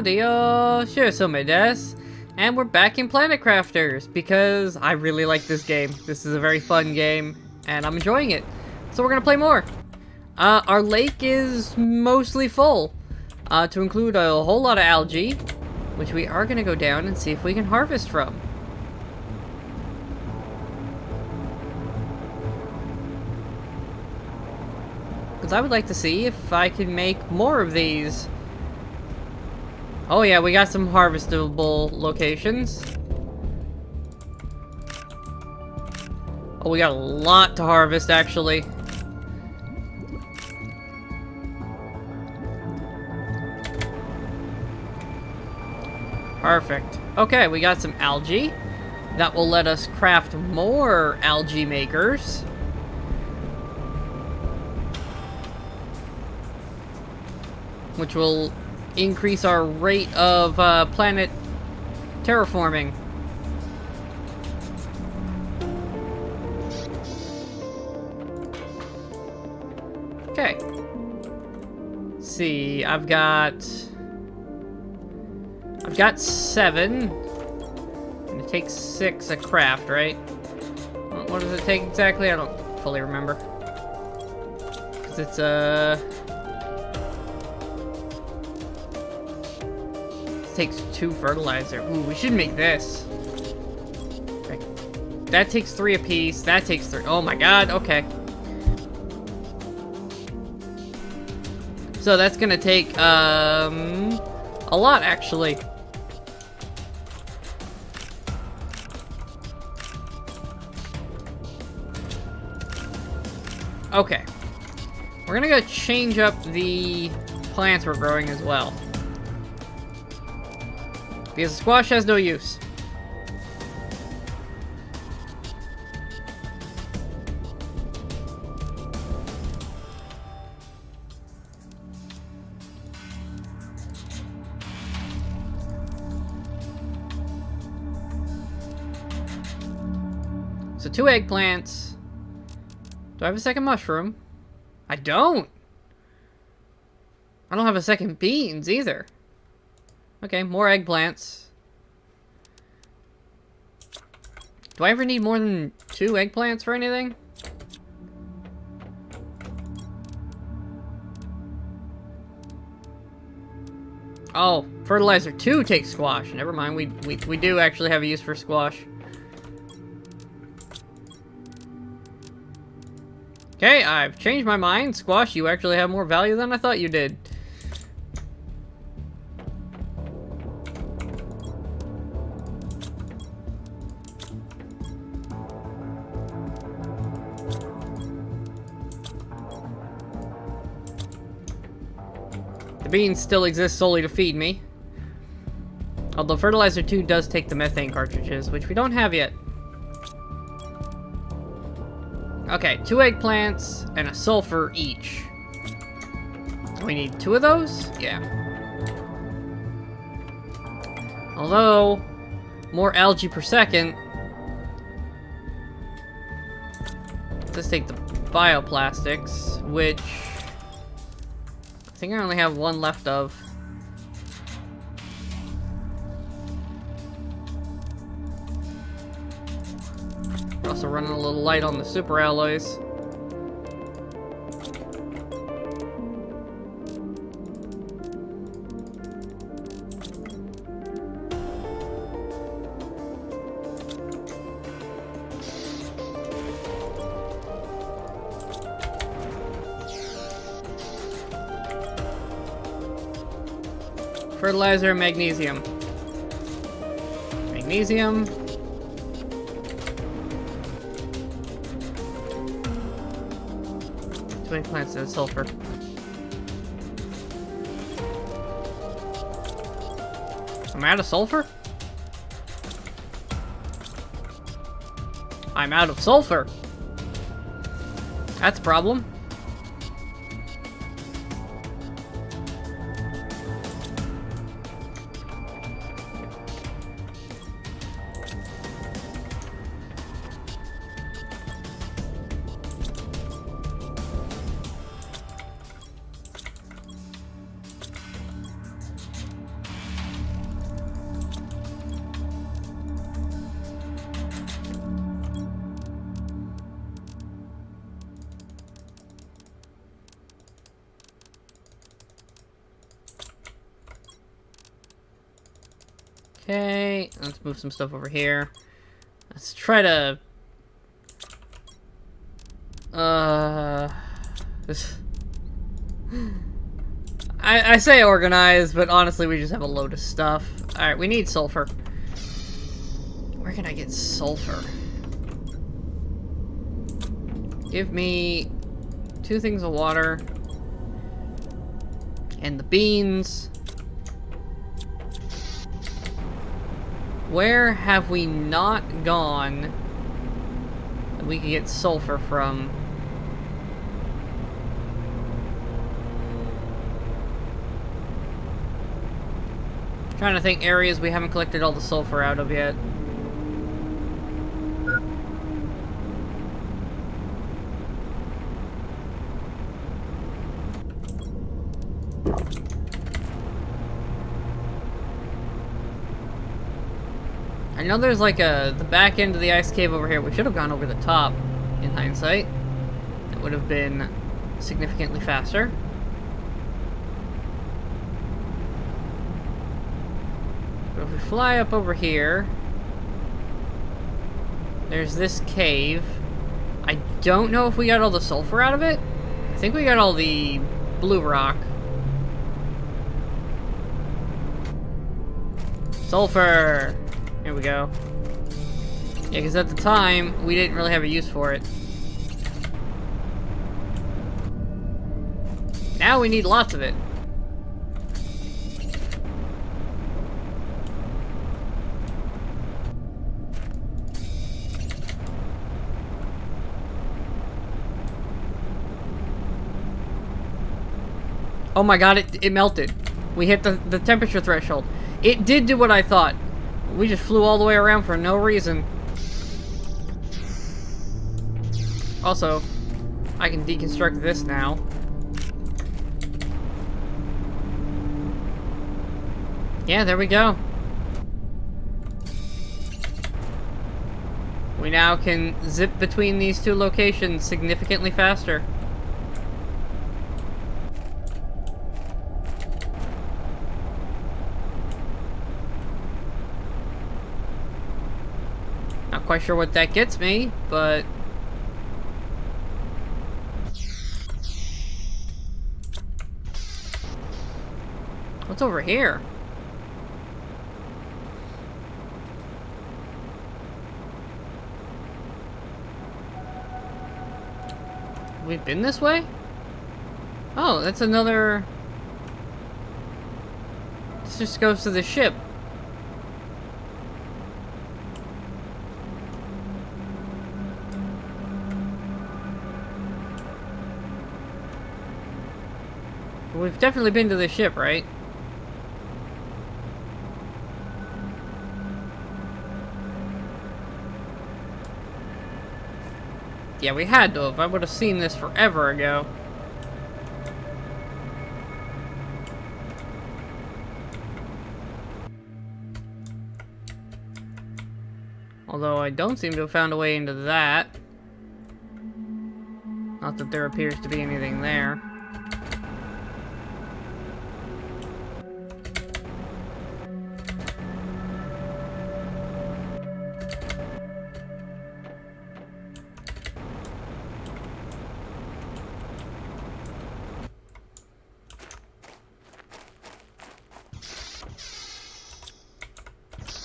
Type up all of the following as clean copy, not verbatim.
Shiro Tsume desu. And we're back in Planet Crafters because I really like this game. This is a very fun game and I'm enjoying it. So we're gonna play more. Our lake is mostly full, to include a whole lot of algae, which we are gonna go down and see if we can harvest from. Because I would like to see if I can make more of these. Oh yeah, we got some harvestable locations. Oh, we got a lot to harvest, actually. Perfect. Okay, we got some algae. That will let us craft more algae makers. Which will increase our rate of planet terraforming. Okay. Let's see, I've got 7. And it takes 6 a craft, right? What does it take exactly? I don't fully remember. Because it's takes 2 fertilizer. Ooh, we should make this. Okay. That takes 3 apiece. That takes 3. Oh my god, okay. So that's gonna take, a lot, actually. Okay. We're gonna go change up the plants we're growing as well. Because the squash has no use. So 2 eggplants. Do I have a second mushroom? I don't! I don't have a second beans either. Okay, more eggplants. Do I ever need more than 2 eggplants for anything? Oh, fertilizer 2 takes squash. Never mind, we do actually have a use for squash. Okay, I've changed my mind. Squash, you actually have more value than I thought you did. The beans still exist solely to feed me. Although fertilizer 2 does take the methane cartridges, which we don't have yet. Okay, 2 eggplants and a sulfur each. We need 2 of those? Yeah. Although, more algae per second. Let's take the bioplastics, which I think I only have 1 left of. We're also running a little light on the super alloys. Fertilizer, magnesium. Magnesium. Too many plants and sulfur. I'm out of sulfur? I'm out of sulfur. That's a problem. Okay, let's move some stuff over here. Let's try to... This... I say organized, but honestly we just have a load of stuff. Alright, we need sulfur. Where can I get sulfur? Give me 2 things of water. And the beans. Where have we not gone that we can get sulfur from? Trying to think areas we haven't collected all the sulfur out of yet. I know there's like the back end of the ice cave over here. We should have gone over the top, in hindsight. It would have been significantly faster. But if we fly up over here, there's this cave. I don't know if we got all the sulfur out of it. I think we got all the blue rock. Sulfur! Here we go. Yeah, because at the time, we didn't really have a use for it. Now we need lots of it. Oh my god, it melted. We hit the temperature threshold. It did do what I thought. We just flew all the way around for no reason. Also, I can deconstruct this now. Yeah, there we go. We now can zip between these 2 locations significantly faster. Not quite sure what that gets me, but... What's over here? We've been this way? Oh, that's another... This just goes to the ship. We've definitely been to the ship, right? Yeah, we had to have. I would have seen this forever ago. Although I don't seem to have found a way into that. Not that there appears to be anything there.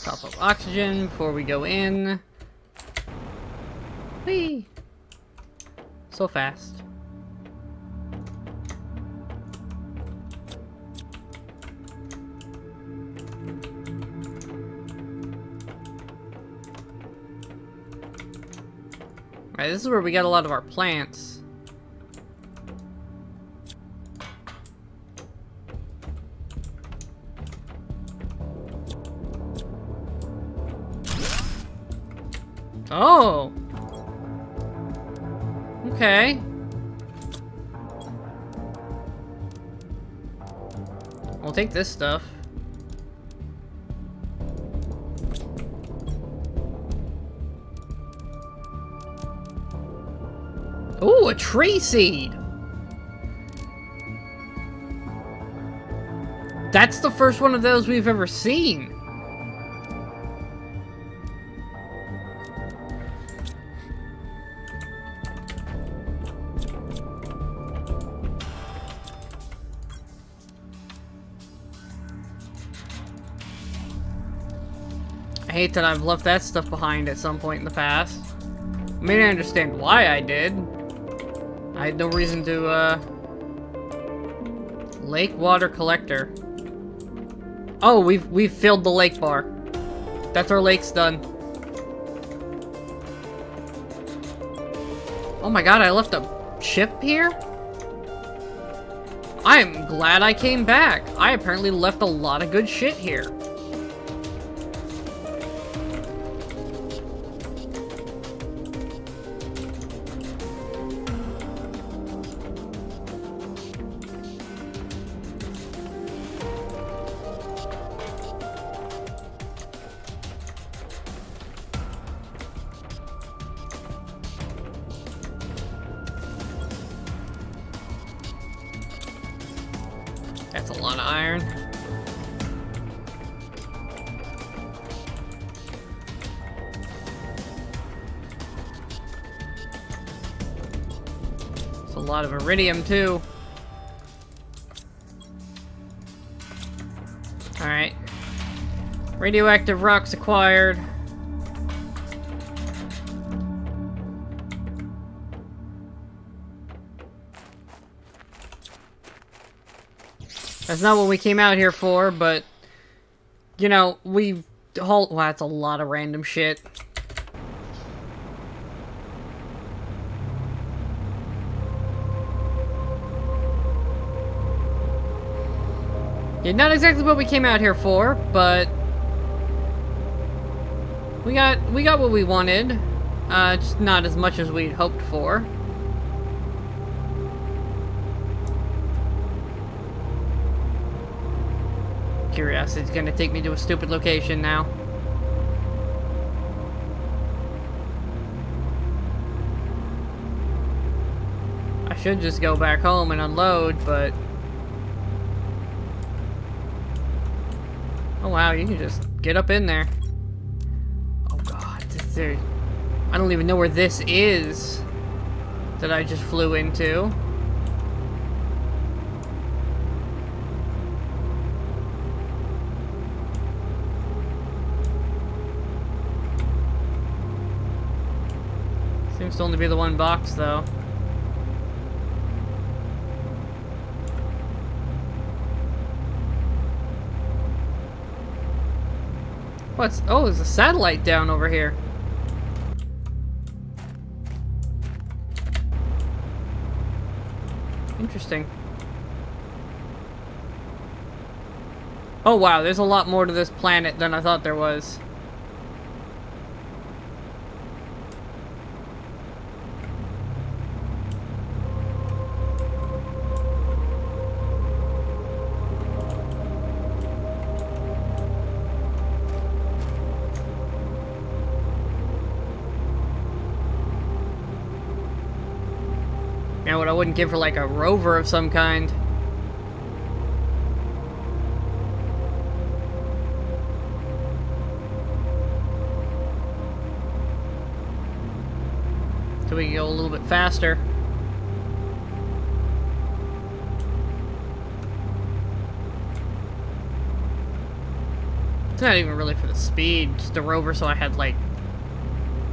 Top up oxygen before we go in. Whee! So fast. Alright, this is where we got a lot of our plants. Oh! Okay. We'll take this stuff. Ooh, a tree seed! That's the first one of those we've ever seen. I hate that I've left that stuff behind at some point in the past. I mean, I understand why I did. I had no reason to, Lake water collector. Oh, we've filled the lake bar. That's our lake's done. Oh my god, I left a ship here? I am glad I came back. I apparently left a lot of good shit here. That's a lot of iron. It's a lot of iridium too. Alright. Radioactive rocks acquired. That's not what we came out here for, but, you know, we've wow, that's a lot of random shit. Yeah, not exactly what we came out here for, but we got what we wanted. Just not as much as we'd hoped for. Curiosity's gonna take me to a stupid location now. I should just go back home and unload, but... Oh wow, you can just get up in there. Oh god, I don't even know where this is that I just flew into. Seems to only be the one box, though. What's... Oh, there's a satellite down over here. Interesting. Oh wow, there's a lot more to this planet than I thought there was. Man, what I wouldn't give for like a rover of some kind. So we can go a little bit faster. It's not even really for the speed, just a rover so I had like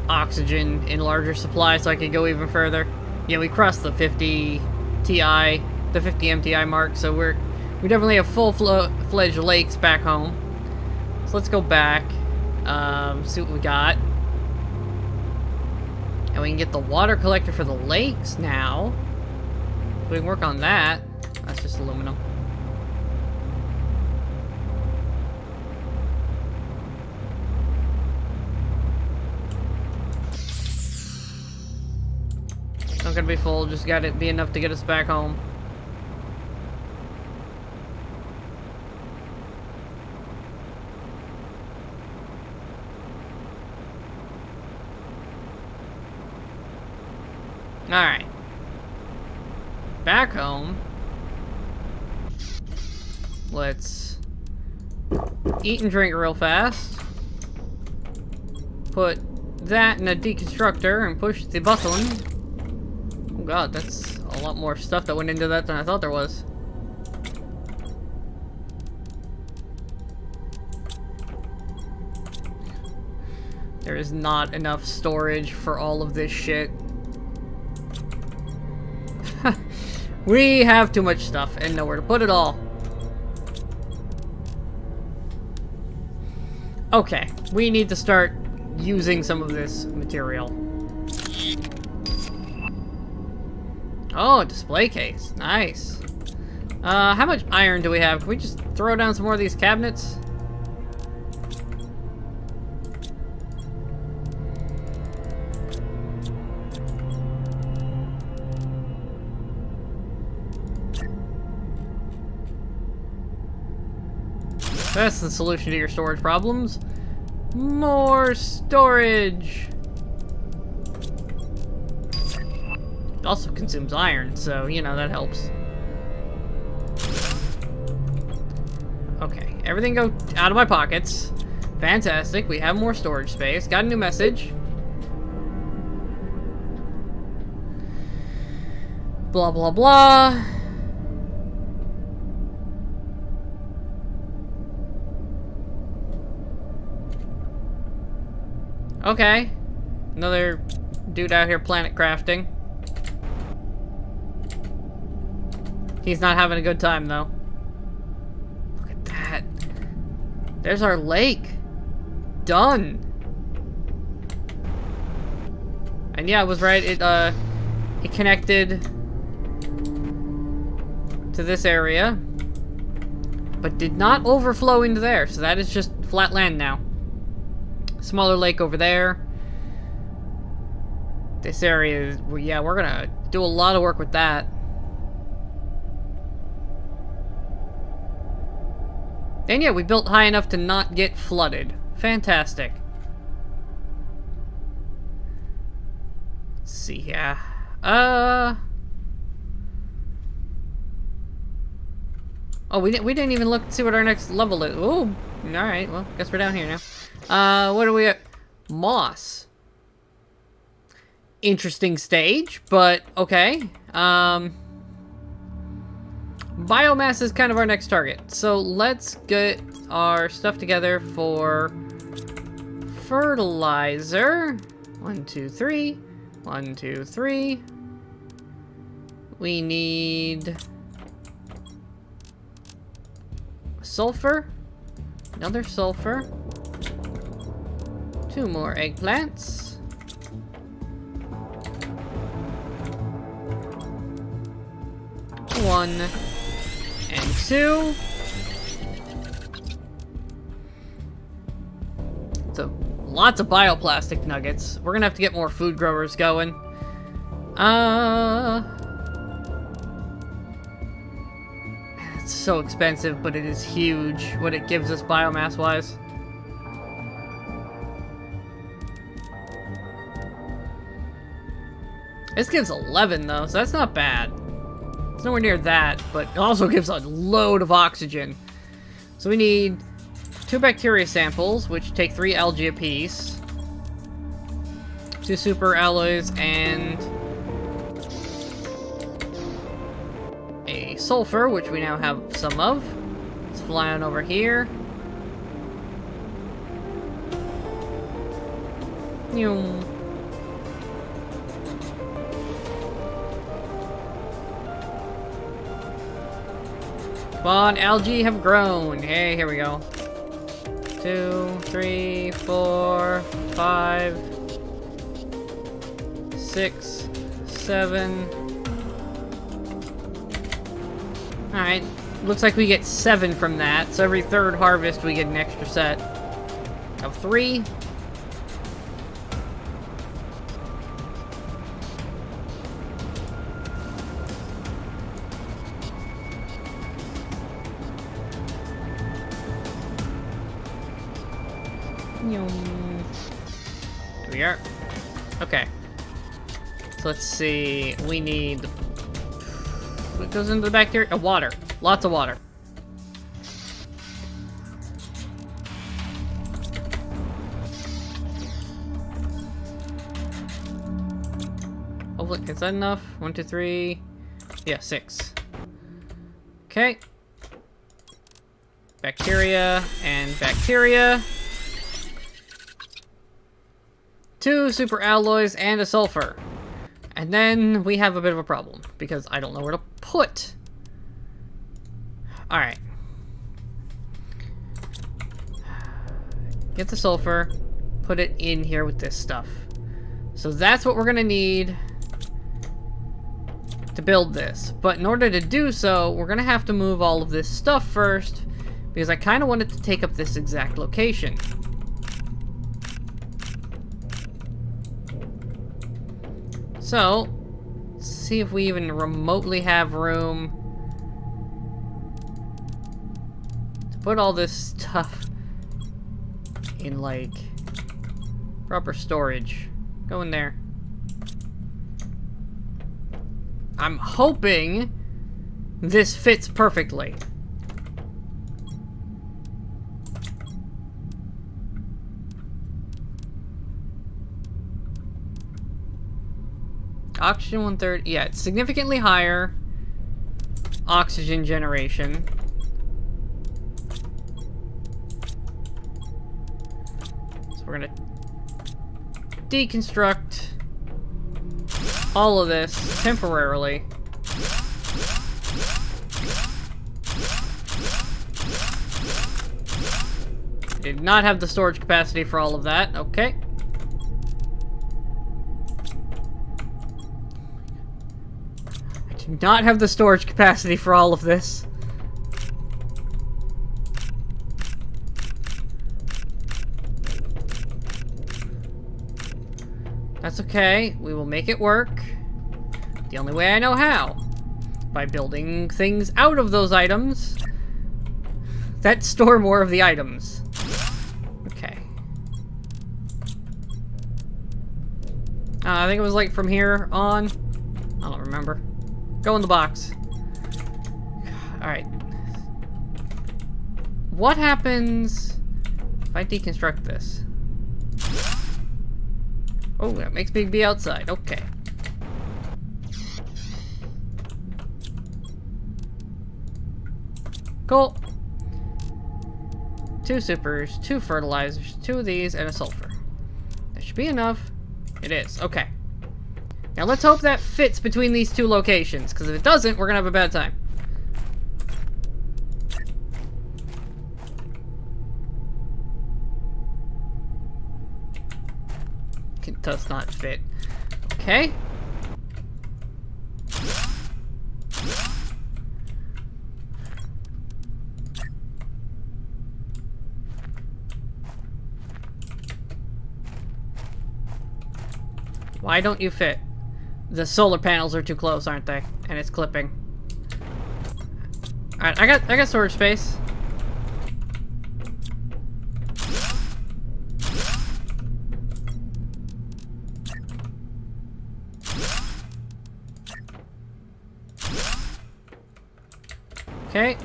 oxygen in larger supply so I could go even further. Yeah, we crossed the 50 TI, the 50 MTI mark, so we definitely have full-fledged lakes back home. So let's go back, see what we got. And we can get the water collector for the lakes now. We can work on that. That's just aluminum. Not gonna be full, just got it be enough to get us back home. Alright. Back home. Let's eat and drink real fast. Put that in a deconstructor and push the button. Oh god, that's a lot more stuff that went into that than I thought there was. There is not enough storage for all of this shit. We have too much stuff and nowhere to put it all. Okay, we need to start using some of this material. Oh, a display case. Nice. How much iron do we have? Can we just throw down some more of these cabinets? That's the solution to your storage problems. More storage! It also consumes iron, so, you know, that helps. Okay, everything go out of my pockets. Fantastic, we have more storage space. Got a new message. Blah, blah, blah. Okay. Another dude out here planet crafting. He's not having a good time, though. Look at that. There's our lake. Done. And yeah, I was right. It connected to this area, but did not overflow into there. So that is just flat land now. Smaller lake over there. This area is, well, yeah, we're gonna do a lot of work with that. And yeah, we built high enough to not get flooded. Fantastic. Let's see here. Oh, we didn't even look to see what our next level is. Oh, alright, well, guess we're down here now. What are we at? Moss. Interesting stage, but okay. Biomass is kind of our next target. So let's get our stuff together for fertilizer. 1, 2, 3. 1, 2, 3. We need sulfur. Another sulfur. 2 more eggplants. 1 and 2. So, lots of bioplastic nuggets. We're gonna have to get more food growers going. It's so expensive, but it is huge what it gives us biomass-wise. This gives 11 though, so that's not bad. It's nowhere near that, but it also gives a load of oxygen. So we need 2 bacteria samples, which take 3 algae apiece, 2 super alloys, and a sulfur, which we now have some of. Let's fly on over here. Yum. Come on, algae have grown. Hey, here we go. 2, 3, 4, 5, 6, 7. Alright, looks like we get 7 from that. So every 3rd harvest we get an extra set of 3. Here we are. Okay. So let's see. We need... What goes into the bacteria? Water. Lots of water. Oh, look. Is that enough? 1, 2, 3... Yeah, 6. Okay. Bacteria and bacteria. 2 super alloys and a sulfur. And then we have a bit of a problem, because I don't know where to put. Alright. Get the sulfur, put it in here with this stuff. So that's what we're gonna need to build this. But in order to do so, we're gonna have to move all of this stuff first, because I kind of want it to take up this exact location. So, let's see if we even remotely have room to put all this stuff in, like, proper storage. Go in there. I'm hoping this fits perfectly. Oxygen 1/3. Yeah, it's significantly higher oxygen generation. So we're gonna deconstruct all of this temporarily. Did not have the storage capacity for all of that. Okay. I do not have the storage capacity for all of this. That's okay. We will make it work. The only way I know how. By building things out of those items that store more of the items. Okay. I think it was like from here on. I don't remember. Go in the box. Alright. What happens if I deconstruct this? Oh, that makes me be outside. Okay. Cool. 2 supers, 2 fertilizers, 2 of these, and a sulfur. That should be enough. It is. Okay. Now let's hope that fits between these 2 locations, because if it doesn't, we're gonna have a bad time. It does not fit. Okay. Why don't you fit? The solar panels are too close, aren't they? And it's clipping. Alright, I got storage space. Okay.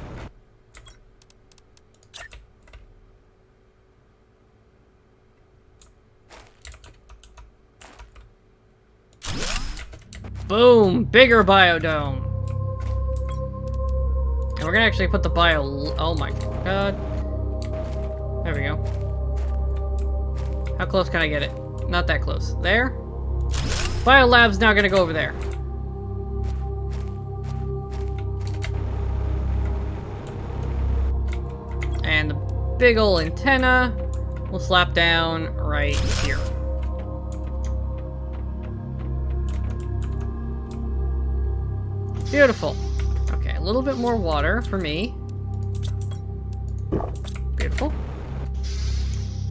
Boom! Bigger biodome. And we're gonna actually put the oh my god. There we go. How close can I get it? Not that close. There? Biolab's now gonna go over there. And the big ol' antenna will slap down right here. Beautiful. Okay, a little bit more water for me. Beautiful.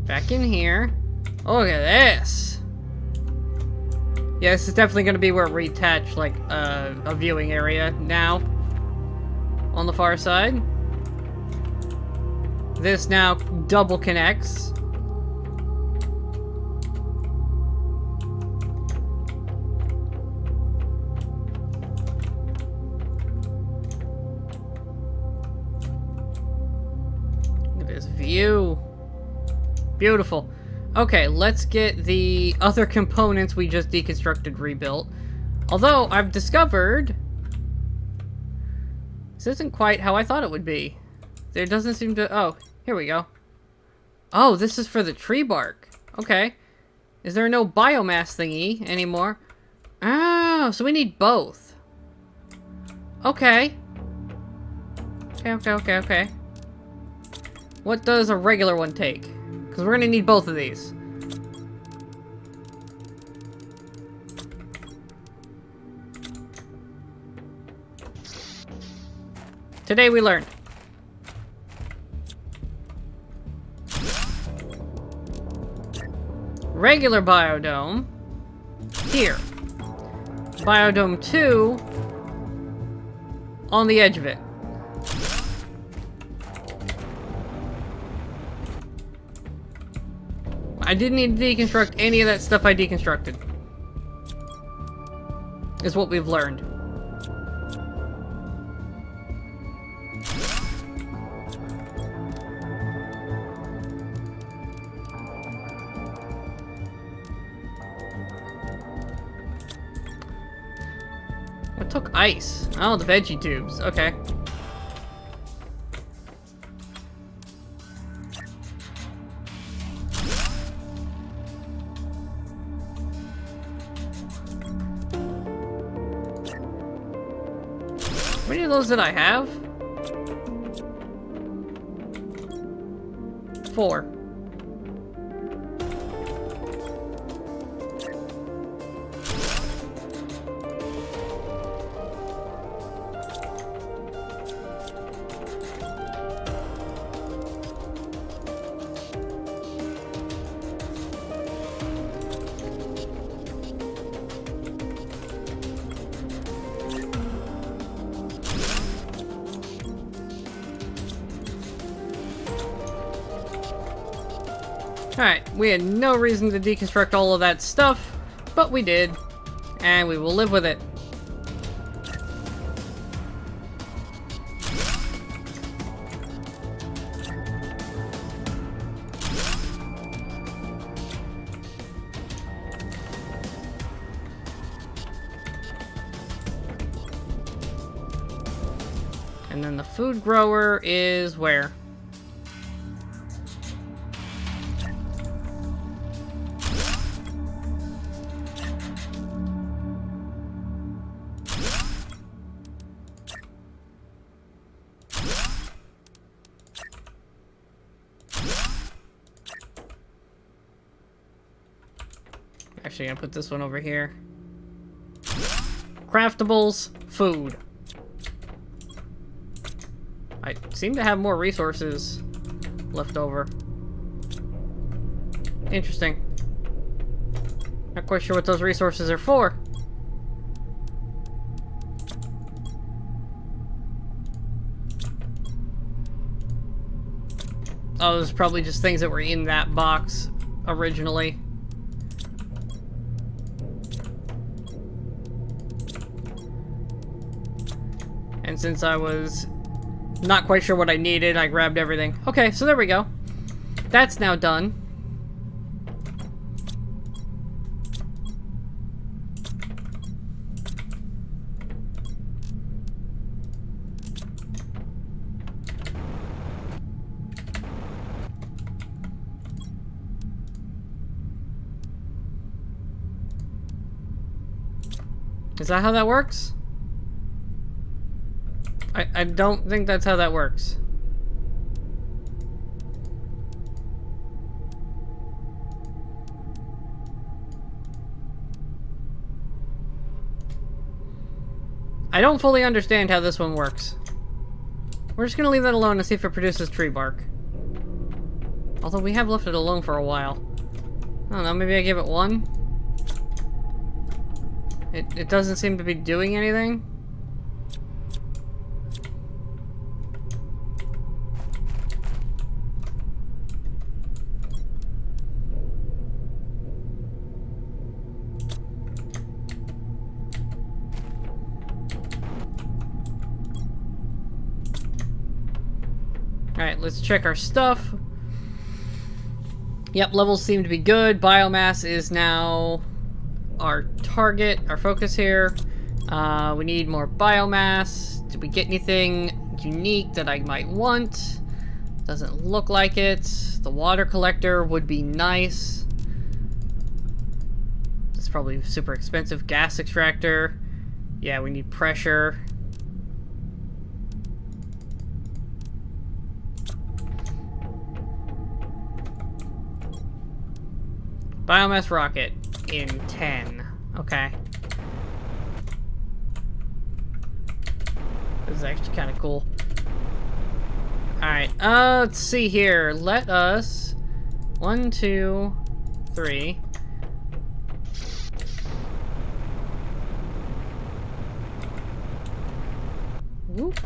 Back in here. Oh, look at this. Yeah, this is definitely going to be where we attach, like, a viewing area now. On the far side. This now double connects. View. Beautiful. Okay, let's get the other components we just deconstructed rebuilt. Although, I've discovered this isn't quite how I thought it would be. There doesn't seem to... Oh, here we go. Oh, this is for the tree bark. Okay. Is there no biomass thingy anymore? Oh, so we need both. Okay. Okay. What does a regular one take? Because we're gonna need both of these. Today we learned. Regular biodome. Here. Biodome 2. On the edge of it. I didn't need to deconstruct any of that stuff I deconstructed. Is what we've learned. What took ice? Oh, the veggie tubes. Okay. How many of those did I have? 4. Alright, we had no reason to deconstruct all of that stuff, but we did, and we will live with it. And then the food grower is where? Actually, I'm gonna put this one over here. Craftables, food. I seem to have more resources left over. Interesting. Not quite sure what those resources are for. Oh, those are probably just things that were in that box originally. And since I was not quite sure what I needed, I grabbed everything. Okay, so there we go. That's now done. Is that how that works? I don't think that's how that works. I don't fully understand how this one works. We're just gonna leave that alone and see if it produces tree bark. Although we have left it alone for a while. I don't know, maybe I give it 1? It doesn't seem to be doing anything. Alright, let's check our stuff. Yep, levels seem to be good. Biomass is now our target, our focus here. We need more biomass. Did we get anything unique that I might want? Doesn't look like it. The water collector would be nice. It's probably super expensive. Gas extractor. Yeah, we need pressure. Biomass rocket in 10. Okay. This is actually kind of cool. Alright, let's see here. Let us... 1, 2, 3... Whoop.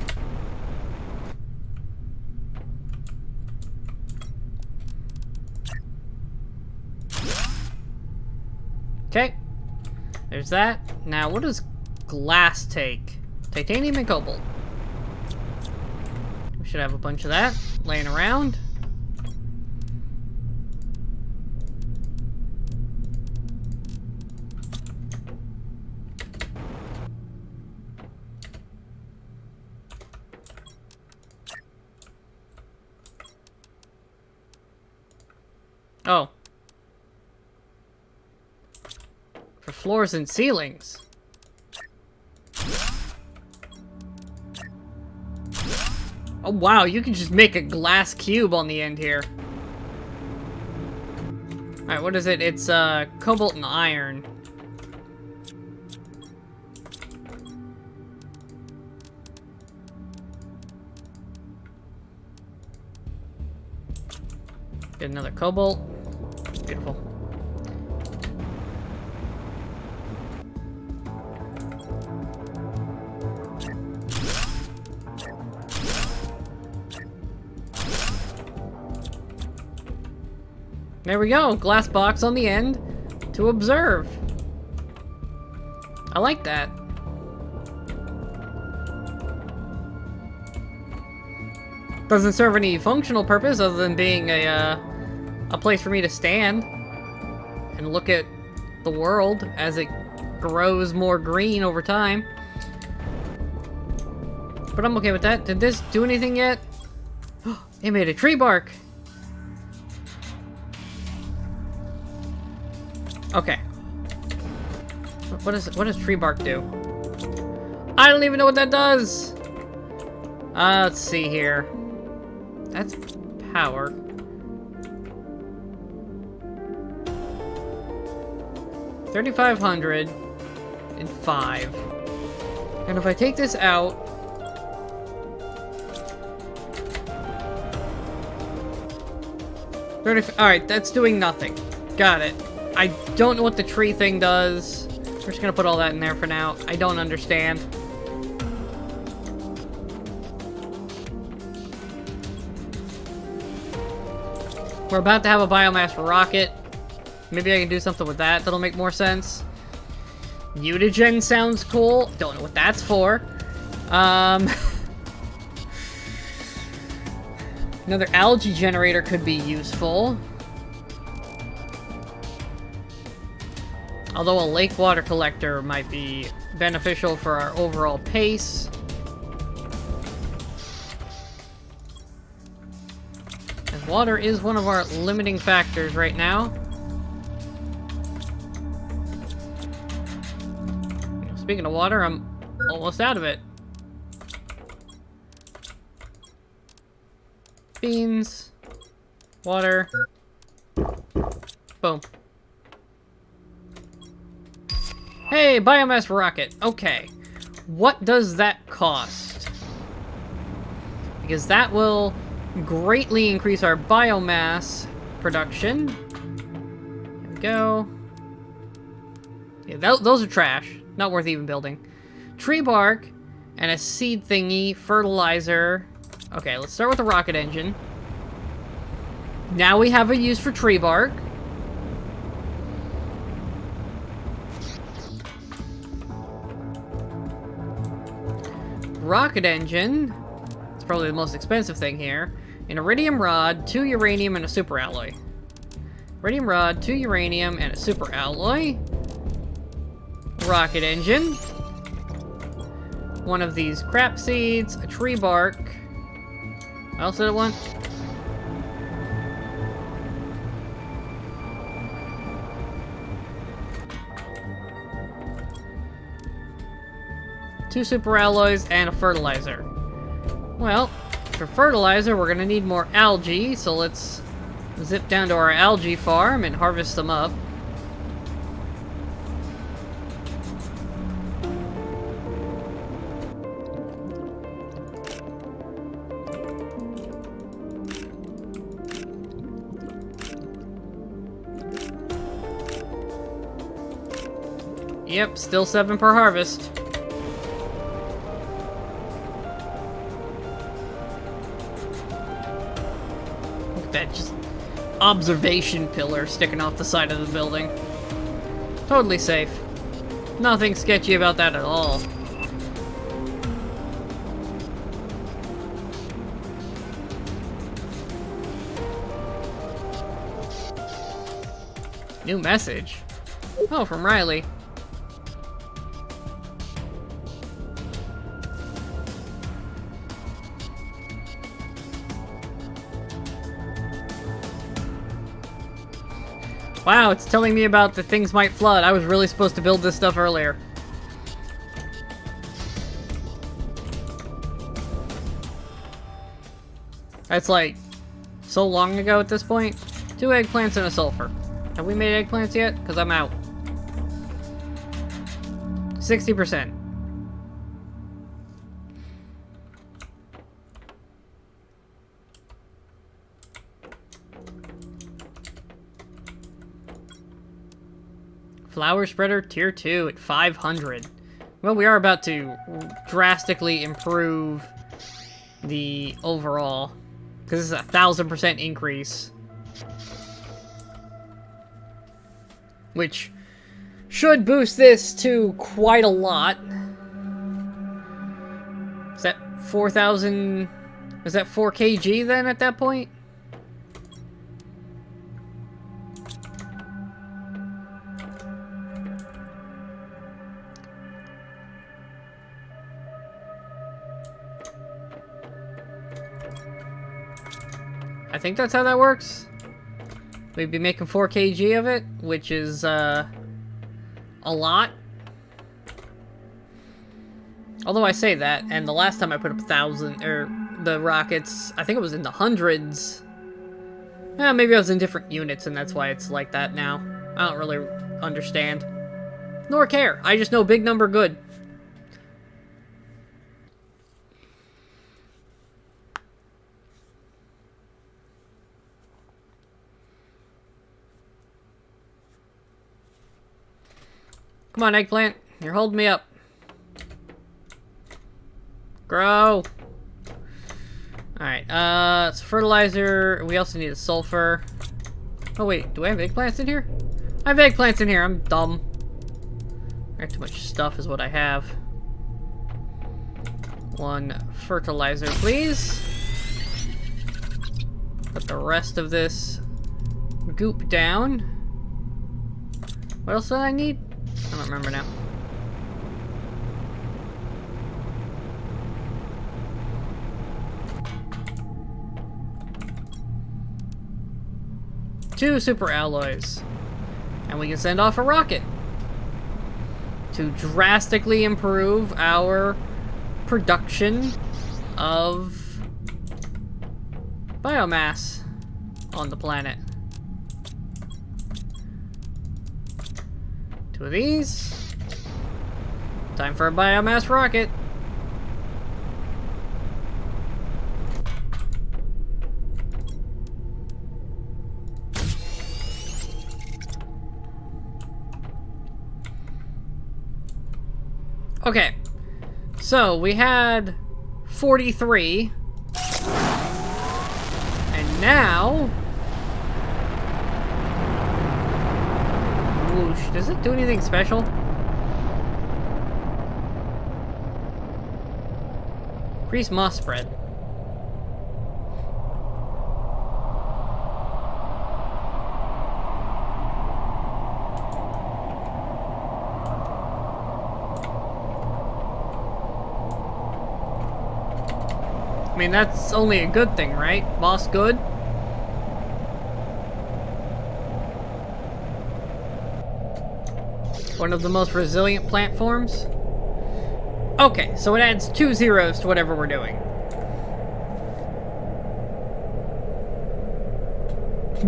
Okay. There's that. Now, what does glass take? Titanium and cobalt. We should have a bunch of that laying around. Oh. For floors and ceilings. Oh wow, you can just make a glass cube on the end here. Alright, what is it? It's cobalt and iron. Get another cobalt. Beautiful. There we go, glass box on the end to observe. I like that. Doesn't serve any functional purpose other than being a place for me to stand and look at the world as it grows more green over time. But I'm okay with that. Did this do anything yet? It made a tree bark. Okay. What does tree bark do? I don't even know what that does. Let's see here. That's power. $3,500 and 5. And if I take this out, alright, that's doing nothing. Got it. I don't know what the tree thing does. We're just gonna put all that in there for now. I don't understand. We're about to have a biomass rocket. Maybe I can do something with that. That'll make more sense. Mutagen sounds cool. Don't know what that's for. Another algae generator could be useful. Although a lake water collector might be beneficial for our overall pace. As water is one of our limiting factors right now. Speaking of water, I'm almost out of it. Beans. Water. Boom. Hey, biomass rocket. Okay. What does that cost? Because that will greatly increase our biomass production. There we go. Yeah, those are trash. Not worth even building. Tree bark and a seed thingy, fertilizer. Okay, let's start with the rocket engine. Now we have a use for tree bark. Rocket engine. It's probably the most expensive thing here. An iridium rod, 2 uranium, and a super alloy. Iridium rod, 2 uranium, and a super alloy. Rocket engine. One of these crap seeds, a tree bark. What else did it want? 2 super alloys, and a fertilizer. Well, for fertilizer, we're gonna need more algae, so let's zip down to our algae farm and harvest them up. Yep, still 7 per harvest. Look at that, just observation pillar sticking off the side of the building. Totally safe. Nothing sketchy about that at all. New message. Oh, from Riley. Wow, it's telling me about the things might flood. I was really supposed to build this stuff earlier. That's like so long ago at this point. 2 eggplants and a sulfur. Have we made eggplants yet? Because I'm out. 60%. Flower spreader tier 2 at 500. Well, we are about to drastically improve the overall, because this is a 1000% increase, which should boost this to quite a lot. Is that 4,000? Is that 4 kg then at that point? I think that's how that works. We'd be making 4 kg of it, which is a lot. Although I say that, and the last time I put up 1,000, or the rockets, I think it was in the hundreds. Yeah, maybe I was in different units, and that's why it's like that now. I don't really understand. Nor care. I just know big number good. Come on, eggplant. You're holding me up. Grow. Alright, it's fertilizer. We also need a sulfur. Oh, wait. Do I have eggplants in here? I have eggplants in here. I'm dumb. I have too much stuff is what I have. 1 fertilizer, please. Put the rest of this goop down. What else did I need? I don't remember now. Two super alloys. And we can send off a rocket to drastically improve our production of biomass on the planet. 2 of these. Time for a biomass rocket. Okay, so we had 43, and now, whoosh, does it do anything special? Increase moss spread. I mean, that's only a good thing, right? Moss good? One of the most resilient plant forms? Okay, so it adds 2 zeros to whatever we're doing.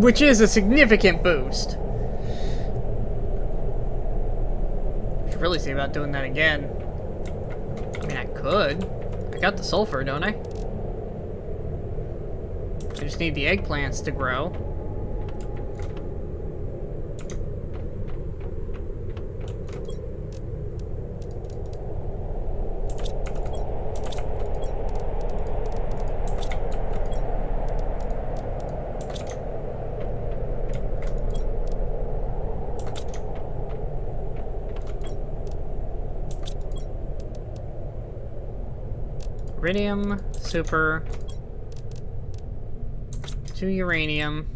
Which is a significant boost. Should really see about doing that again. I mean, I could. I got the sulfur, don't I? I just need the eggplants to grow. Iridium, super, 2 uranium,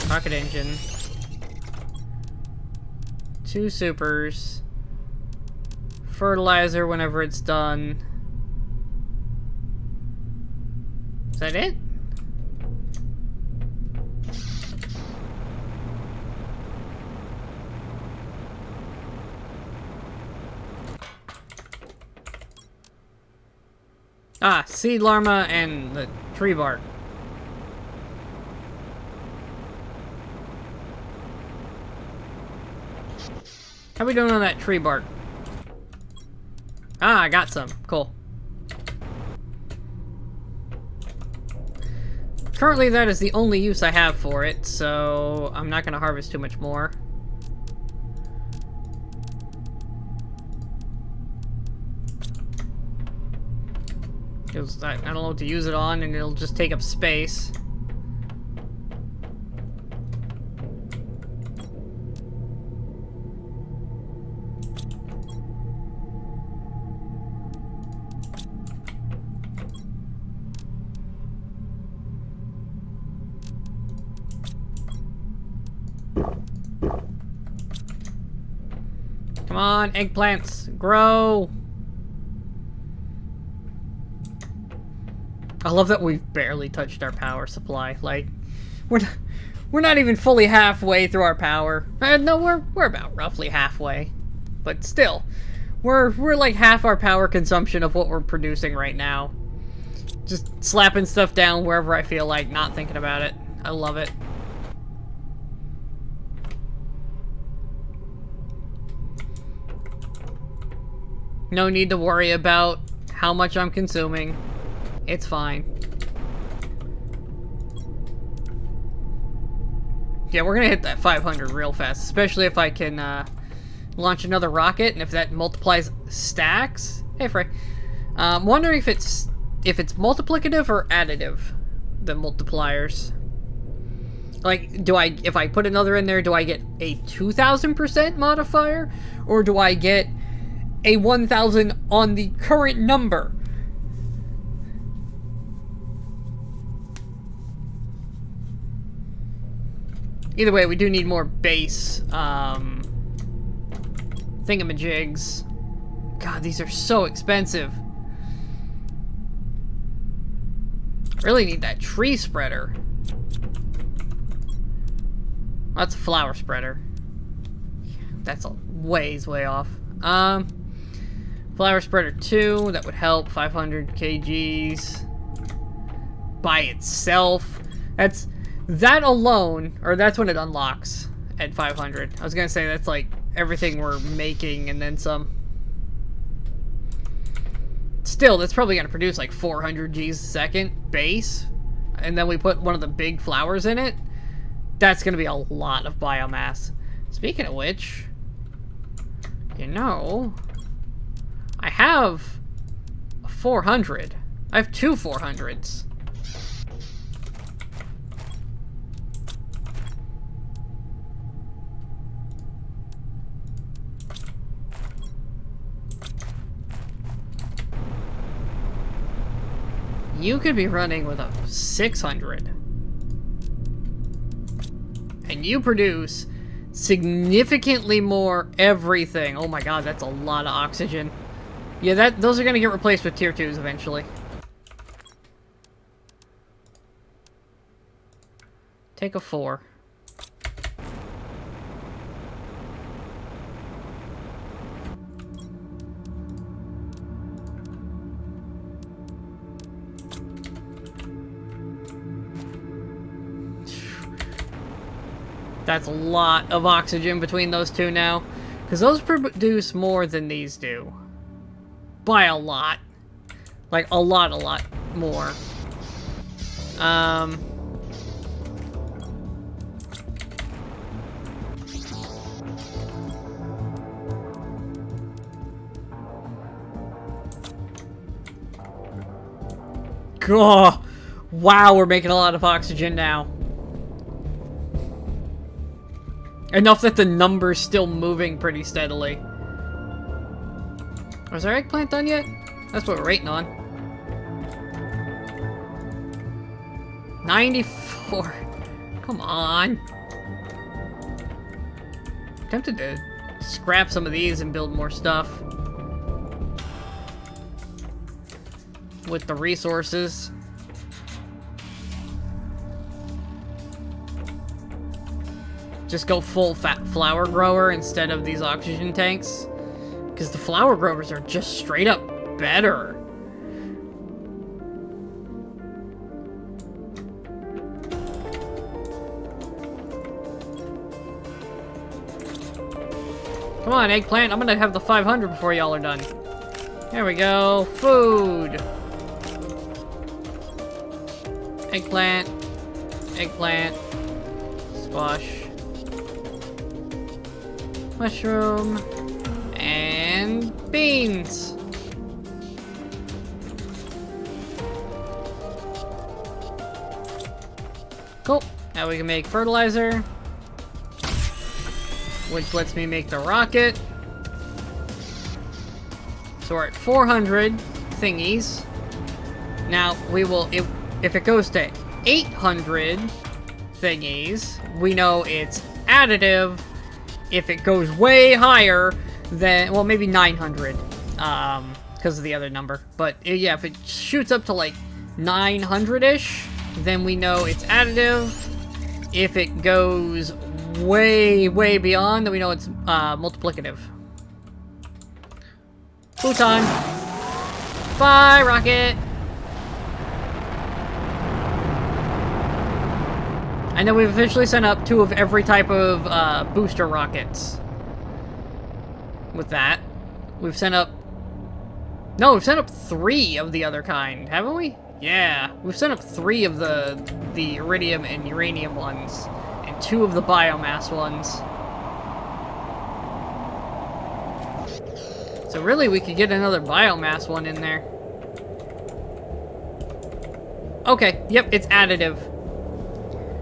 rocket engine, 2 supers, fertilizer whenever it's done. Is that it? Ah, seed larva and the tree bark. How we doing on that tree bark? Ah, I got some. Cool. Currently, that is the only use I have for it, so I'm not going to harvest too much more. Because I don't know what to use it on, and it'll just take up space. Come on, eggplants, grow! I love that we've barely touched our power supply. Like, we're not even fully halfway through our power. No, we're about roughly halfway, but still, we're like half our power consumption of what we're producing right now. Just slapping stuff down wherever I feel like, not thinking about it. I love it. No need to worry about how much I'm consuming. It's fine. Yeah, we're gonna hit that 500 real fast, especially if I can launch another rocket, and if that multiplies stacks. Hey, Frey. I'm wondering if it's multiplicative or additive, the multipliers. Like, if I put another in there, do I get a 2,000% modifier, or do I get a 1,000 on the current number? Either way, we do need more base thingamajigs. God, these are so expensive. Really need that tree spreader. That's a flower spreader. That's a way off. Flower spreader 2, that would help. 500 kgs by itself. That alone, or that's when it unlocks at 500. I was gonna say that's like everything we're making and then some. Still, that's probably gonna produce like 400 Gs a second base, and then we put one of the big flowers in it. That's gonna be a lot of biomass. Speaking of which, you know, I have a 400. I have 2 400s. You could be running with a 600. And you produce significantly more everything. Oh my god, that's a lot of oxygen. Yeah, those are gonna get replaced with tier 2s eventually. Take a 4. That's a lot of oxygen between those two now. Because those produce more than these do. By a lot. Like, a lot more. Oh, wow, we're making a lot of oxygen now. Enough that the number's still moving pretty steadily. Was our eggplant done yet? That's what we're waiting on. 94. Come on. I'm tempted to scrap some of these and build more stuff. With the resources. Just go full fat flower grower instead of these oxygen tanks. Because the flower growers are just straight up better. Come on, eggplant. I'm gonna have the 500 before y'all are done. There we go. Food. Eggplant. Eggplant. Squash. Mushroom. And beans. Cool. Now we can make fertilizer. Which lets me make the rocket. So we're at 400 thingies. Now we will, if it goes to 800 thingies, we know it's additive. If it goes way higher, then, well, maybe 900, because of the other number. But yeah, if it shoots up to like 900-ish, then we know it's additive. If it goes way beyond, then we know it's multiplicative. Photon. Bye, rocket. I know we've officially sent up 2 of every type of booster rockets. With that, we've sent up... No, we've sent up 3 of the other kind, haven't we? Yeah, we've sent up 3 of the iridium and uranium ones, and 2 of the biomass ones. So really, we could get another biomass one in there. Okay, yep, it's additive.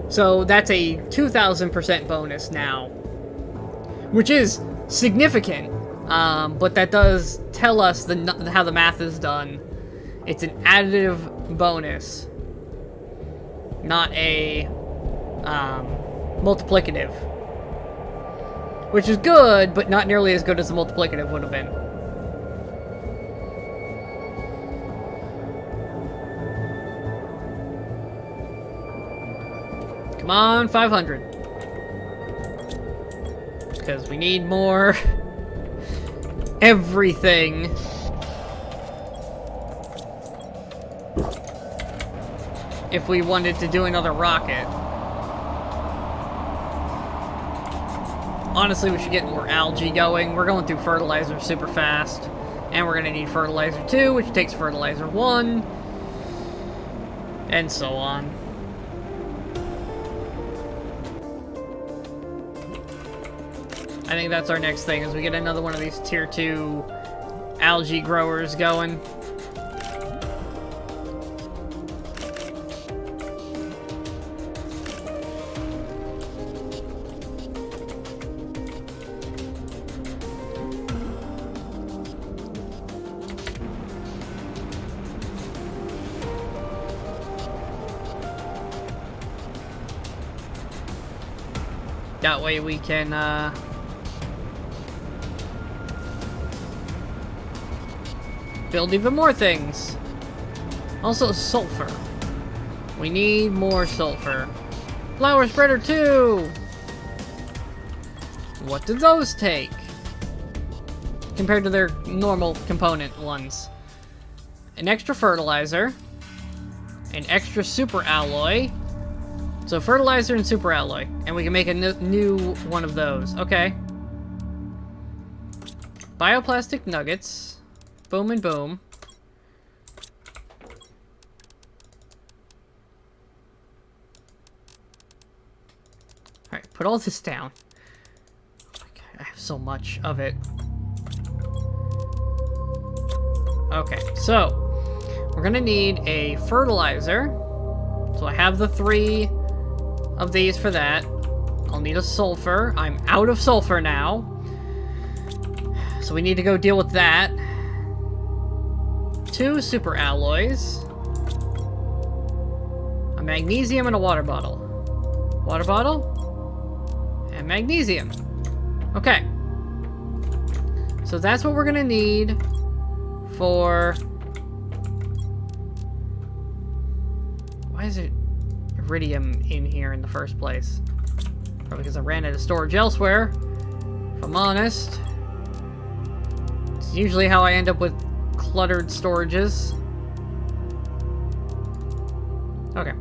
So that's a 2,000% bonus now. Which is significant. But that does tell us how the math is done. It's an additive bonus. Not a multiplicative. Which is good, but not nearly as good as the multiplicative would have been. Come on, 500. Because we need more everything. If we wanted to do another rocket. Honestly, we should get more algae going. We're going through fertilizer super fast. And we're going to need fertilizer 2, which takes fertilizer 1. And so on. I think that's our next thing, is we get another one of these tier 2 algae growers going. That way we can, build even more things. Also, sulfur. We need more sulfur. Flower spreader 2! What do those take? Compared to their normal component ones. An extra fertilizer. An extra super alloy. So fertilizer and super alloy. And we can make a new one of those. Okay. Bioplastic nuggets. Boom and boom. Alright, put all this down. Oh my God, I have so much of it. Okay, so we're gonna need a fertilizer. So I have the 3 of these for that. I'll need a sulfur. I'm out of sulfur now. So we need to go deal with that. 2 super alloys. A magnesium and a water bottle. Water bottle. And magnesium. Okay. So that's what we're gonna need for... Why is it iridium in here in the first place? Probably because I ran out of storage elsewhere, if I'm honest. It's usually how I end up with cluttered storages. Okay.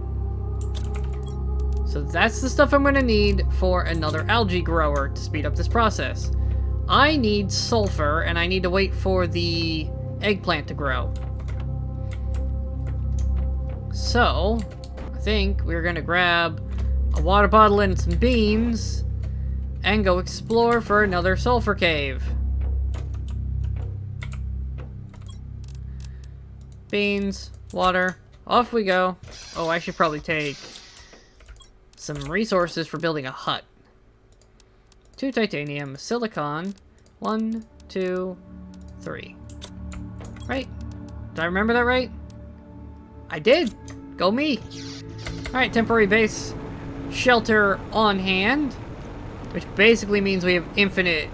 So that's the stuff I'm going to need for another algae grower to speed up this process. I need sulfur, and I need to wait for the eggplant to grow. So, I think we're going to grab a water bottle and some beans and go explore for another sulfur cave. Beans, water, off we go. Oh, I should probably take some resources for building a hut. 2 titanium, silicon, 1, 2, 3. Right? Did I remember that right? I did! Go me! Alright, temporary base shelter on hand, which basically means we have infinite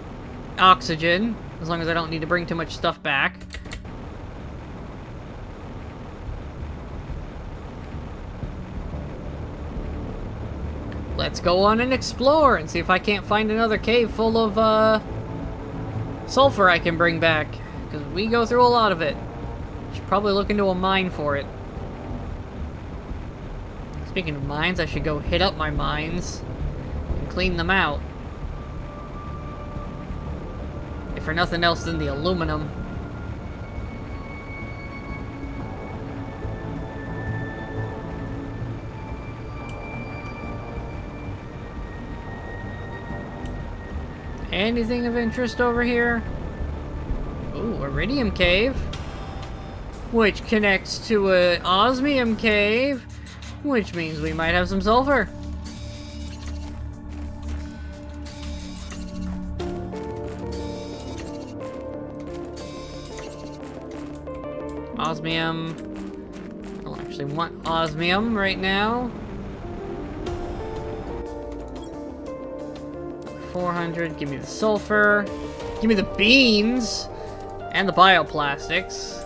oxygen, as long as I don't need to bring too much stuff back. Let's go on and explore and see if I can't find another cave full of sulfur I can bring back, because we go through a lot of it. Should probably look into a mine for it. Speaking of mines, I should go hit up my mines and clean them out. If for nothing else than the aluminum. Anything of interest over here? Ooh, iridium cave. Which connects to an osmium cave. Which means we might have some sulfur. Osmium. I don't actually want osmium right now. 400. Give me the sulfur. Give me the beans. And the bioplastics.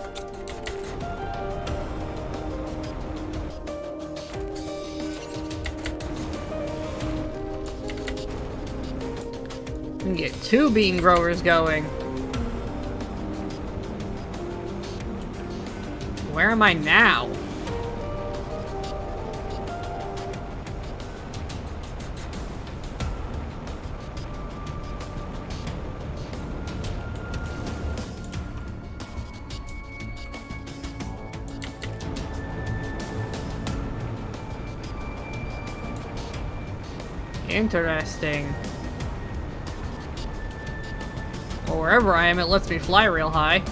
We can get 2 bean growers going. Where am I now? Interesting. Well, wherever I am, it lets me fly real high.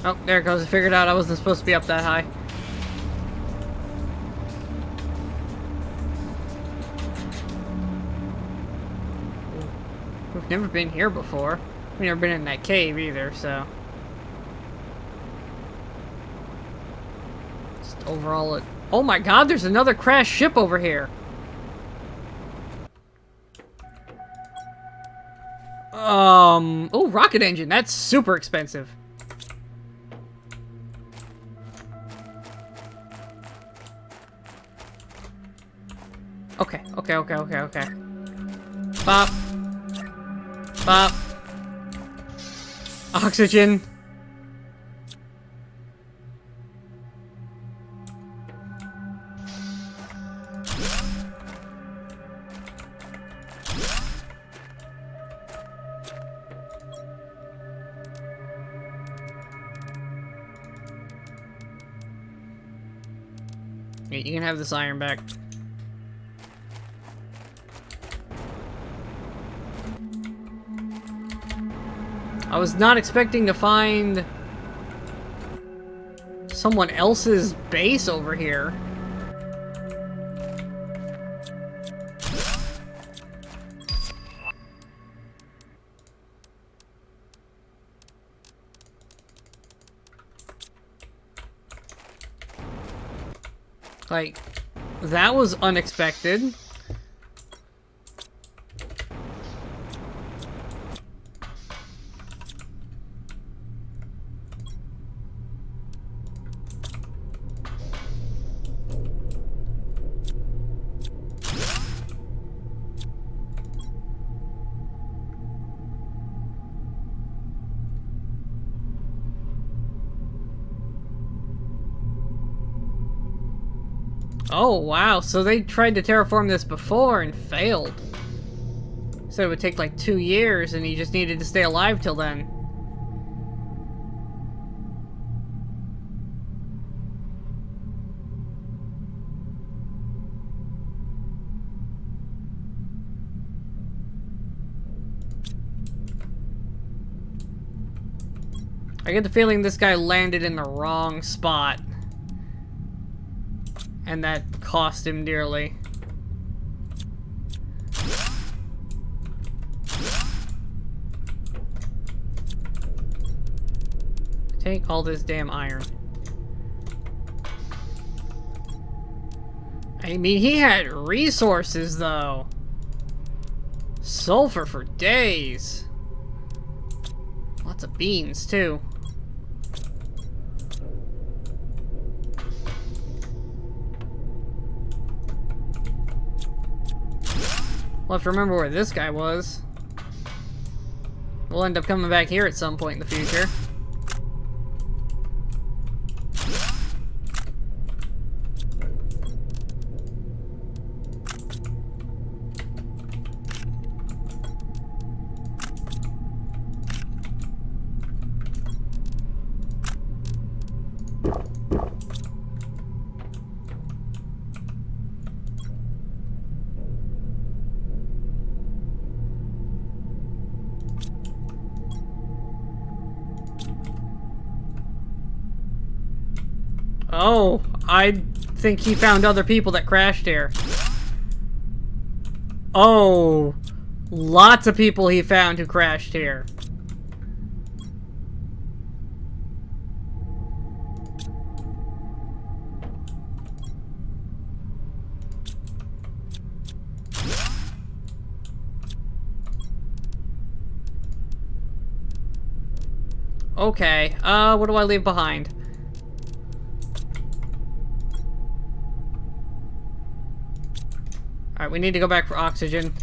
Oh, there it goes. I figured out I wasn't supposed to be up that high. We've never been here before. We've never been in that cave either, so... Just overall it... Oh my god, there's another crashed ship over here! Oh, rocket engine. That's super expensive. Okay. Bop. Bop. Yeah, you can have this iron back. I was not expecting to find someone else's base over here. Like, that was unexpected. Oh, wow. So they tried to terraform this before and failed. So it would take like 2 years and he just needed to stay alive till then. I get the feeling this guy landed in the wrong spot. And that cost him dearly. Take all this damn iron. I mean, he had resources, though. Sulfur for days. Lots of beans, too. We'll have to remember where this guy was. We'll end up coming back here at some point in the future. Oh, I think he found other people that crashed here. Oh, lots of people he found who crashed here. Okay, what do I leave behind? Alright, we need to go back for oxygen.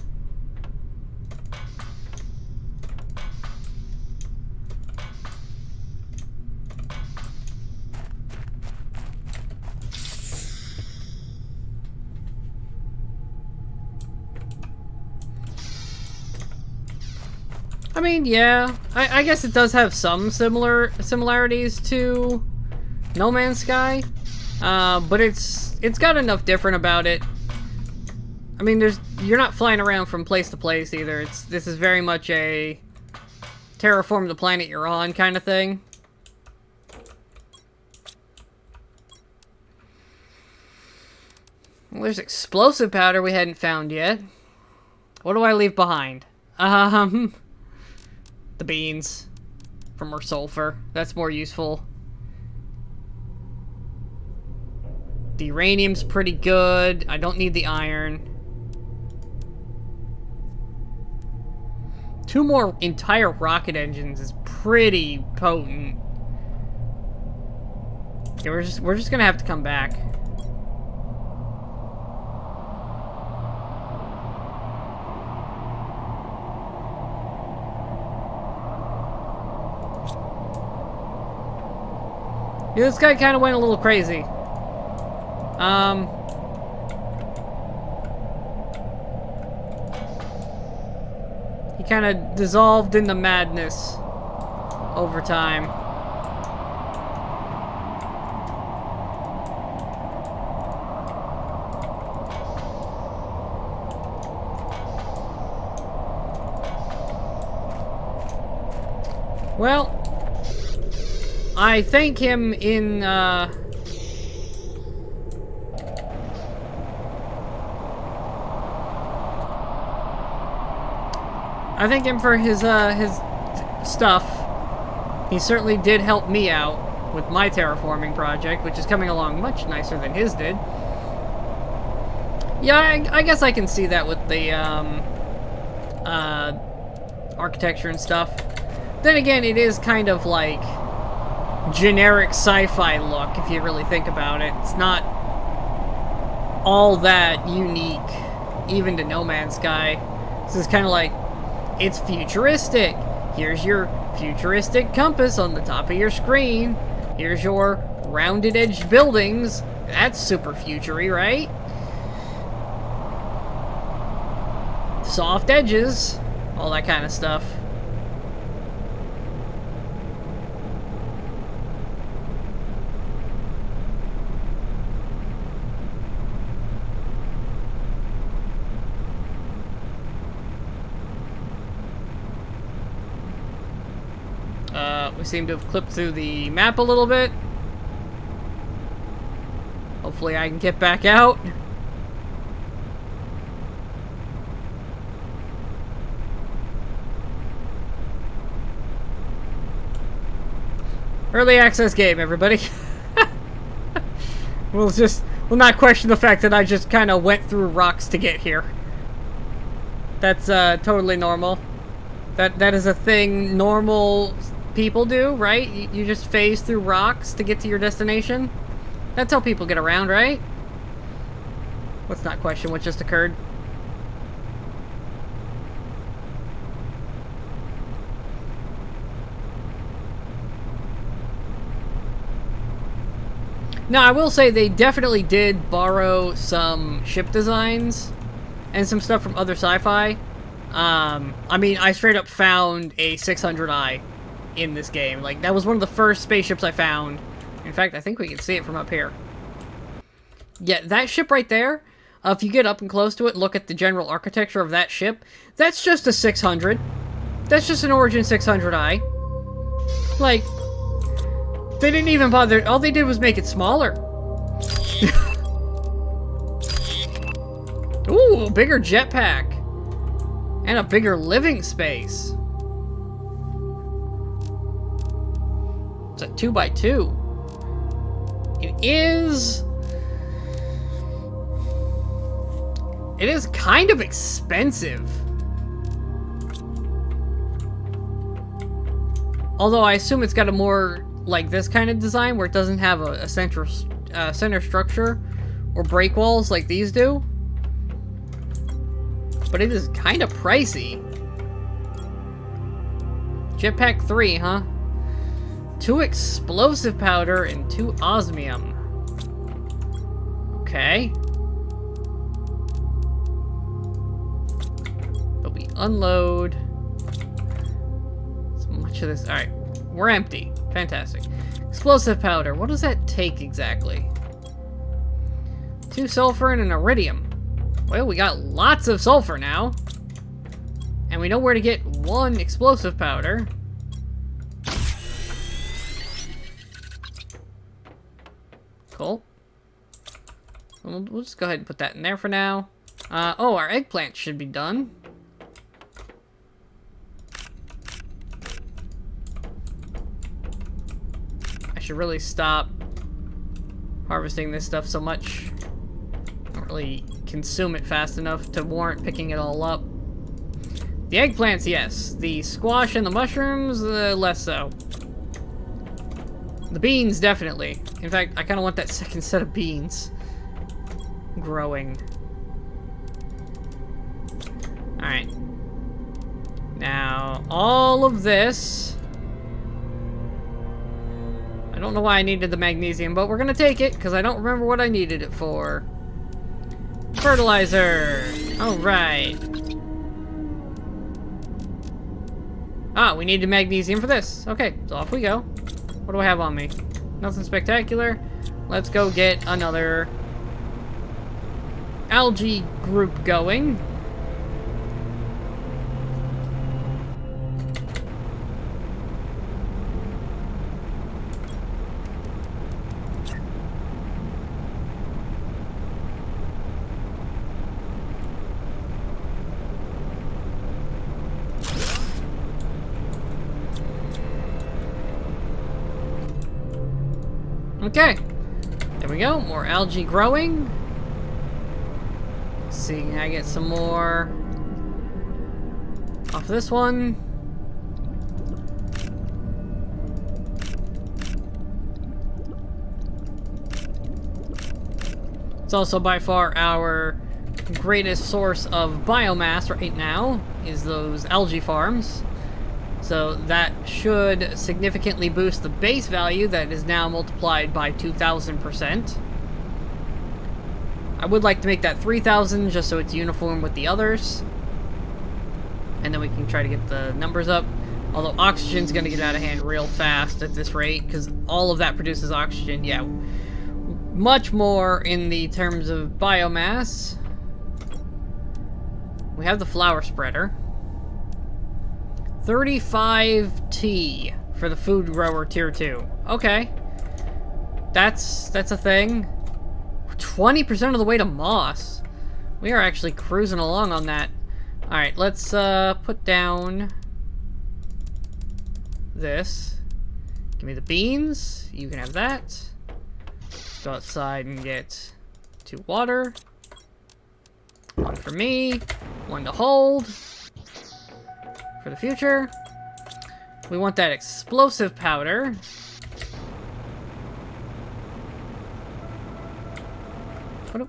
I mean, yeah, I guess it does have some similarities to No Man's Sky, but it's got enough different about it. I mean, you're not flying around from place to place either. This is very much a terraform the planet you're on kind of thing. Well, there's explosive powder we hadn't found yet. What do I leave behind? The beans for more sulfur. That's more useful. The uranium's pretty good. I don't need the iron. 2 more entire rocket engines is pretty potent. Yeah, we're just gonna have to come back. Yeah, this guy kind of went a little crazy. He kind of dissolved into madness over time. Well, I thank him in, I thank him for his stuff. He certainly did help me out with my terraforming project, which is coming along much nicer than his did. Yeah, I guess I can see that with the, architecture and stuff. Then again, it is kind of like generic sci-fi look, if you really think about it. It's not all that unique, even to No Man's Sky. This is kind of like, it's futuristic. Here's your futuristic compass on the top of your screen. Here's your rounded edged buildings. That's super futury, right? Soft edges, all that kind of stuff. We seem to have clipped through the map a little bit. Hopefully I can get back out. Early access game, everybody. We'll not question the fact that I just kind of went through rocks to get here. That's totally normal. That is a thing normal people do, right? You just phase through rocks to get to your destination. That's how people get around, right? Let's not question what just occurred. Now, I will say they definitely did borrow some ship designs and some stuff from other sci-fi. I mean, I straight up found a 600i in this game. Like, that was one of the first spaceships I found. In fact, I think we can see it from up here. Yeah, that ship right there, if you get up and close to it, look at the general architecture of that ship, that's just a 600. That's just an Origin 600i. Like, they didn't even bother. All they did was make it smaller. Ooh, a bigger jetpack. And a bigger living space. It's a 2x2. It is kind of expensive. Although I assume it's got a more like this kind of design where it doesn't have a center structure or break walls like these do. But it is kind of pricey. Jetpack 3, huh? 2 explosive powder and 2 osmium. Okay. But we unload so much of this. Alright, we're empty. Fantastic. Explosive powder. What does that take exactly? 2 sulfur and an iridium. Well, we got lots of sulfur now. And we know where to get 1 explosive powder. Cool. We'll just go ahead and put that in there for now. Oh, our eggplant should be done. I should really stop harvesting this stuff so much. Don't really consume it fast enough to warrant picking it all up. The eggplants, yes. The squash and the mushrooms, less so. The beans, definitely. In fact, I kind of want that second set of beans growing. Alright. Now, all of this... I don't know why I needed the magnesium, but we're gonna take it, because I don't remember what I needed it for. Fertilizer! Alright. Ah, we needed magnesium for this. Okay, so off we go. What do I have on me? Nothing spectacular. Let's go get another algae group going. Okay. There we go. More algae growing. Let's see, can I get some more off this one? It's also by far our greatest source of biomass right now, is those algae farms. So that should significantly boost the base value that is now multiplied by 2,000%. I would like to make that 3,000 just so it's uniform with the others. And then we can try to get the numbers up. Although oxygen's going to get out of hand real fast at this rate, because all of that produces oxygen. Yeah, much more in the terms of biomass. We have the flower spreader. 35T for the food grower tier 2. Okay. That's a thing. 20% of the way to moss. We are actually cruising along on that. Alright, let's put down this. Give me the beans. You can have that. Let's go outside and get 2 water. 1 for me. 1 to hold. For the future. We want that explosive powder.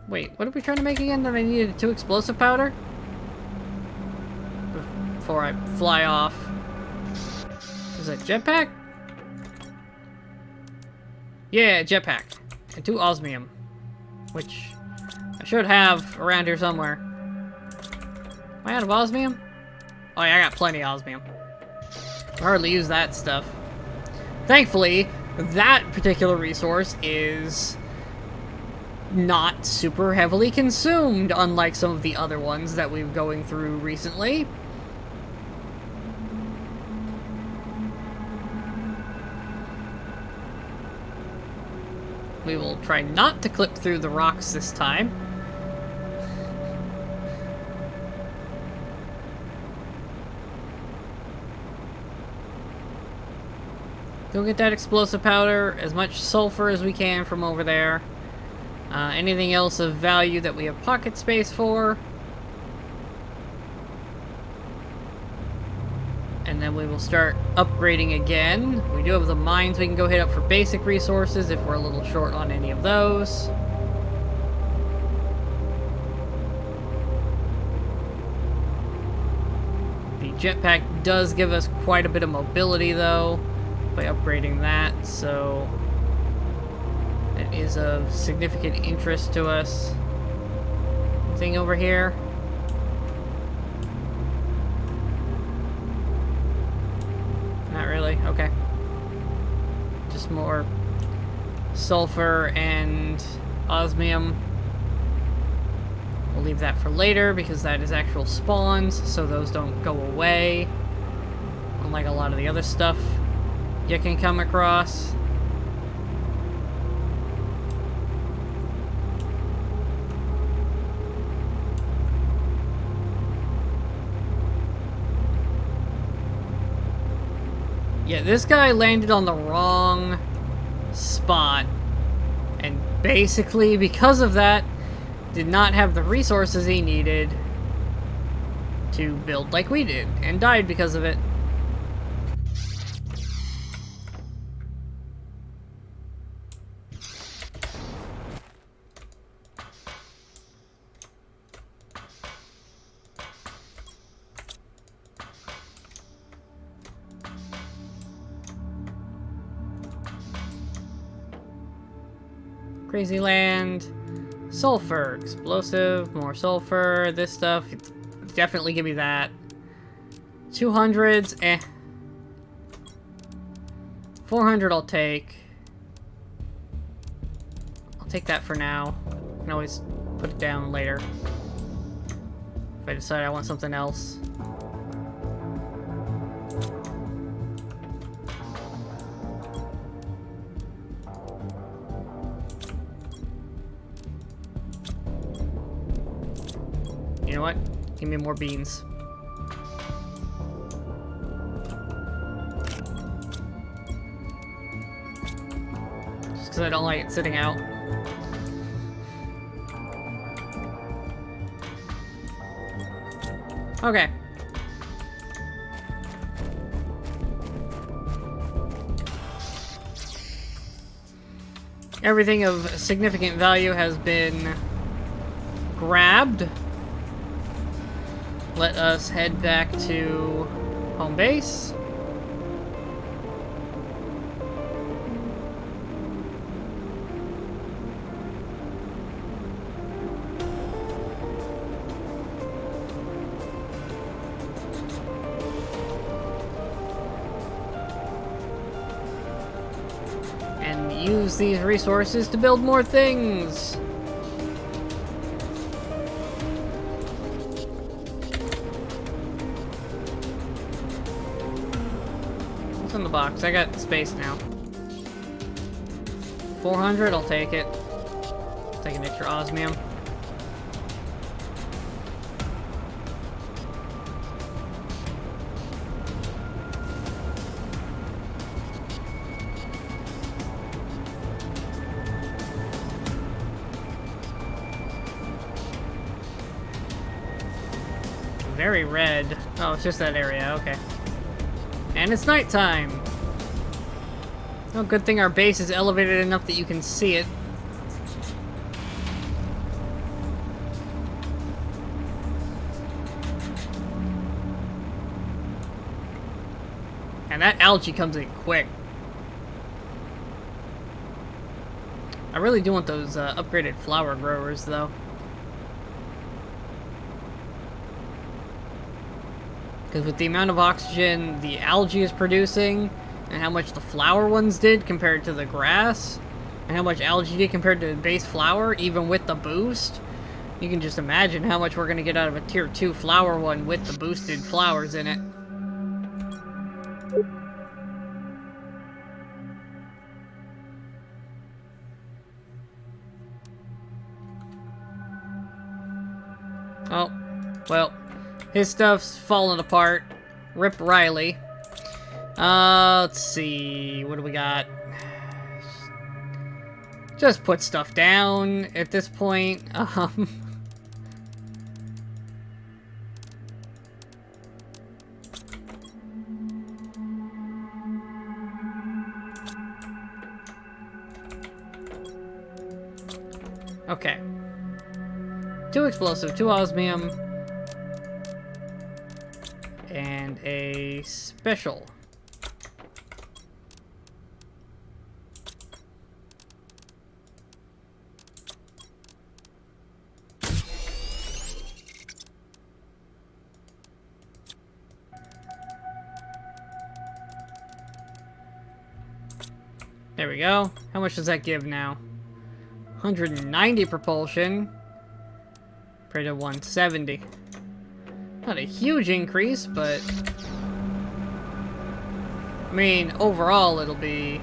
Wait, what are we trying to make again that I needed 2 explosive powder? Before I fly off. Is that jetpack? Yeah, jetpack. And 2 osmium. Which I should have around here somewhere. Am I out of osmium? Oh yeah, I got plenty of osmium. I hardly use that stuff. Thankfully, that particular resource is not super heavily consumed, unlike some of the other ones that we've going through recently. We will try not to clip through the rocks this time. Go get that explosive powder, as much sulfur as we can from over there. Anything else of value that we have pocket space for. And then we will start upgrading again. We do have the mines we can go hit up for basic resources if we're a little short on any of those. The jetpack does give us quite a bit of mobility though, by upgrading that, so it is of significant interest to us. Thing over here. Not really, okay. Just more sulfur and osmium. We'll leave that for later because that is actual spawns, so those don't go away. Unlike a lot of the other stuff you can come across. Yeah, this guy landed on the wrong spot, and basically because of that did not have the resources he needed to build like we did, and died because of it. Crazy land, sulfur, explosive, more sulfur, this stuff, definitely give me that. 200s, eh. 400 I'll take. I'll take that for now. I can always put it down later if I decide I want something else. You know what? Give me more beans. Just because because I don't like it sitting out. Okay. Everything of significant value has been grabbed. Let us head back to home base. And use these resources to build more things. What's in the box? I got space now. 400, I'll take it. Take an extra osmium. Very red. Oh, it's just that area, okay. And it's nighttime! Oh, good thing our base is elevated enough that you can see it. And that algae comes in quick. I really do want those upgraded flower growers, though. Because with the amount of oxygen the algae is producing, and how much the flower ones did compared to the grass, and how much algae did compared to the base flower, even with the boost, you can just imagine how much we're going to get out of a tier 2 flower one with the boosted flowers in it. Oh, well. His stuff's falling apart. Rip Riley. Let's see. What do we got? Just put stuff down at this point. Okay. 2 explosive, 2 osmium. And a special. There we go. How much does that give now? 190 propulsion. Compared to 170. Not a huge increase, but I mean, overall it'll be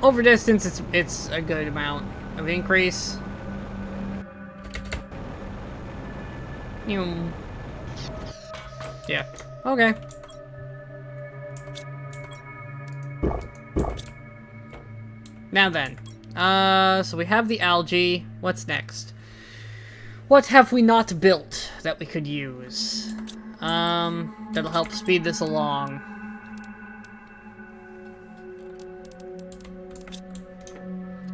over distance. It's a good amount of increase. Yeah. Okay. Now then, so we have the algae. What's next? What have we not built that we could use? That'll help speed this along.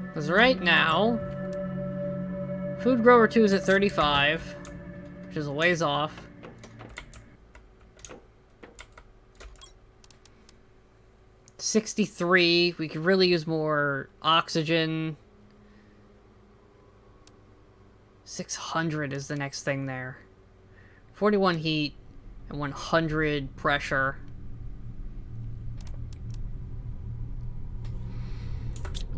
Because right now, Food Grower 2 is at 35, which is a ways off. $63, we could really use more oxygen. 600 is the next thing there. 41 heat and 100 pressure.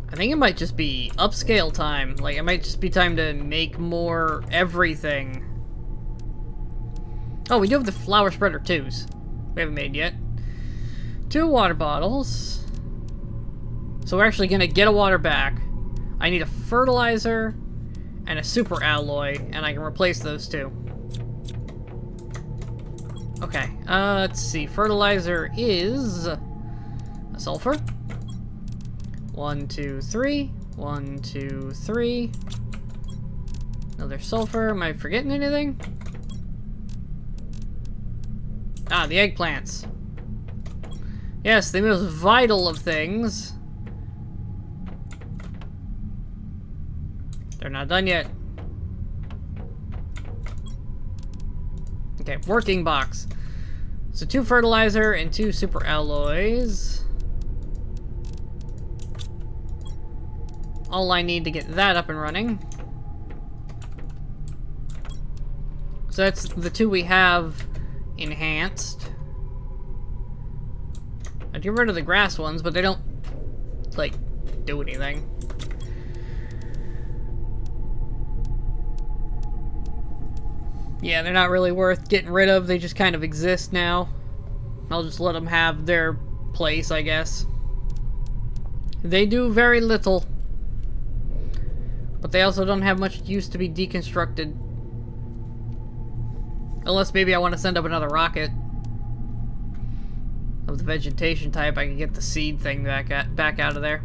I think it might just be upscale time. Like, it might just be time to make more everything. Oh, we do have the flower spreader 2s. We haven't made yet. 2 water bottles. So we're actually gonna get a water back. I need a fertilizer and a super alloy, and I can replace those 2. Okay, let's see. Fertilizer is a sulfur. 1, 2, 3. 1, 2, 3. Another sulfur. Am I forgetting anything? Ah, the eggplants. Yes, the most vital of things. They're not done yet. Okay, working box. So 2 fertilizer and 2 super alloys. All I need to get that up and running. So that's the 2 we have enhanced. I get rid of the grass ones, but they don't, like, do anything. Yeah, they're not really worth getting rid of. They just kind of exist now. I'll just let them have their place, I guess. They do very little. But they also don't have much use to be deconstructed. Unless maybe I want to send up another rocket. Of the vegetation type, I can get the seed thing back out of there.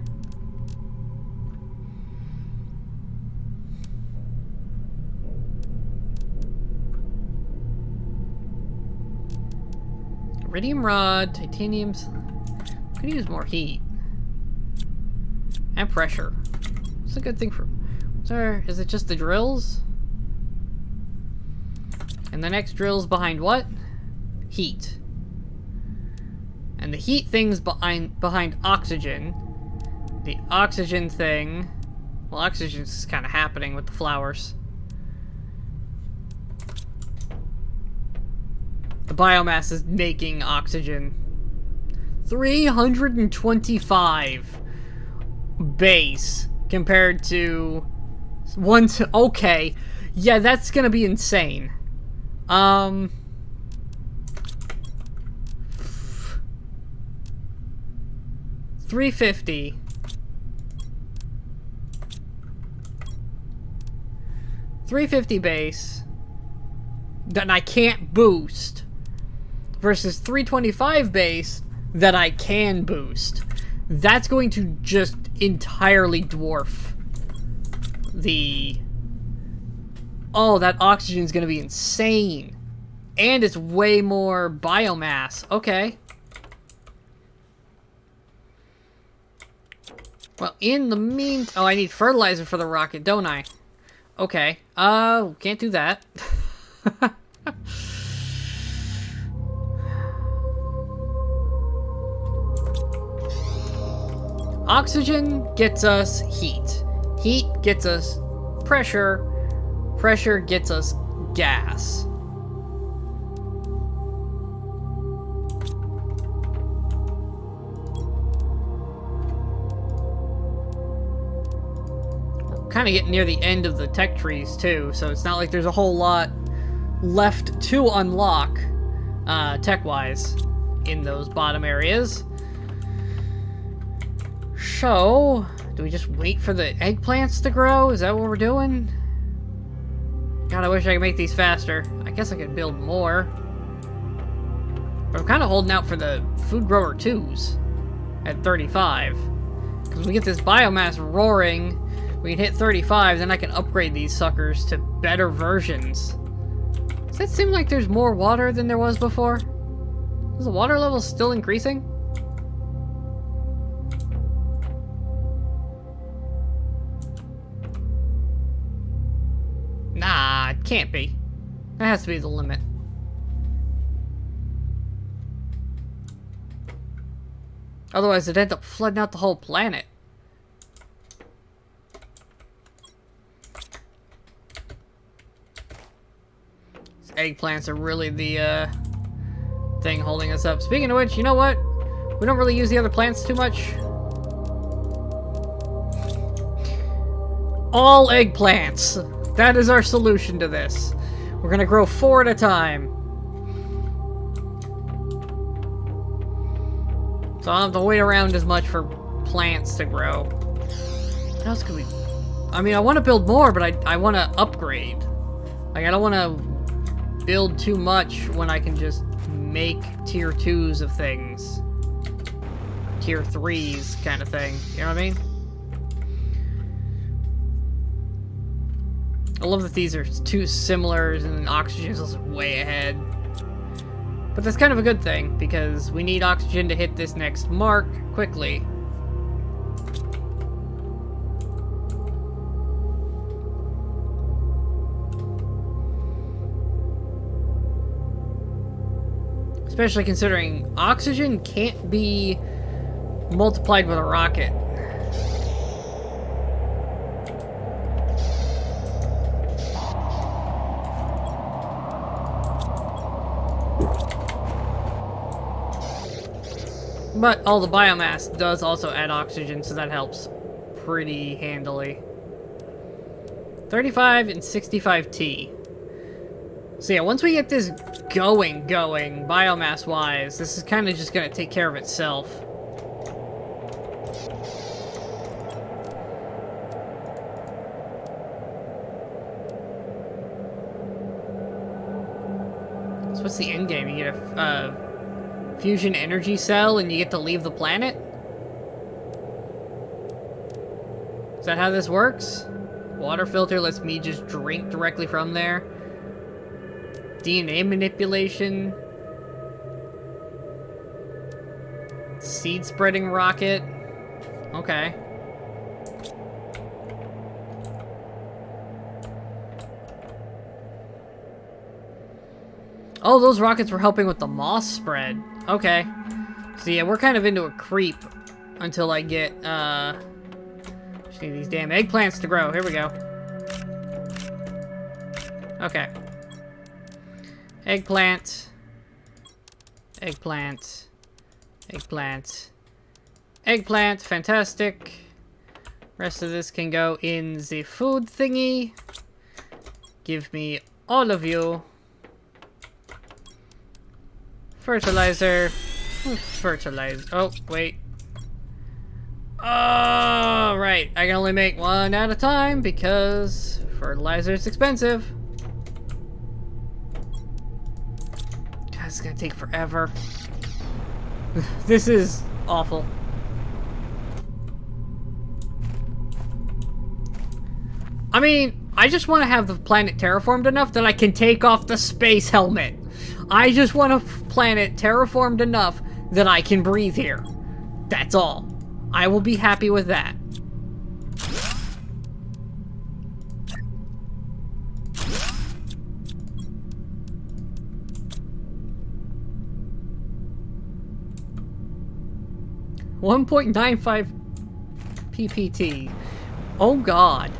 Iridium rod, titaniums. Could use more heat. And pressure. It's a good thing for... Sir, is it just the drills? And the next drill's behind what? Heat. And the heat thing's behind oxygen. The oxygen thing... Well, oxygen's kind of happening with the flowers. The biomass is making oxygen. 325 base compared to 1 to... Okay. Yeah, that's gonna be insane. 350. 350 base that I can't boost versus 325 base that I can boost. That's going to just entirely dwarf the... Oh, that oxygen is going to be insane. And it's way more biomass. Okay. Well, in the meantime... Oh, I need fertilizer for the rocket, don't I? Okay. Can't do that. Oxygen gets us heat. Heat gets us pressure. Pressure gets us gas. We're kind of getting near the end of the tech trees too, so it's not like there's a whole lot left to unlock tech-wise in those bottom areas. So, do we just wait for the eggplants to grow? Is that what we're doing? God, I wish I could make these faster. I guess I could build more. But I'm kind of holding out for the food grower 2s at 35. Because we get this biomass roaring, we can hit 35, then I can upgrade these suckers to better versions. Does that seem like there's more water than there was before? Is the water level still increasing? Nah, it can't be. That has to be the limit. Otherwise, it'd end up flooding out the whole planet. These eggplants are really the thing holding us up. Speaking of which, you know what? We don't really use the other plants too much. All eggplants. That is our solution to this. We're gonna grow 4 at a time. So I don't have to wait around as much for plants to grow. What else could we... I mean, I want to build more, but I want to upgrade. Like, I don't want to build too much when I can just make tier 2s of things. tier 3s kind of thing. You know what I mean? I love that these are too similar and oxygen's also way ahead. But that's kind of a good thing, because we need oxygen to hit this next mark quickly. Especially considering oxygen can't be multiplied with a rocket. But all the biomass does also add oxygen, so that helps pretty handily. 35 and 65T. So yeah, once we get this going, biomass-wise, this is kind of just going to take care of itself. So what's the end game? You get a fusion energy cell and you get to leave the planet? Is that how this works? Water filter lets me just drink directly from there. DNA manipulation. Seed spreading rocket. Okay. Oh, those rockets were helping with the moss spread. Okay. So yeah, we're kind of into a creep until I get, just need these damn eggplants to grow. Here we go. Okay. Eggplant. Eggplant. Eggplant. Eggplant. Fantastic. Rest of this can go in the food thingy. Give me all of you. Fertilizer. Fertilizer. Oh, wait. Oh, right. I can only make one at a time because fertilizer is expensive. God, it's gonna take forever. This is awful. I mean, I just want to have the planet terraformed enough that I can take off the space helmet. I just want a planet terraformed enough that I can breathe here. That's all. I will be happy with that. $1.95 PPT. Oh God.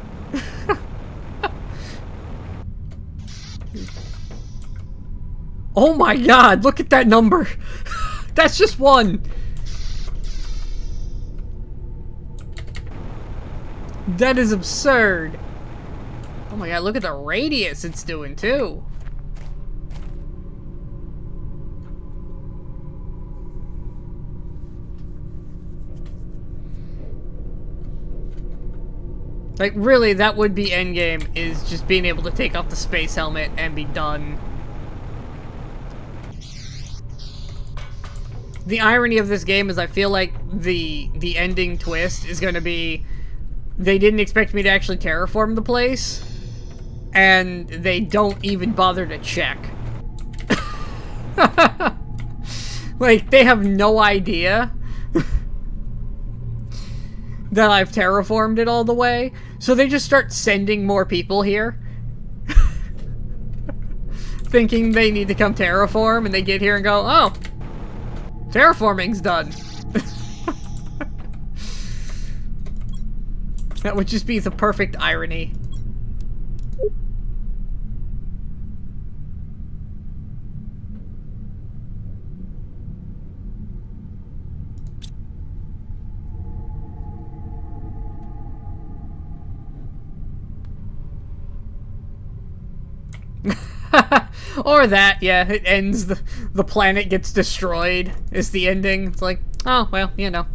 Oh my God, look at that number. That's just one. That is absurd. Oh my God, look at the radius it's doing too. Like, really, that would be endgame, is just being able to take off the space helmet and be done. The irony of this game is I feel like the ending twist is going to be they didn't expect me to actually terraform the place, and they don't even bother to check. Like, they have no idea that I've terraformed it all the way, so they just start sending more people here. Thinking they need to come terraform, and they get here and go, oh, terraforming's done. That would just be the perfect irony. Or that, yeah, it ends, the planet gets destroyed is the ending. It's like, oh, well, you know.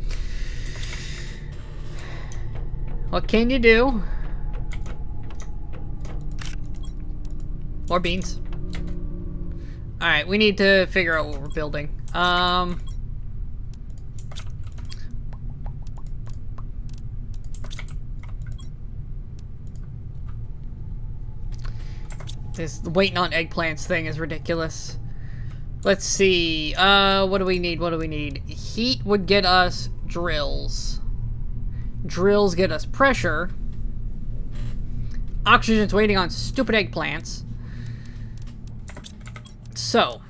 What can you do? More beans. Alright, we need to figure out what we're building. This waiting on eggplants thing is ridiculous. Let's see. What do we need? What do we need? Heat would get us drills. Drills get us pressure. Oxygen's waiting on stupid eggplants. So.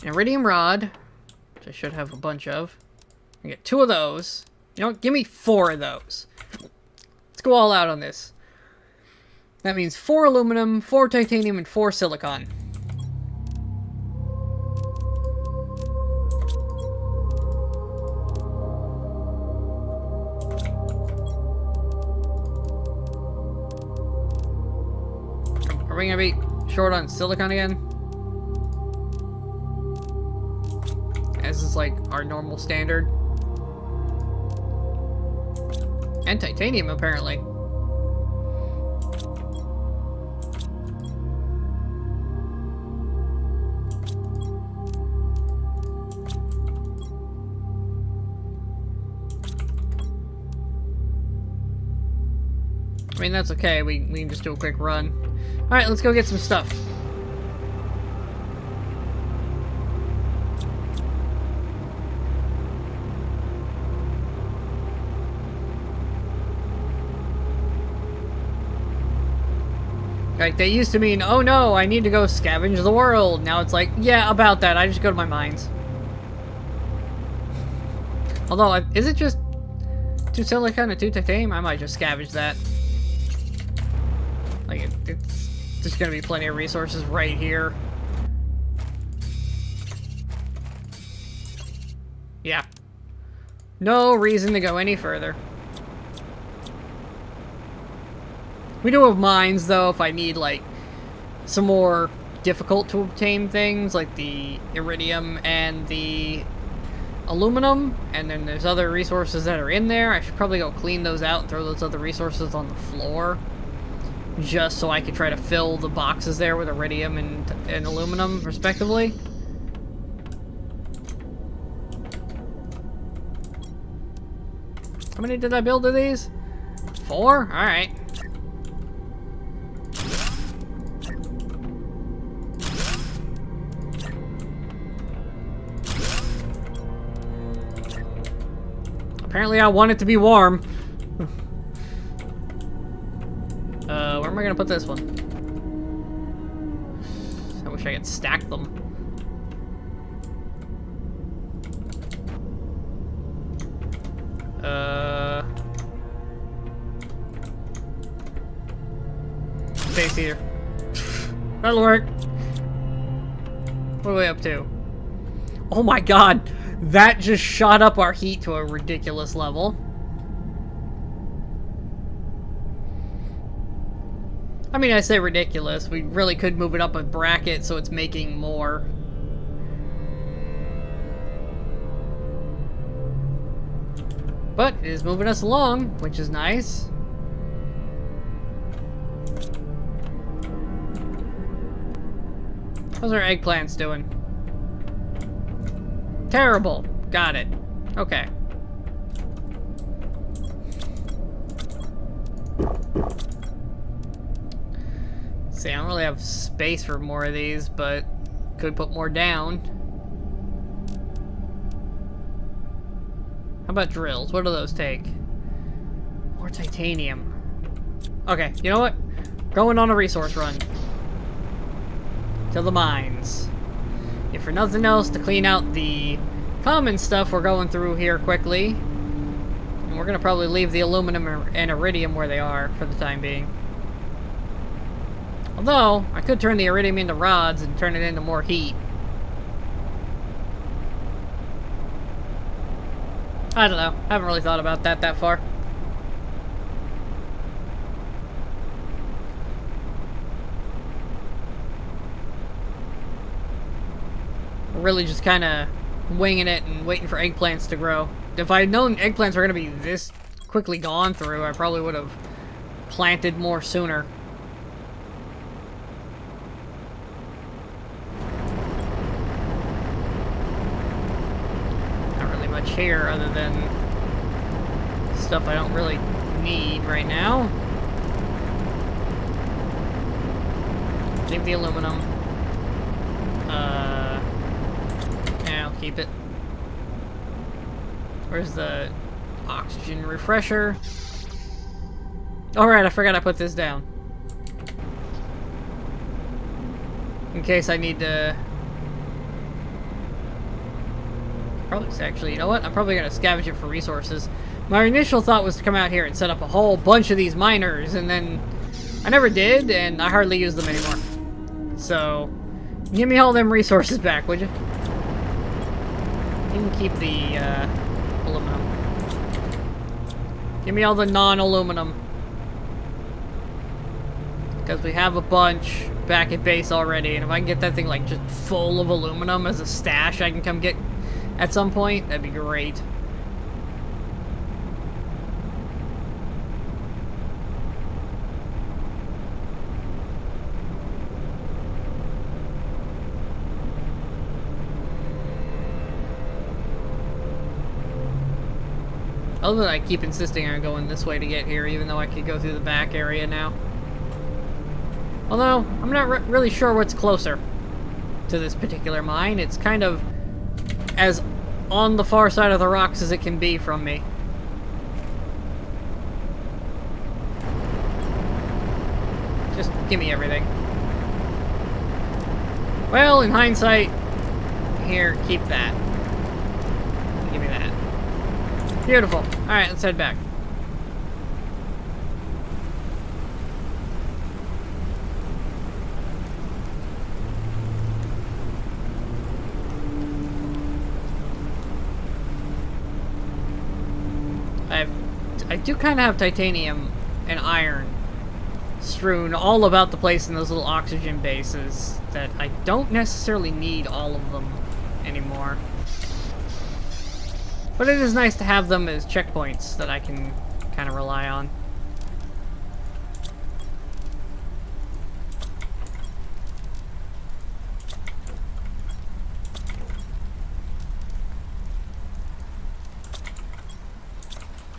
An iridium rod, which I should have a bunch of. I get 2 of those. You know what? Give me 4 of those. Let's go all out on this. That means 4 aluminum, 4 titanium, and 4 silicon. Are we gonna be short on silicon again? This is like our normal standard. And titanium, apparently. I mean, that's okay. We can just do a quick run. Alright, let's go get some stuff. Like, they used to mean, oh no, I need to go scavenge the world. Now it's like, yeah, about that. I just go to my mines. Although, is it just 2 silicon and 2 titanium? I might just scavenge that. Like, it's just gonna be plenty of resources right here. Yeah. No reason to go any further. We do have mines, though, if I need, like, some more difficult to obtain things, like the iridium and the aluminum, and then there's other resources that are in there. I should probably go clean those out and throw those other resources on the floor, just so I could try to fill the boxes there with iridium and aluminum, respectively. How many did I build of these? 4? Alright. Apparently I want it to be warm. Where am I gonna put this one? I wish I could stack them. Space heater. That'll work. What are we up to? Oh my god! That just shot up our heat to a ridiculous level. I mean, I say ridiculous. We really could move it up a bracket so it's making more. But it is moving us along, which is nice. How's our eggplants doing? Terrible. Got it. Okay. See, I don't really have space for more of these, but could put more down. How about drills? What do those take? More titanium. Okay, you know what? Going on a resource run. To the mines. If for nothing else, to clean out the common stuff we're going through here quickly. And we're going to probably leave the aluminum and iridium where they are for the time being. Although, I could turn the iridium into rods and turn it into more heat. I don't know. I haven't really thought about that far. Really just kind of winging it and waiting for eggplants to grow. If I had known eggplants were going to be this quickly gone through, I probably would have planted more sooner. Not really much here other than stuff I don't really need right now. Leave the aluminum. Yeah, I'll keep it. Where's the oxygen refresher? Alright, I forgot I put this down. In case I need to... Probably, actually, you know what? I'm probably going to scavenge it for resources. My initial thought was to come out here and set up a whole bunch of these miners, and then I never did, and I hardly use them anymore. So, give me all them resources back, would you? You can keep the aluminum. Give me all the non-aluminum. Because we have a bunch back at base already, and if I can get that thing like just full of aluminum as a stash I can come get at some point, that'd be great. Other than I keep insisting on going this way to get here, even though I could go through the back area now. Although, I'm not really sure what's closer to this particular mine. It's kind of as on the far side of the rocks as it can be from me. Just give me everything. Well, in hindsight, here, keep that. Give me that. Beautiful. Alright, let's head back. I do kind of have titanium and iron strewn all about the place in those little oxygen bases that I don't necessarily need all of them anymore. But it is nice to have them as checkpoints that I can kind of rely on.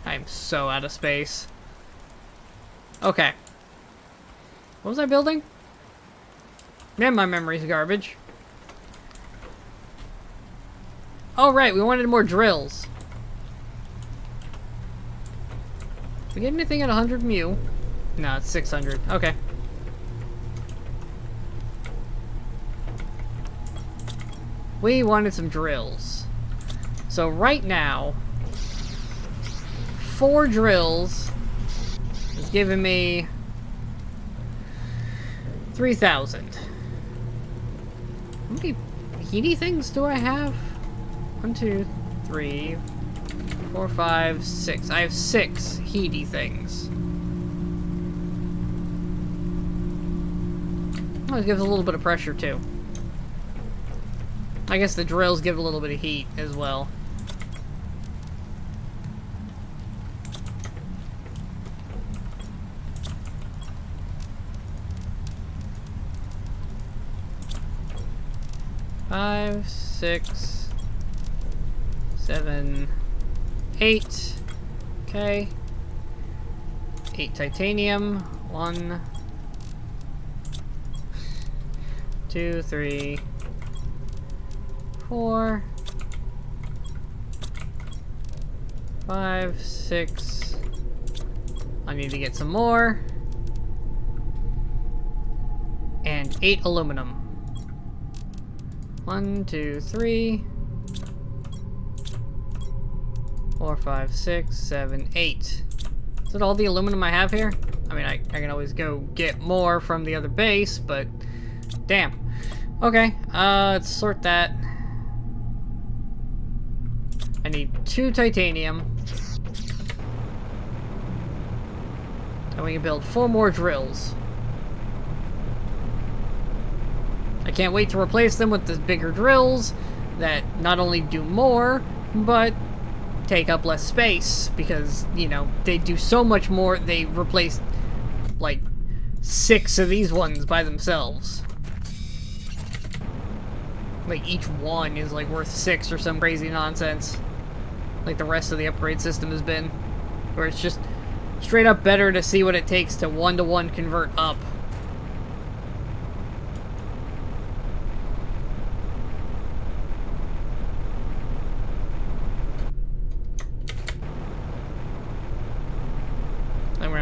I'm so out of space. Okay. What was I building? Man, my memory's garbage. Oh, right, we wanted more drills. We get anything at 100 mu? No, it's 600. Okay. We wanted some drills. So right now, 4 drills is giving me 3,000. How many heaty things do I have? 1, 2, 3, 4, 5, 6. I have 6 heaty things. Oh, it gives a little bit of pressure too. I guess the drills give a little bit of heat as well. Five, 6, 7, 8. Okay. 8 titanium. 1, 2, 3, 4, 5, 6. I need to get some more. And 8 aluminum. 1, 2, 3, 4, 5, 6, 7, 8. Is that all the aluminum I have here? I mean, I can always go get more from the other base, but damn. Okay, let's sort that. I need 2 titanium. And we can build 4 more drills. I can't wait to replace them with the bigger drills that not only do more, but take up less space because, you know, they do so much more. They replace like 6 of these ones by themselves. Like each one is like worth 6 or some crazy nonsense. Like the rest of the upgrade system has been. Where it's just straight up better to see what it takes to 1-to-1 convert up.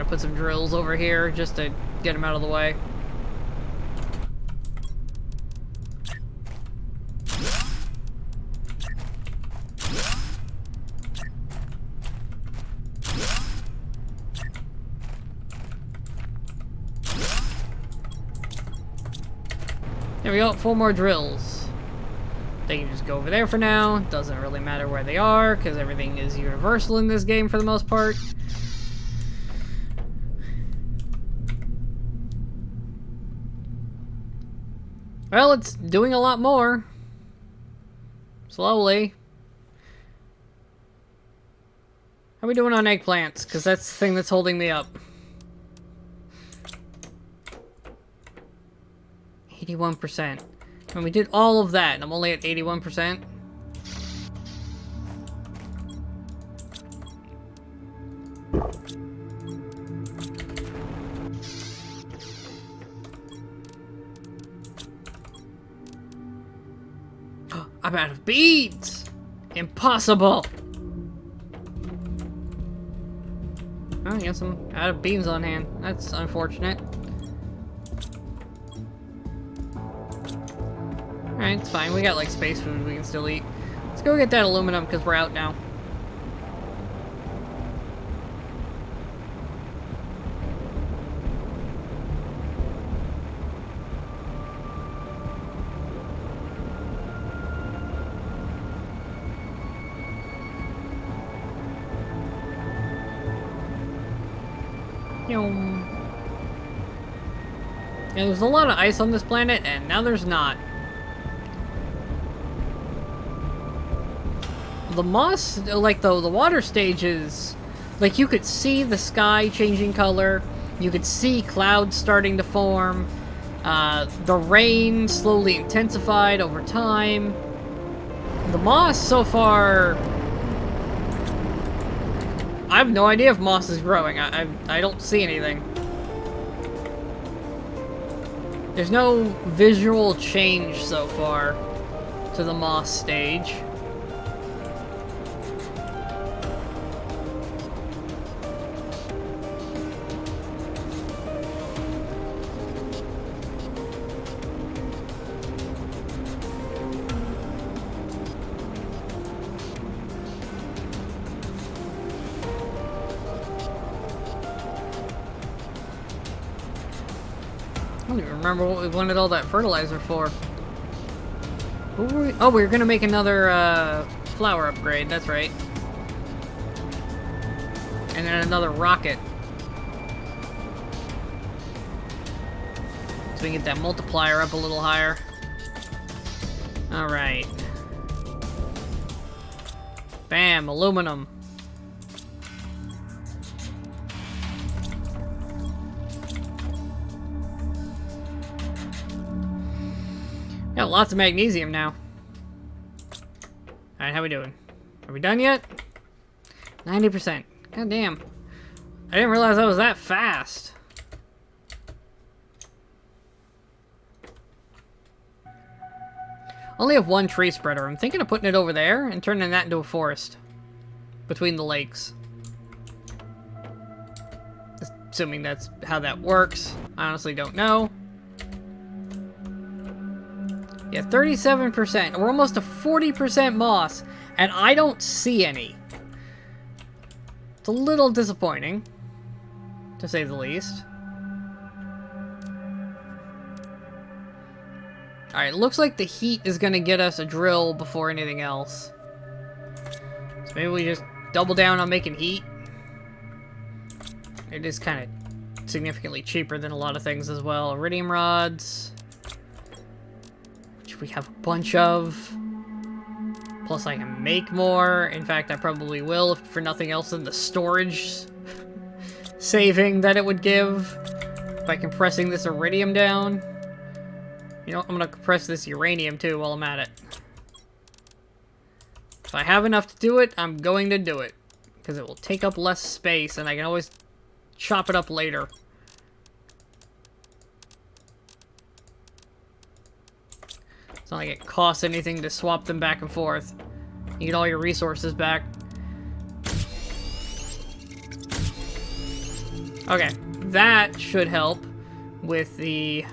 gonna put some drills over here just to get them out of the way. There we go, 4 more drills. They can just go over there for now. Doesn't really matter where they are, because everything is universal in this game for the most part. Well, it's doing a lot more. Slowly. How are we doing on eggplants? Because that's the thing that's holding me up. 81%. And we did all of that, and I'm only at 81%. I'm out of beads! Impossible! Oh, I guess I'm out of beans on hand. That's unfortunate. Alright, it's fine. We got, like, space food we can still eat. Let's go get that aluminum, because we're out now. Yeah, there's a lot of ice on this planet, and now there's not. The moss, like the water stages, like you could see the sky changing color, you could see clouds starting to form, the rain slowly intensified over time. The moss so far, I have no idea if moss is growing. I don't see anything. There's no visual change so far to the moss stage. I don't even remember what we wanted all that fertilizer for. What were we? Oh, we were gonna make another flower upgrade, that's right. And then another rocket. So we can get that multiplier up a little higher. Alright. Bam, aluminum. Got lots of magnesium now. Alright, how we doing? Are we done yet? 90%. God damn. I didn't realize I was that fast. Only have one tree spreader. I'm thinking of putting it over there and turning that into a forest. Between the lakes. Assuming that's how that works. I honestly don't know. Yeah, 37%. We're almost to 40% moss, and I don't see any. It's a little disappointing, to say the least. Alright, looks like the heat is going to get us a drill before anything else. So maybe we just double down on making heat. It is kind of significantly cheaper than a lot of things as well. Iridium rods, which we have a bunch of. Plus I can make more. In fact, I probably will, if for nothing else than the storage saving that it would give by compressing this iridium down. You know, I'm gonna compress this uranium too while I'm at it. If I have enough to do it, I'm going to do it. Because it will take up less space, and I can always chop it up later. It's not like it costs anything to swap them back and forth. You get all your resources back. Okay, that should help with the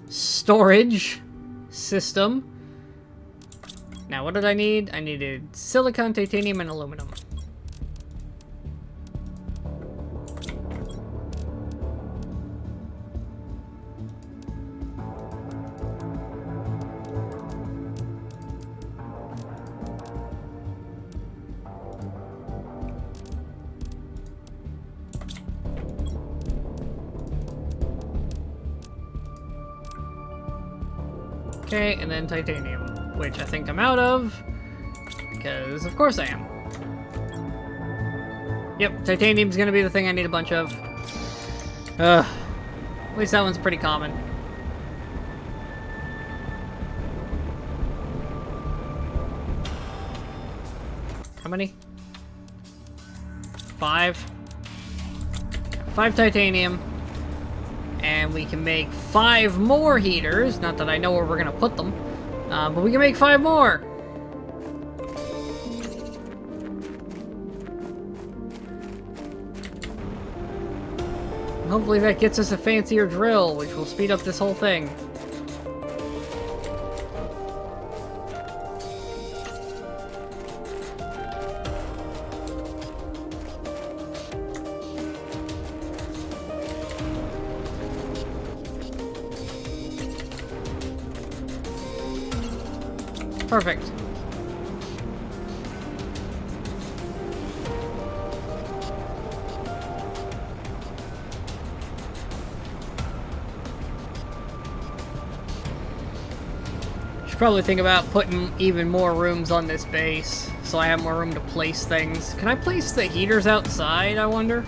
storage system. Now, what did I need? I needed silicon, titanium, and aluminum. Okay, and then titanium, which I think I'm out of, because of course I am. Yep, titanium's gonna be the thing I need a bunch of. At least that one's pretty common. How many? 5. 5 titanium. And we can make 5 more heaters. Not that I know where we're gonna put them. But we can make 5 more. Hopefully that gets us a fancier drill, which will speed up this whole thing. Perfect. Should probably think about putting even more rooms on this base, so I have more room to place things. Can I place the heaters outside, I wonder?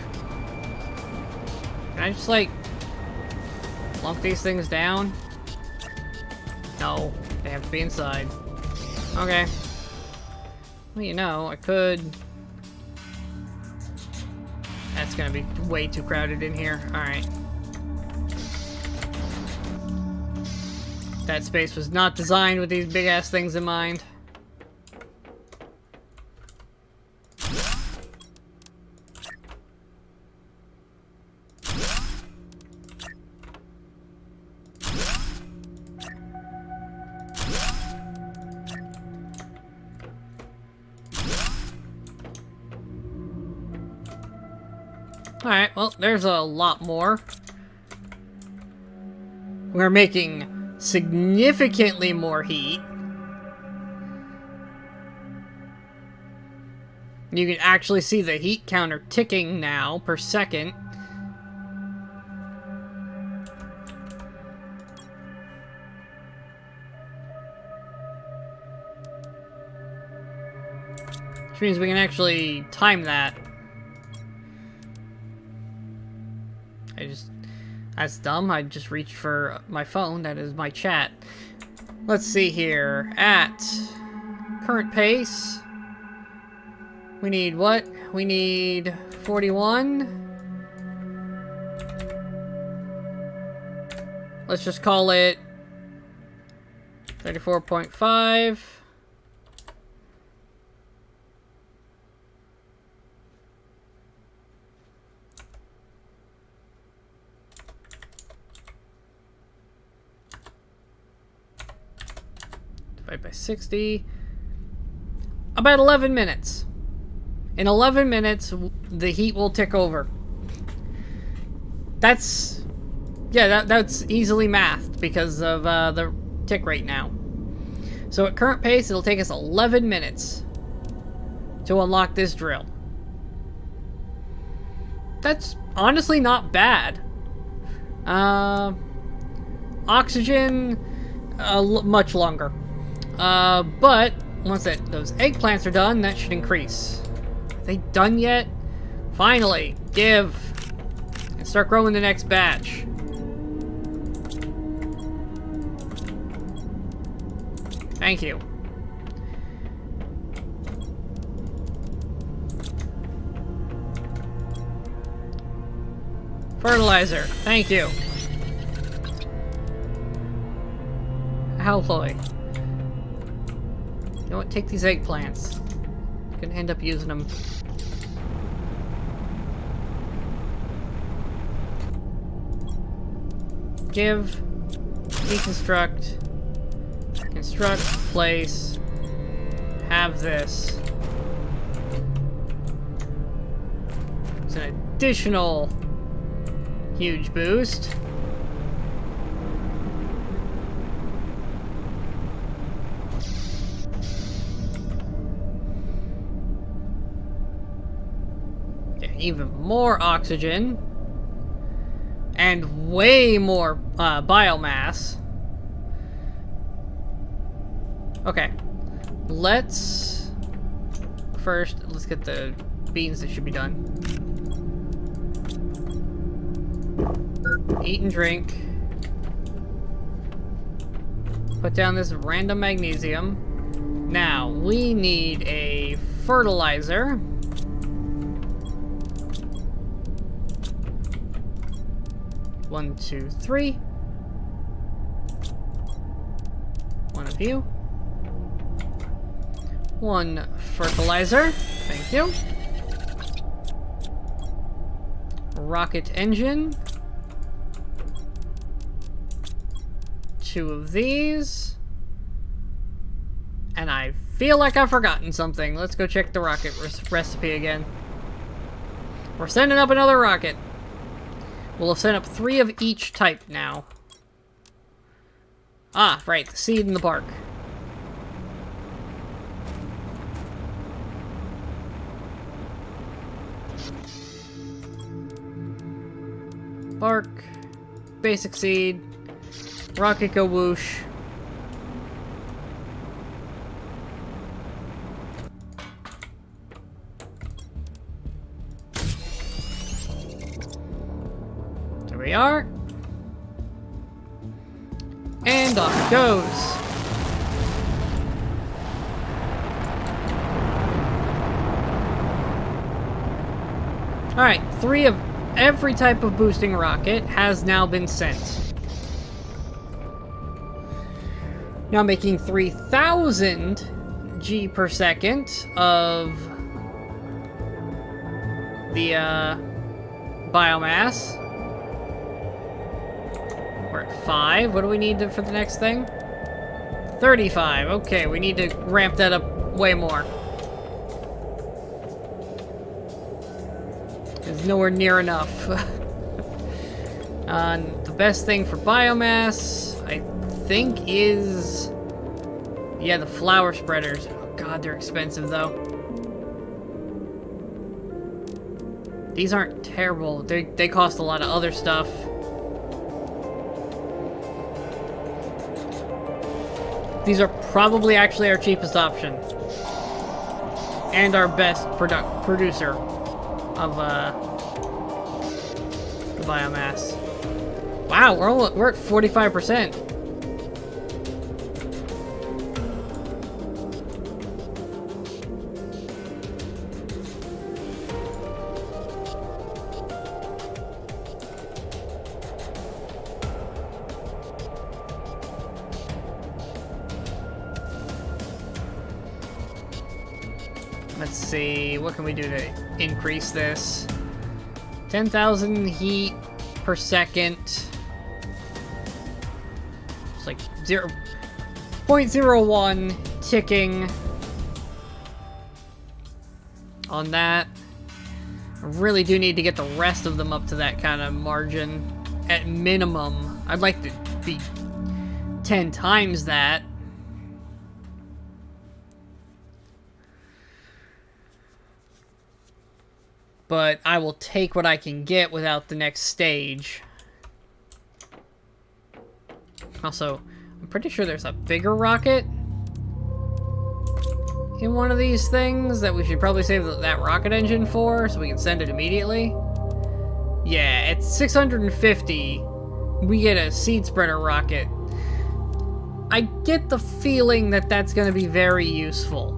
Can I just, like, plunk these things down? No, they have to be inside. Okay. Well, you know, I could... That's gonna be way too crowded in here. Alright. That space was not designed with these big-ass things in mind. Alright, well, there's a lot more. We're making significantly more heat. You can actually see the heat counter ticking now per second. Which means we can actually time that. That's dumb. I just reached for my phone. That is my chat. Let's see here. At current pace, we need what? We need 41. Let's just call it 34.5. By 60. About 11 minutes. In 11 minutes, the heat will tick over. That's... Yeah, that's easily mathed because of the tick rate now. So at current pace, it'll take us 11 minutes to unlock this drill. That's honestly not bad. Oxygen, much longer. But once those eggplants are done, that should increase. Are they done yet? Finally, give. And start growing the next batch. Thank you. Fertilizer. Thank you. Alloy. You know what? Take these eggplants. I'm gonna end up using them. Give, deconstruct, construct, place, have this. It's an additional huge boost. Yeah, even more oxygen. And way more biomass. Okay. Let's get the beans that should be done. Eat and drink. Put down this random magnesium. Now, we need a fertilizer. One, two, three. One of you. One fertilizer. Thank you. Rocket engine. Two of these. And I feel like I've forgotten something. Let's go check the rocket recipe again. We're sending up another rocket. We'll have sent up 3 of each type now. Ah, right, the seed and the bark. Bark, basic seed, rocket go whoosh. There we are. And off it goes. Alright, 3 of every type of boosting rocket has now been sent. Now making 3,000 G per second of the biomass. We're at 5. What do we need for the next thing? 35. Okay, we need to ramp that up way more. It's nowhere near enough. The best thing for biomass, I think, is... yeah, the flower spreaders. Oh god, they're expensive, though. These aren't terrible. They cost a lot of other stuff. These are probably actually our cheapest option. And our best producer of the biomass. Wow, we're at 45%. Let's see, what can we do to increase this? 10,000 heat per second. It's like 0.01 ticking on that. I really do need to get the rest of them up to that kind of margin at minimum. I'd like to be 10 times that. But I will take what I can get without the next stage. Also, I'm pretty sure there's a bigger rocket in one of these things that we should probably save that rocket engine for, so we can send it immediately. Yeah, at 650, we get a seed spreader rocket. I get the feeling that that's going to be very useful.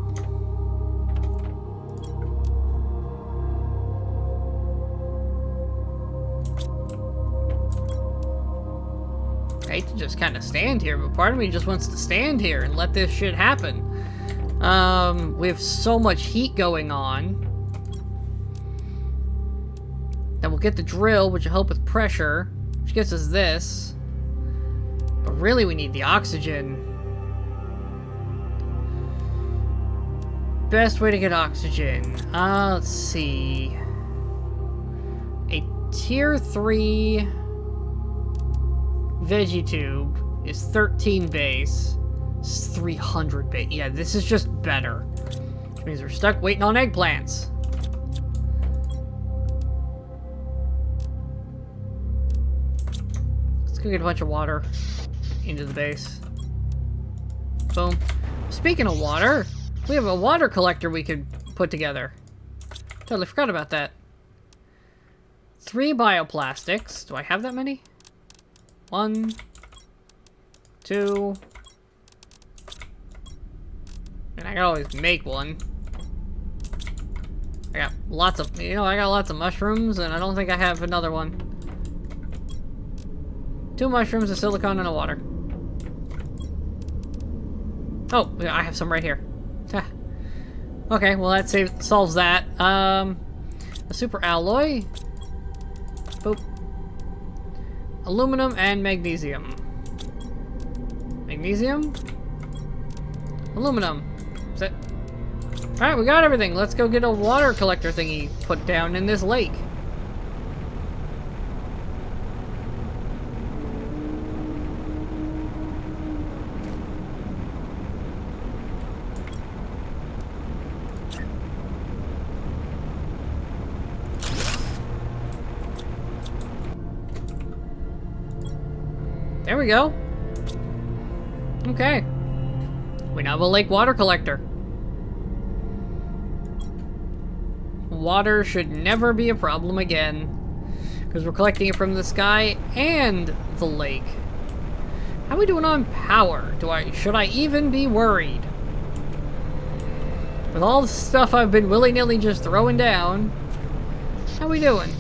I hate to just kind of stand here, but part of me just wants to stand here and let this shit happen. We have so much heat going on. Then we'll get the drill, which will help with pressure, which gets us this. But really, we need the oxygen. Best way to get oxygen. Let's see. A tier 3 veggie tube is 13 base. It's 300 base. Yeah, this is just better. Which means we're stuck waiting on eggplants. Let's go get a bunch of water into the base. Boom. Speaking of water, we have a water collector we could put together. Totally forgot about that. 3 bioplastics. Do I have that many? 1, 2. And I can always make one. I got lots of, I got lots of mushrooms, and I don't think I have another one. 2 mushrooms, a silicone, and a water. Oh, I have some right here. Okay, well that solves that. A super alloy. Boop. Aluminum and magnesium. Magnesium. Aluminum. Is it? Alright, we got everything. Let's go get a water collector thingy put down in this lake. There we go. Okay. We now have a lake water collector. Water should never be a problem again, because we're collecting it from the sky and the lake. How are we doing on power? Should I even be worried? With all the stuff I've been willy-nilly just throwing down, how we doing?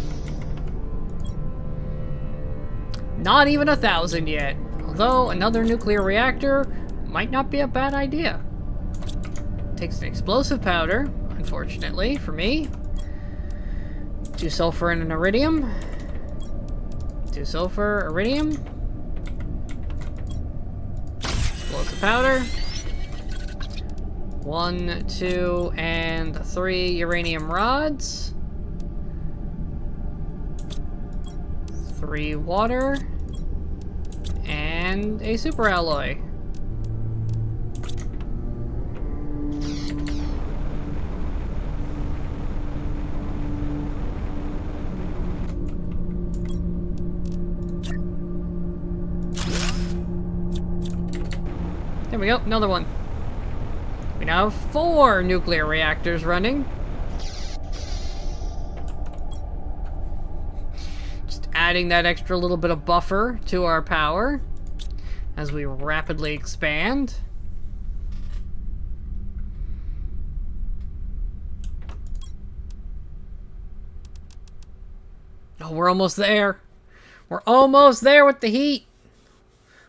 Not even 1,000 yet. Although another nuclear reactor might not be a bad idea. Takes an explosive powder, unfortunately for me. 2 sulfur and an iridium. 2 sulfur, iridium. Explosive powder. 1, 2, and 3 uranium rods. 3 water. And a super alloy. There we go, another one. We now have 4 nuclear reactors running. Just adding that extra little bit of buffer to our power as we rapidly expand. Oh, we're almost there. We're almost there with the heat.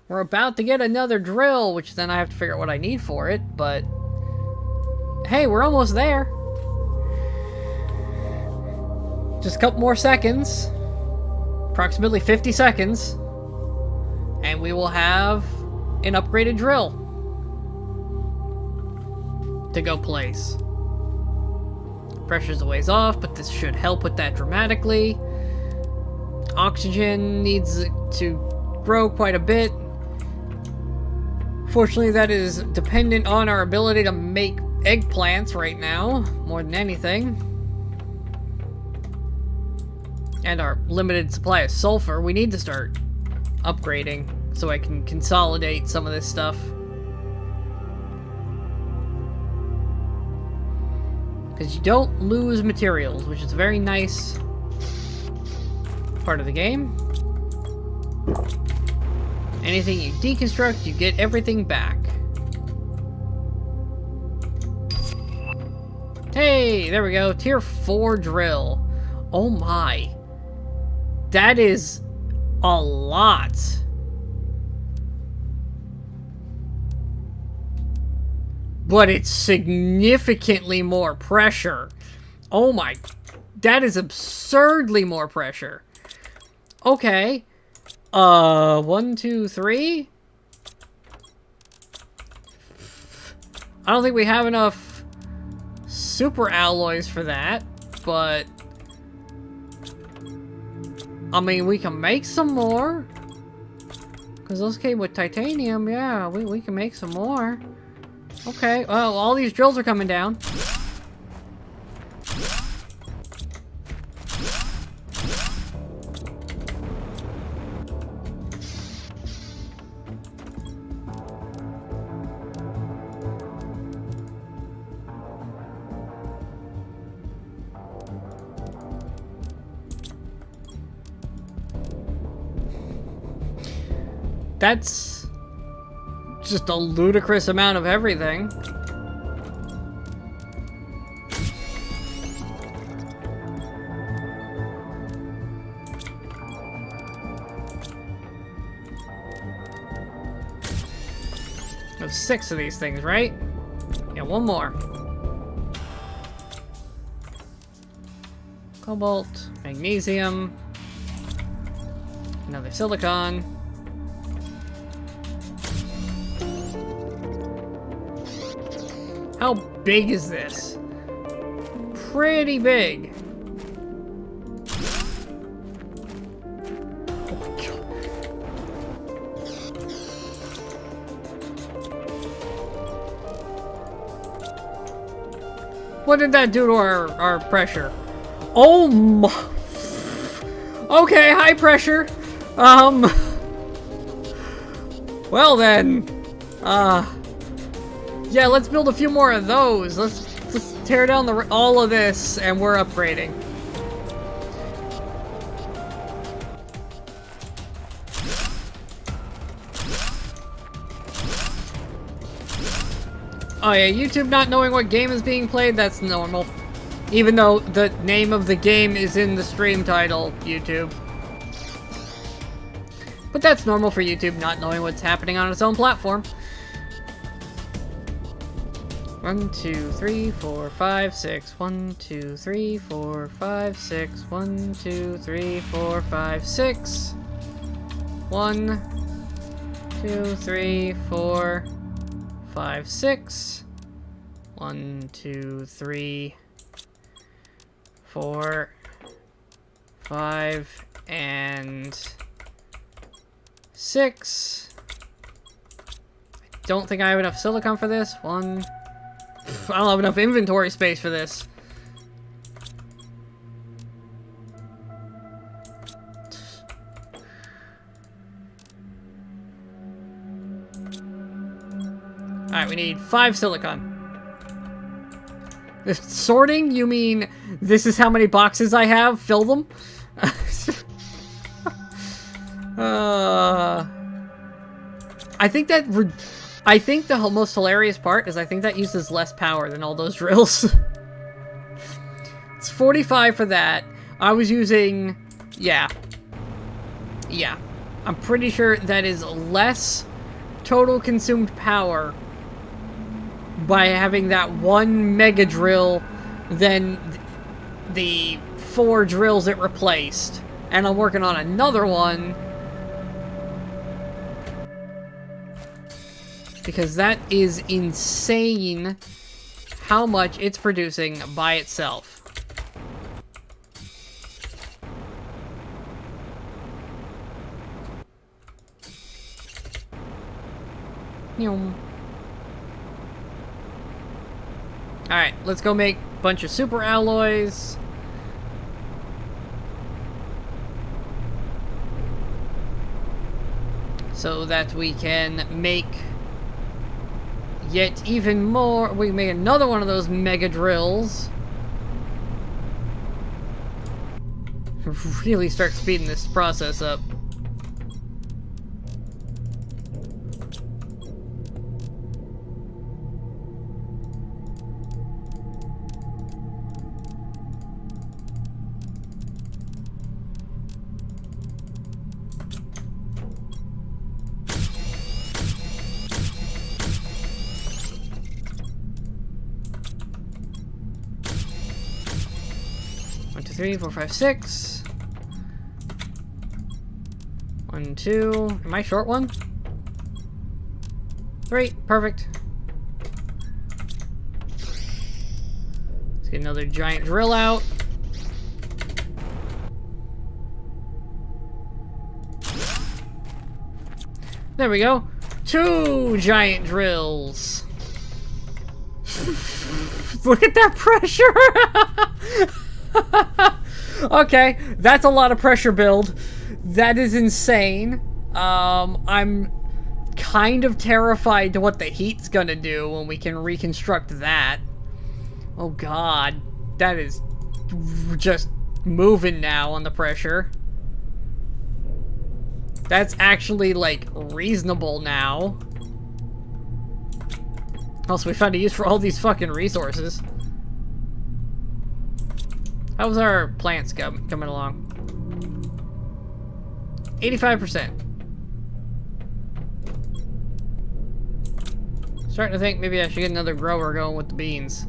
We're about to get another drill, which then I have to figure out what I need for it, but hey, we're almost there. Just a couple more seconds. Approximately 50 seconds. And we will have an upgraded drill to go place. Pressure's a ways off, but this should help with that dramatically. Oxygen needs to grow quite a bit. Fortunately, that is dependent on our ability to make eggplants right now, more than anything. And our limited supply of sulfur. We need to start upgrading so I can consolidate some of this stuff. Because you don't lose materials, which is a very nice part of the game. Anything you deconstruct, you get everything back. Hey, there we go. Tier 4 drill. Oh my. That is a lot. But it's significantly more pressure. Oh my. That is absurdly more pressure. Okay. 1, 2, 3. I don't think we have enough super alloys for that, but I mean, we can make some more. Because those came with titanium, yeah, we can make some more. Okay, well, all these drills are coming down. That's just a ludicrous amount of everything. There's 6 of these things, right? Yeah, one more. Cobalt, magnesium, another silicon. How big is this? Pretty big. Oh my God. What did that do to our pressure? Oh my... Okay, high pressure. Well then. Yeah, let's build a few more of those. Let's tear down all of this, and we're upgrading. Oh yeah, YouTube not knowing what game is being played, that's normal. Even though the name of the game is in the stream title, YouTube. But that's normal for YouTube not knowing what's happening on its own platform. 1, 2, 3, 4, 5, 6. 1, 2, 3, 4, 5, 6. 1, 2, 3, 4, 5, 6. 1, 2, 3, 4, 5, 6. 1, 2, 3, 4, 5, and 6. I don't think I have enough silicon for this. 1. I don't have enough inventory space for this. Alright, we need 5 silicon. If sorting, you mean this is how many boxes I have? Fill them? I think the most hilarious part is I think that uses less power than all those drills. It's 45 for that. I was using... Yeah. Yeah. I'm pretty sure that is less total consumed power by having that one mega drill than the 4 drills it replaced. And I'm working on another one because that is insane how much it's producing by itself. Alright, let's go make a bunch of super alloys. So that we can make yet even more. We can make another one of those mega drills. Really start speeding this process up. Three, 4, 5, 6. 1, 2. Am I short one? 3. Perfect. get another giant drill out. There we go. 2 giant drills. Look at that pressure! Okay, that's a lot of pressure build. That is insane. I'm kind of terrified to what the heat's gonna do when we can reconstruct that. Oh god, that is just moving now on the pressure. That's actually, like, reasonable now. Also, we found a use for all these fucking resources. How's our plants coming along? 85%. Starting to think maybe I should get another grower going with the beans.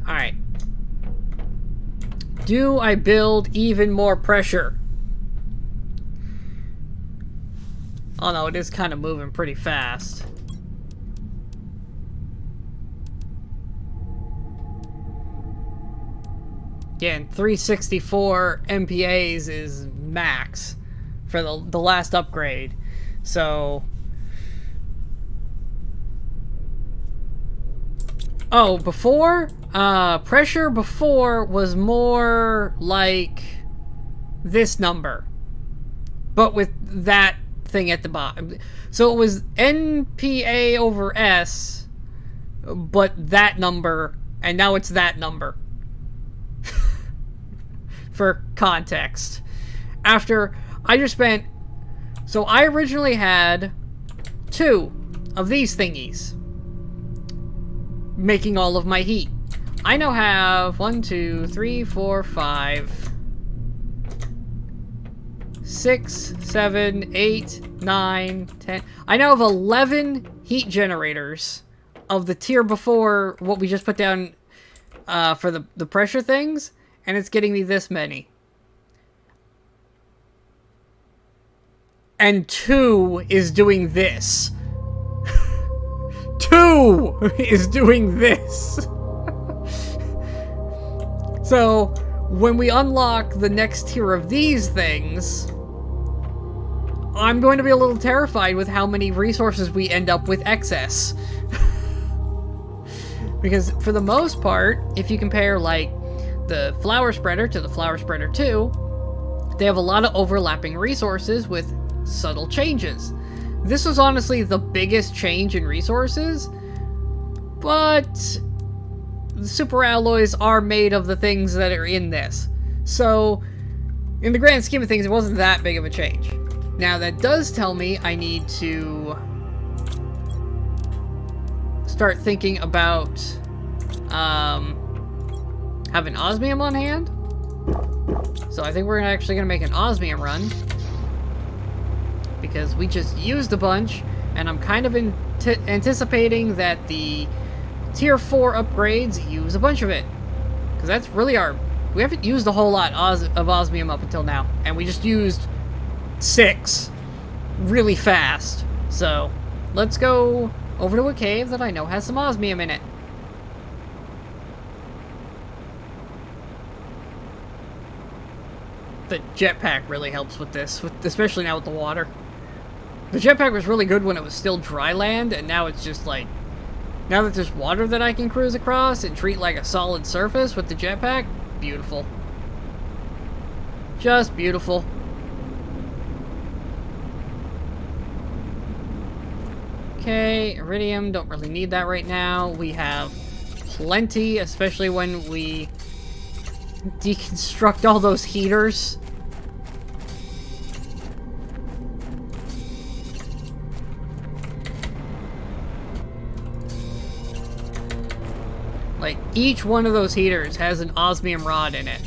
Alright. Do I build even more pressure? Oh no, it is kind of moving pretty fast. Again, 364 MPAs is max for the last upgrade. So... Oh, before? Pressure before was more like this number. But with that thing at the bottom. So it was NPA over S, but that number, and now it's that number. For context. After I just spent... So I originally had 2 of these thingies making all of my heat. I now have 1, 2, 3, 4, 5, 6, 7, 8, 9, 10. I now have 11 heat generators of the tier before what we just put down for the pressure things, and it's getting me this many. And 2 is doing this. 2 is doing this. So, when we unlock the next tier of these things, I'm going to be a little terrified with how many resources we end up with excess. Because for the most part, if you compare like the flower spreader to the flower spreader 2, they have a lot of overlapping resources with subtle changes. This was honestly the biggest change in resources, but the super alloys are made of the things that are in this. So, in the grand scheme of things, it wasn't that big of a change. Now, that does tell me I need to start thinking about having osmium on hand. So I think we're actually going to make an osmium run, because we just used a bunch, and I'm kind of anticipating that the tier 4 upgrades use a bunch of it. Because that's really we haven't used a whole lot of osmium up until now, and we just used 6 really fast. So let's go over to a cave that I know has some osmium in it. The jetpack really helps with this, especially now with the water. The jetpack was really good when it was still dry land, and now it's just like... Now that there's water that I can cruise across and treat like a solid surface with the jetpack, beautiful. Just beautiful. Okay, iridium, don't really need that right now. We have plenty, especially when we deconstruct all those heaters. Like, each one of those heaters has an osmium rod in it.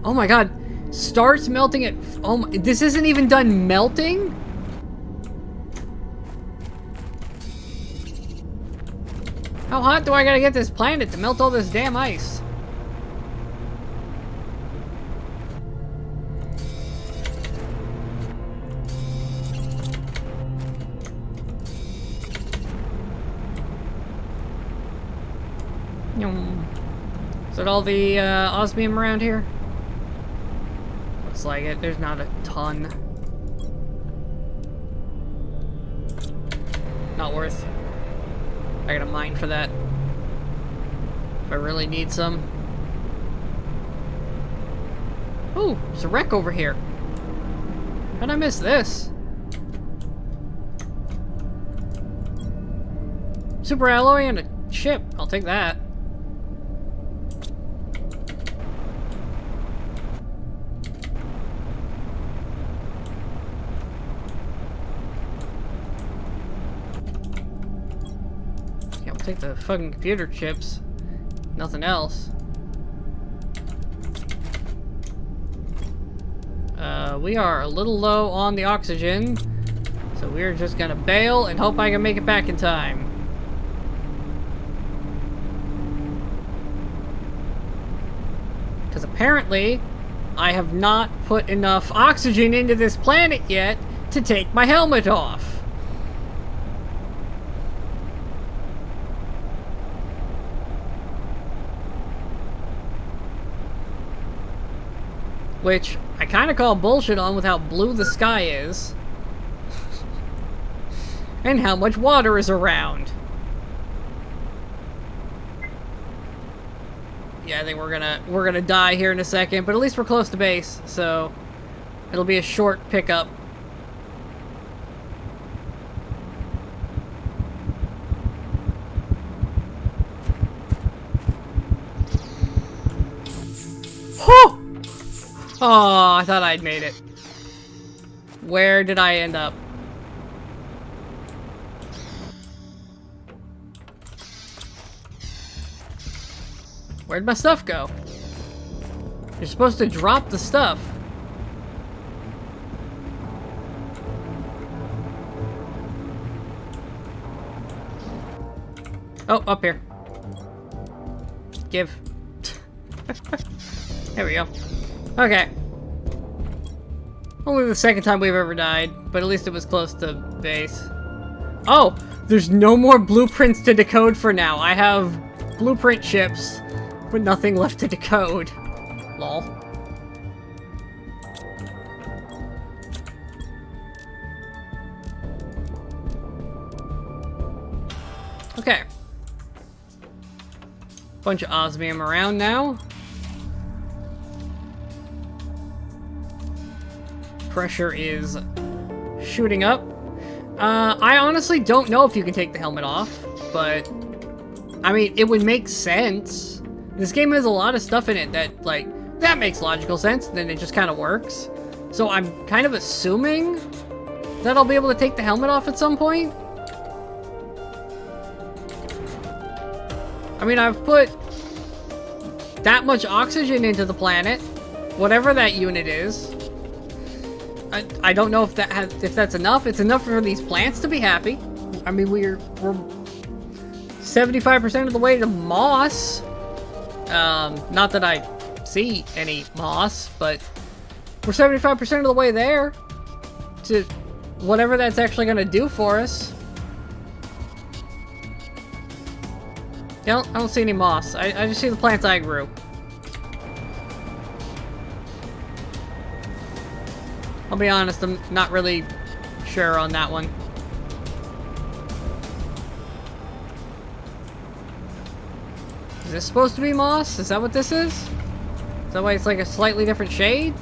Oh my god. Starts melting it. Oh my, this isn't even done melting? How hot do I gotta get this planet to melt all this damn ice? Is that all the osmium around here? Looks like it. There's not a ton. Not worth. I gotta mine for that. If I really need some. Ooh, there's a wreck over here. How'd I miss this? Super alloy and a ship. I'll take that. Yeah, we'll take the fucking computer chips. Nothing else. We are a little low on the oxygen, so we're just gonna bail and hope I can make it back in time. Because apparently, I have not put enough oxygen into this planet yet to take my helmet off. Which I kind of call bullshit on with how blue the sky is. And how much water is around. Yeah, I think we're gonna die here in a second, but at least we're close to base, so it'll be a short pickup. Whew! Oh, I thought I'd made it. Where did I end up? Where'd my stuff go? You're supposed to drop the stuff. Oh, up here. Give. There we go. Okay. Only the second time we've ever died, but at least it was close to base. Oh! There's no more blueprints to decode for now. I have blueprint chips, but nothing left to decode. Lol. Okay. Bunch of osmium around now. Pressure is shooting up. I honestly don't know if you can take the helmet off, but I mean, it would make sense. This game has a lot of stuff in it that, like, that makes logical sense, then it just kind of works. So I'm kind of assuming that I'll be able to take the helmet off at some point. I mean, I've put that much oxygen into the planet, whatever that unit is. I don't know if that's enough. It's enough for these plants to be happy. I mean, we're 75% of the way to moss. Not that I see any moss, but we're 75% of the way there to whatever that's actually going to do for us. Yeah, I don't see any moss. I just see the plants I grew. I'll be honest, I'm not really sure on that one. Is this supposed to be moss? Is that what this is? Is that why it's like a slightly different shade?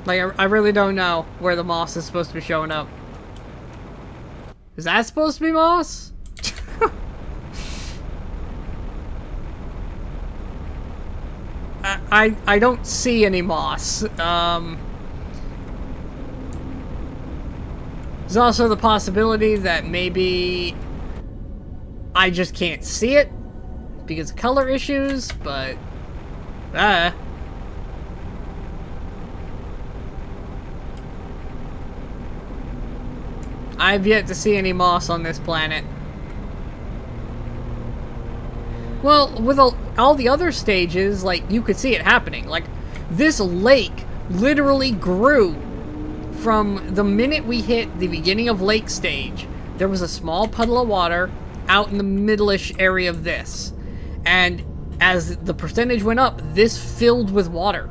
Like, I really don't know where the moss is supposed to be showing up. Is that supposed to be moss? I don't see any moss. There's also the possibility that maybe I just can't see it because of color issues, but I've yet to see any moss on this planet. Well, with all the other stages, like, you could see it happening. Like, this lake literally grew from the minute we hit the beginning of lake stage. There was a small puddle of water out in the middle-ish area of this. And as the percentage went up, this filled with water.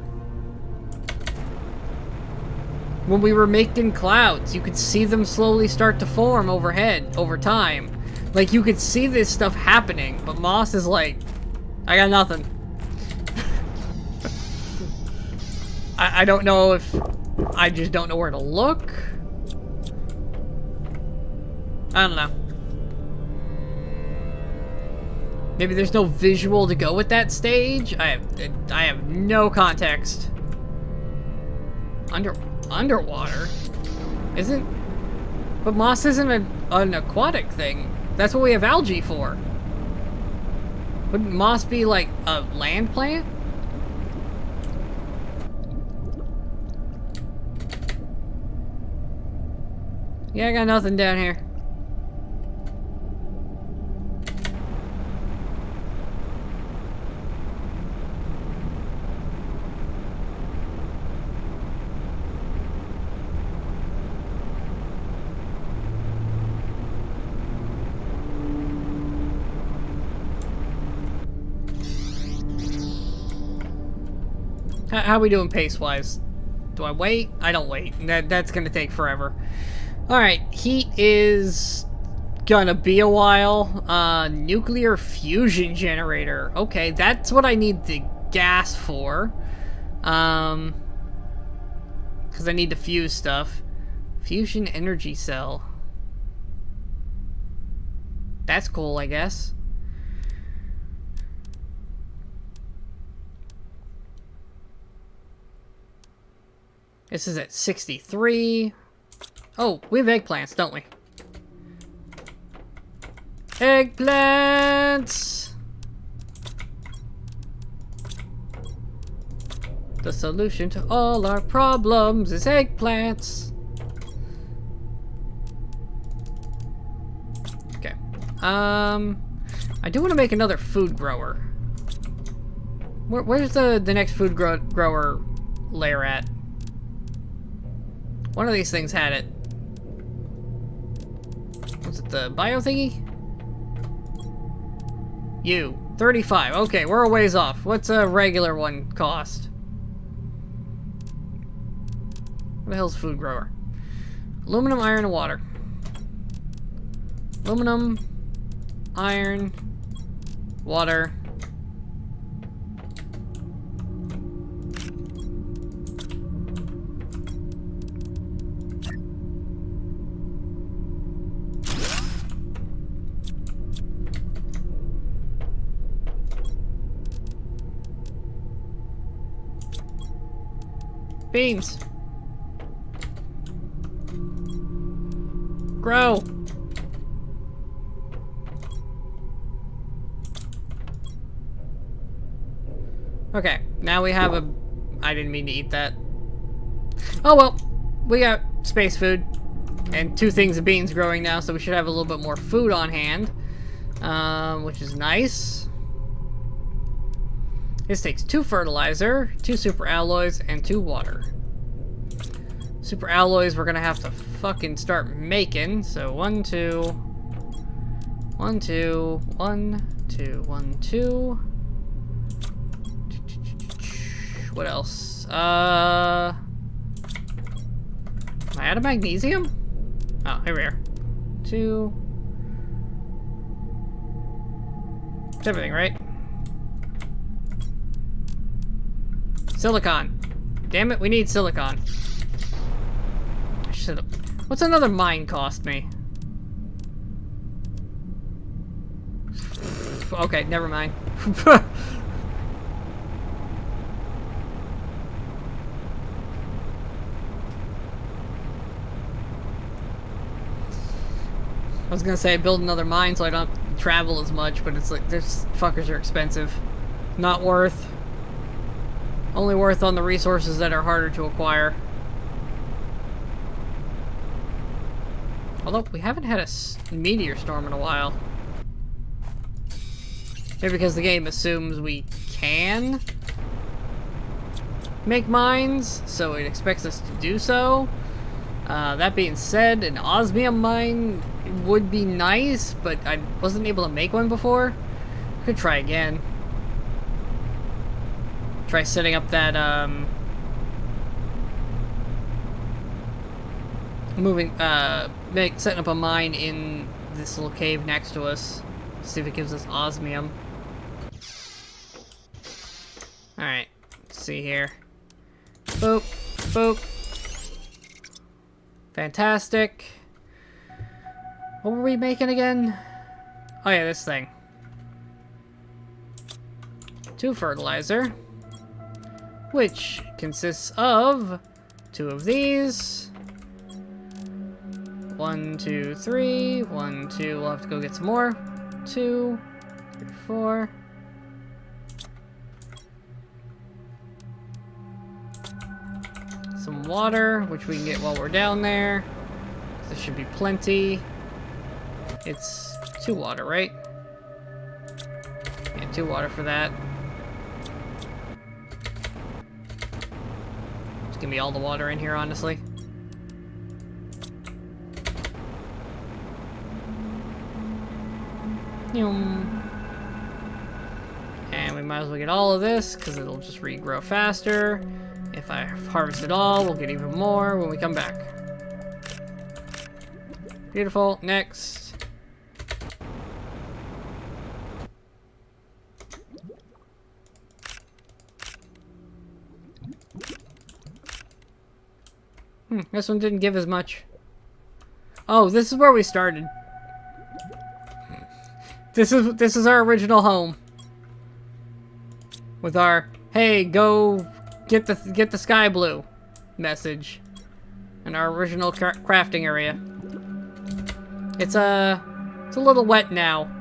When we were making clouds, you could see them slowly start to form overhead over time. Like, you could see this stuff happening, but Moss is like, I got nothing. I don't know if... I just don't know where to look. I don't know. Maybe there's no visual to go with that stage? I have no context. Underwater? Isn't... But moss isn't an aquatic thing. That's what we have algae for. Wouldn't moss be like a land plant? Yeah, I got nothing down here. How we doing pace-wise? Do I wait? I don't wait. That's gonna take forever. Alright, heat is gonna be a while. Nuclear fusion generator. Okay, that's what I need the gas for. Because I need to fuse stuff. Fusion energy cell. That's cool, I guess. This is at 63. Oh, we have eggplants, don't we? Eggplants! The solution to all our problems is eggplants. Okay. I do want to make another food grower. Where's the next food grower layer at? One of these things had it. Was it the bio thingy? 35. Okay, we're a ways off. What's a regular one cost? What the hell's a food grower? Aluminum, iron, and water. Aluminum, iron, water. Beans. Grow. Okay, now we have a... I didn't mean to eat that. Oh well, we got space food. And 2 things of beans growing now, so we should have a little bit more food on hand. Which is nice. This takes 2 fertilizer, 2 super alloys, and 2 water. Super alloys we're gonna have to fucking start making. So 1, 2, 1, 2, 1, 2, 1, 2. What else? Am I out of magnesium? Oh, here we are. 2. It's everything, right? Silicon. Damn it, we need silicon. I should've... What's another mine cost me? Okay, never mind. I was gonna say build another mine so I don't travel as much, but it's like, this fuckers are expensive. Not worth. Only worth on the resources that are harder to acquire. Although, we haven't had a meteor storm in a while. Maybe because the game assumes we can make mines, so it expects us to do so. That being said, an osmium mine would be nice, but I wasn't able to make one before. Could try again. Try setting up that, setting up a mine in this little cave next to us. See if it gives us osmium. Alright, let's see here. Boop, boop. Fantastic. What were we making again? Oh yeah, this thing. 2 fertilizer. Which consists of 2 of these. 1, 2, 3. 1, 2. We'll have to go get some more. 2, 3, 4. Some water, which we can get while we're down there. There should be plenty. It's 2 water, right? Yeah, 2 water for that. Just give me all the water in here, honestly. And we might as well get all of this, because it'll just regrow faster. If I harvest it all, we'll get even more when we come back. Beautiful. Next. This one didn't give as much. Oh, this is where we started. This is our original home. With our, hey, go get the sky blue message. In our original crafting area. It's a little wet now.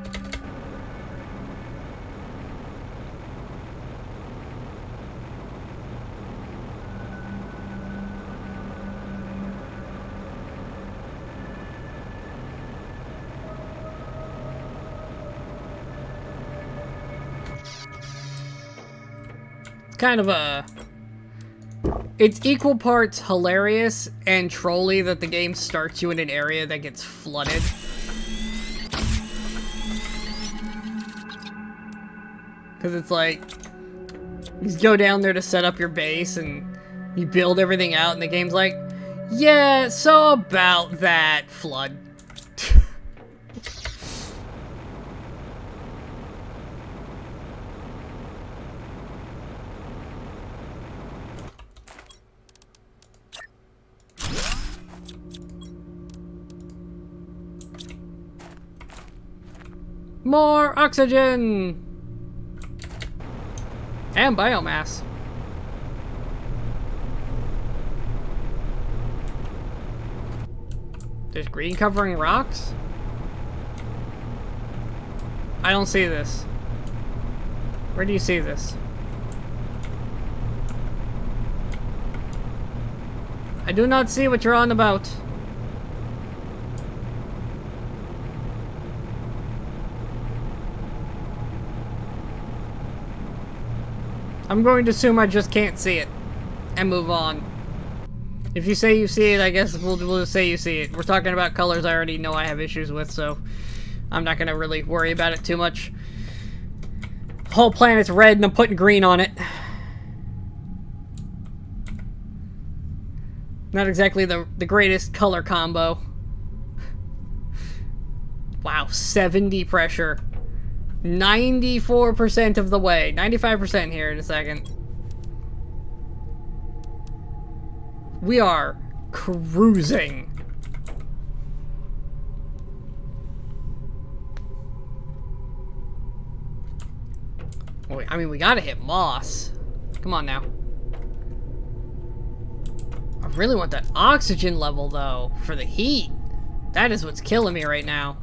Kind of it's equal parts hilarious and trolly that the game starts you in an area that gets flooded. Because it's like, you go down there to set up your base and you build everything out and the game's like, yeah, so about that flood. More oxygen! And biomass. There's green covering rocks? I don't see this. Where do you see this? I do not see what you're on about. I'm going to assume I just can't see it. And move on. If you say you see it, I guess we'll say you see it. We're talking about colors I already know I have issues with, so I'm not going to really worry about it too much. The whole planet's red and I'm putting green on it. Not exactly the greatest color combo. Wow, 70 pressure. 94% of the way. 95% here in a second. We are cruising. Wait, I mean, we gotta hit moss. Come on now. I really want that oxygen level, though, for the heat. That is what's killing me right now.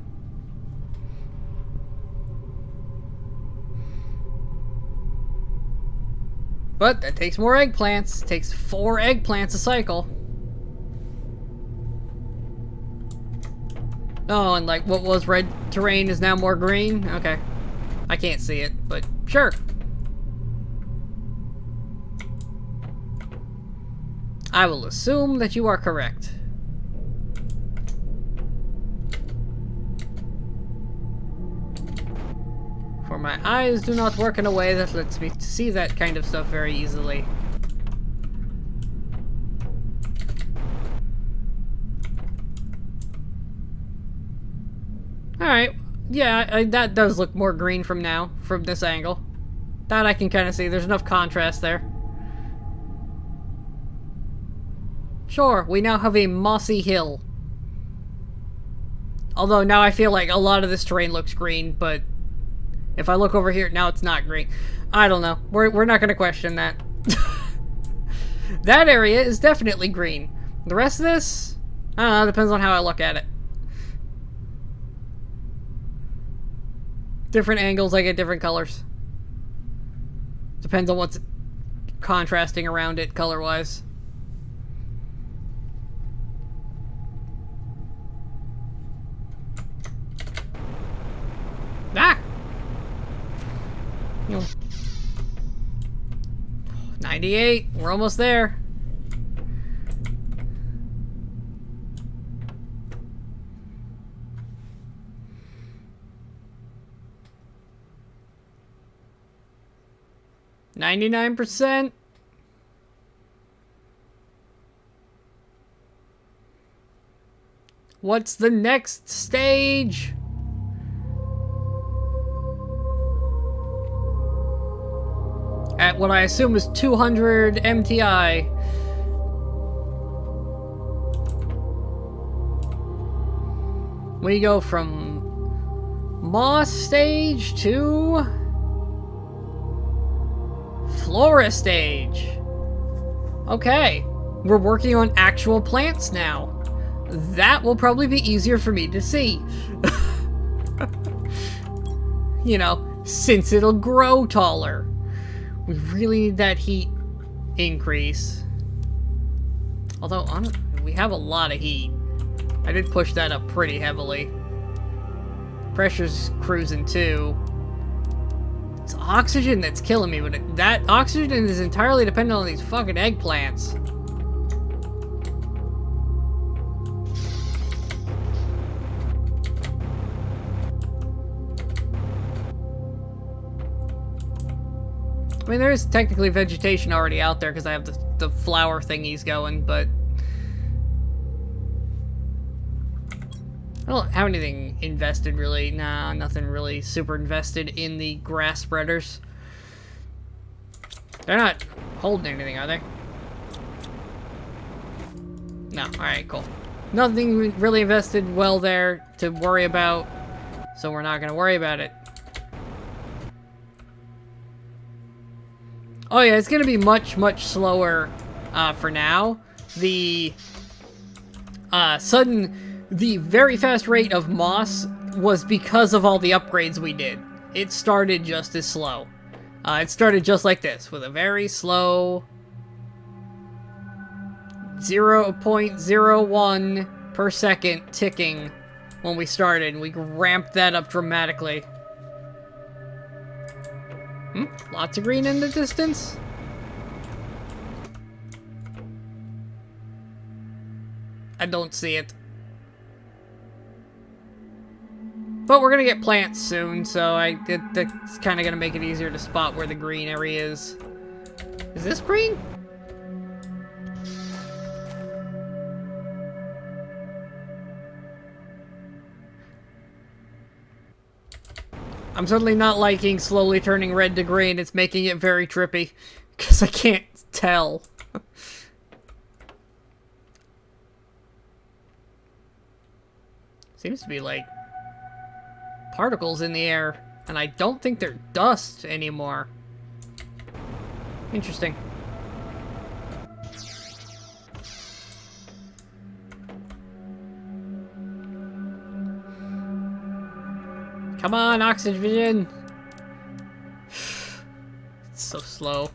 But that takes more eggplants. It takes 4 eggplants a cycle. Oh, and like what was red terrain is now more green? Okay. I can't see it, but sure. I will assume that you are correct. For my eyes do not work in a way that lets me see that kind of stuff very easily. Alright, yeah, that does look more green from this angle. That I can kind of see. There's enough contrast there. Sure, we now have a mossy hill. Although now I feel like a lot of this terrain looks green, but if I look over here, now it's not green. I don't know. We're not going to question that. That area is definitely green. The rest of this, I don't know, depends on how I look at it. Different angles, I get different colors. Depends on what's contrasting around it color-wise. Ah! 98, we're almost there. %. What's the next stage? At what I assume is 200 MTI. We go from Moss stage to Flora stage. Okay, we're working on actual plants now. That will probably be easier for me to see. You know, since it'll grow taller. We really need that heat increase. Although, we have a lot of heat. I did push that up pretty heavily. Pressure's cruising too. It's oxygen that's killing me, but that oxygen is entirely dependent on these fucking eggplants. I mean, there is technically vegetation already out there because I have the flower thingies going, but I don't have anything invested really. Nah, nothing really super invested in the grass spreaders. They're not holding anything, are they? No, alright, cool. Nothing really invested well there to worry about, so we're not gonna worry about it. Oh yeah, it's gonna be much, much slower for now. The very fast rate of moss was because of all the upgrades we did. It started just as slow. It started just like this, with a very slow 0.01 per second ticking when we started. We ramped that up dramatically. Lots of green in the distance. I don't see it. But we're gonna get plants soon, so that's kind of gonna make it easier to spot where the green area is. Is this green? I'm certainly not liking slowly turning red to green. It's making it very trippy, because I can't tell. Seems to be like particles in the air, and I don't think they're dust anymore. Interesting. Come on, oxygen! It's so slow.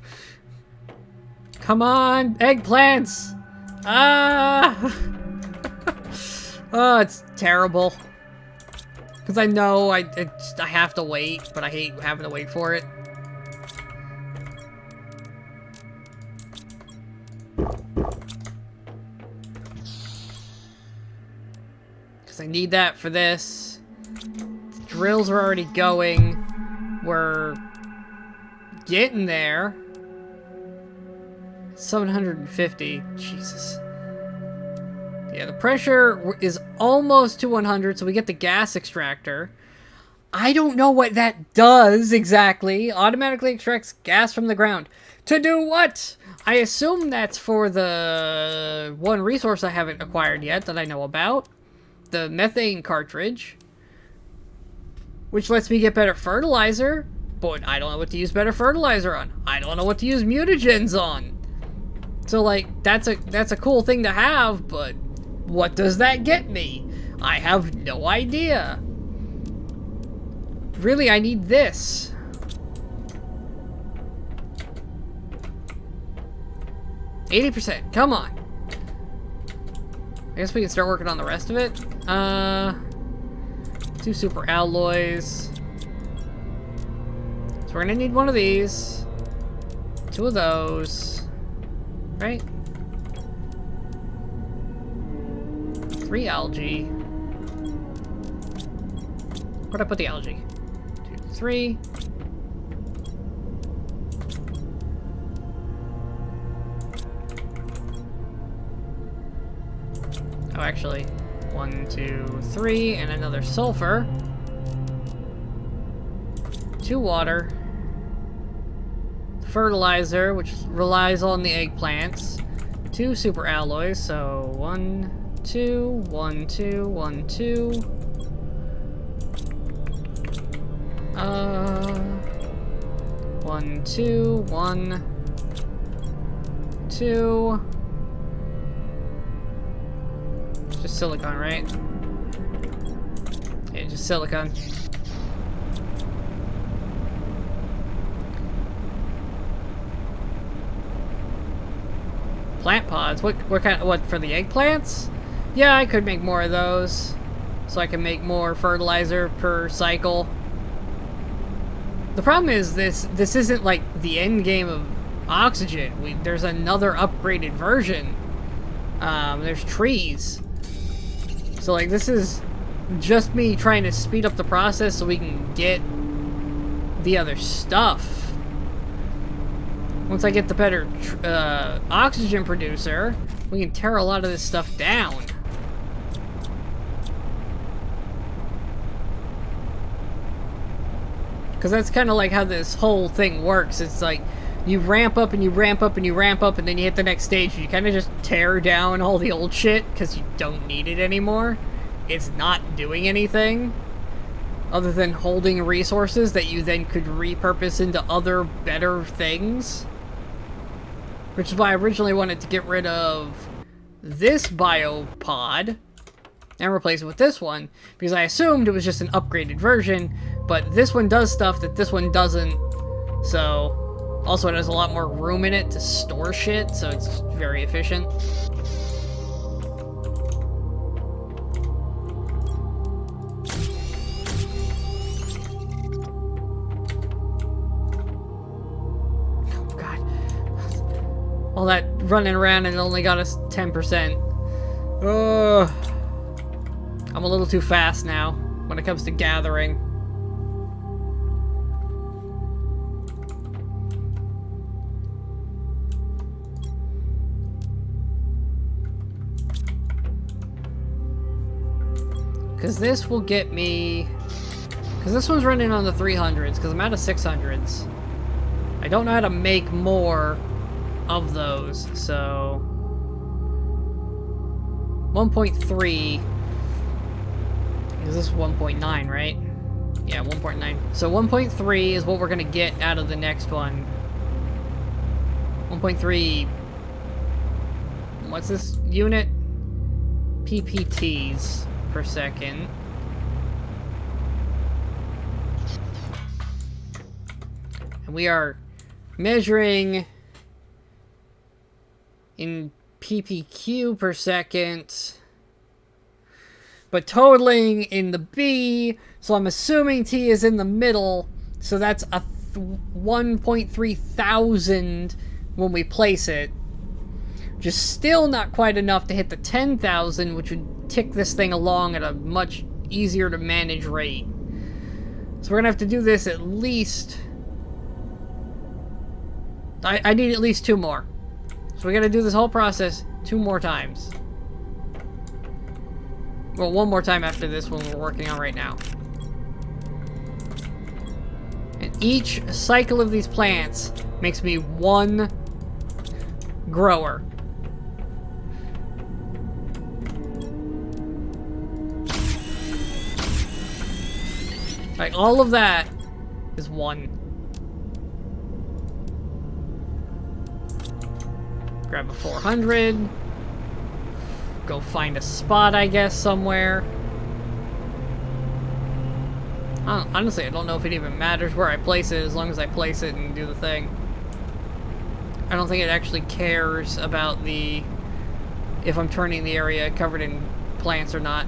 Come on, eggplants! Ah! Oh, it's terrible. Because I know I have to wait, but I hate having to wait for it. Because I need that for this. The drills are already going. We're getting there. 750. Jesus. Yeah, the pressure is almost to 100, so we get the gas extractor. I don't know what that does exactly. Automatically extracts gas from the ground. To do what? I assume that's for the one resource I haven't acquired yet that I know about. The methane cartridge. Which lets me get better fertilizer. But I don't know what to use better fertilizer on. I don't know what to use mutagens on. So, like, that's a cool thing to have, but what does that get me? I have no idea. Really, I need this. %, come on. I guess we can start working on the rest of it. 2 super alloys. So we're gonna need one of these. 2 of those. Right? 3 algae. Where'd I put the algae? 2, 3. Oh, actually, 1, 2, 3, and another sulfur. 2 water. Fertilizer, which relies on the eggplants. 2 super alloys, so 1, 2, 1, 2, 1, 2. 1, 2, 1, 2. Just silicon, right? Yeah, just silicon. Plant pods? What kind? What, for the eggplants? Yeah, I could make more of those, so I can make more fertilizer per cycle. The problem is this isn't like the end game of oxygen. There's another upgraded version. There's trees. So like this is just me trying to speed up the process so we can get the other stuff. Once I get the better oxygen producer, we can tear a lot of this stuff down. Because that's kind of like how this whole thing works. It's like you ramp up and you ramp up and you ramp up, and then you hit the next stage and you kind of just tear down all the old shit because you don't need it anymore. It's not doing anything other than holding resources that you then could repurpose into other better things. Which is why I originally wanted to get rid of this biopod and replace it with this one, because I assumed it was just an upgraded version, but this one does stuff that this one doesn't. So also it has a lot more room in it to store shit, so it's very efficient. All that running around and it only got us 10%. I'm a little too fast now when it comes to gathering. Because this will get me... Because this one's running on the 300s, because I'm out of 600s. I don't know how to make more of those, so 1.3 is this 1.9, right? Yeah, 1.9. So 1.3 is what we're gonna get out of the next one. 1.3. What's this unit? PPTs per second. And we are measuring in PPQ per second. but totaling in the B, so I'm assuming T is in the middle, so that's a 1.3 thousand when we place it. Just still not quite enough to hit the 10,000, which would tick this thing along at a much easier to manage rate. So we're gonna have to do this at least... I need at least 2 more. So we gotta do this whole process 2 more times. Well, 1 more time after this one we're working on right now. And each cycle of these plants makes me 1 grower. Like, all of that is 1. Grab a 400. Go find a spot, I guess, somewhere. Honestly, I don't know if it even matters where I place it, as long as I place it and do the thing. I don't think it actually cares about the... if I'm turning the area covered in plants or not.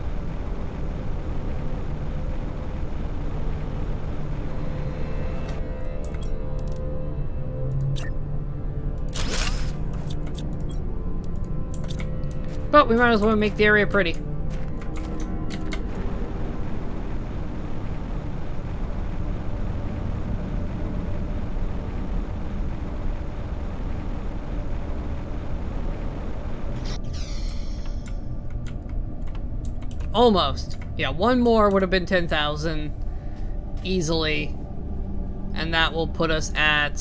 But we might as well make the area pretty. Almost. Yeah, 1 more would have been 10,000 easily. And that will put us at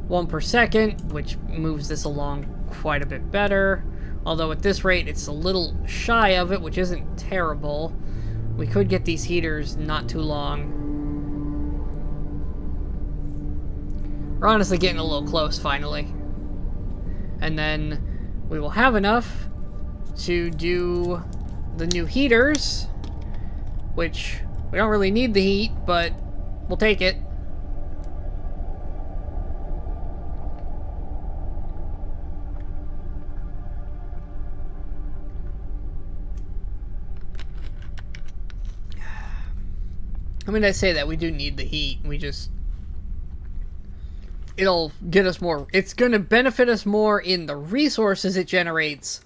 1 per second, which moves this along quite a bit better. Although at this rate, it's a little shy of it, which isn't terrible. We could get these heaters not too long. We're honestly getting a little close, finally. And then we will have enough to do the new heaters, which we don't really need the heat, but we'll take it. I mean, I say that we do need the heat. We just... it'll get us more... it's going to benefit us more in the resources it generates,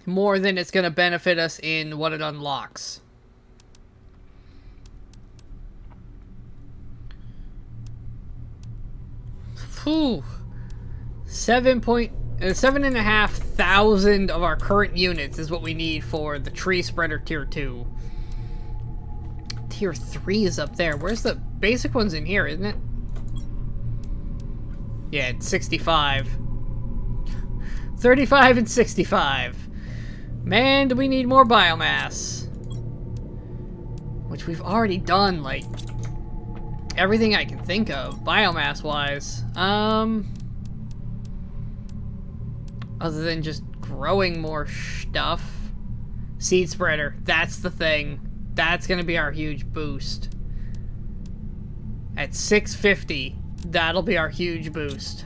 more than it's going to benefit us in what it unlocks. Whew. 7,500 of our current units is what we need for the tree spreader tier 2. Tier 3 is up there. Where's the basic one's in here, isn't it? Yeah, it's 65. 35 and 65. Man, do we need more biomass. Which we've already done, like, everything I can think of, biomass-wise. Other than just growing more stuff. Seed spreader, that's the thing. That's gonna be our huge boost. At 650, that'll be our huge boost.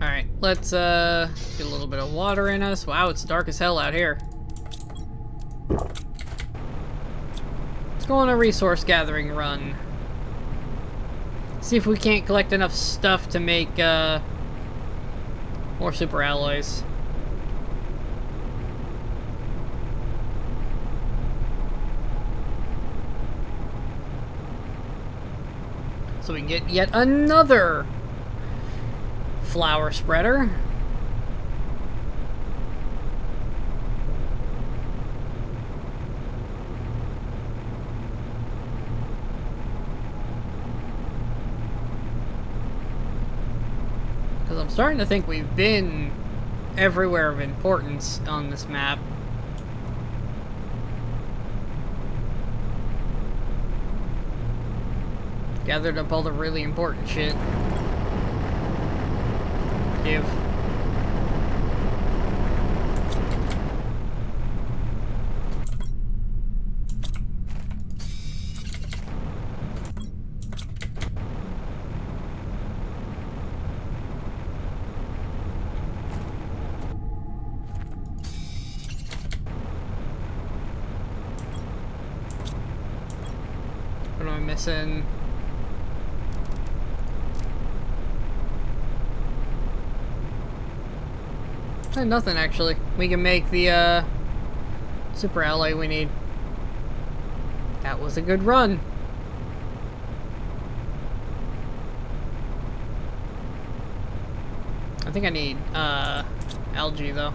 Alright, let's get a little bit of water in us. Wow, it's dark as hell out here. Let's go on a resource gathering run. See if we can't collect enough stuff to make more super alloys. So we can get yet another flower spreader. Because I'm starting to think we've been everywhere of importance on this map. Gathered up all the really important shit. Give. missing... nothing, actually. We can make the, super alloy we need. That was a good run. I think I need, algae, though.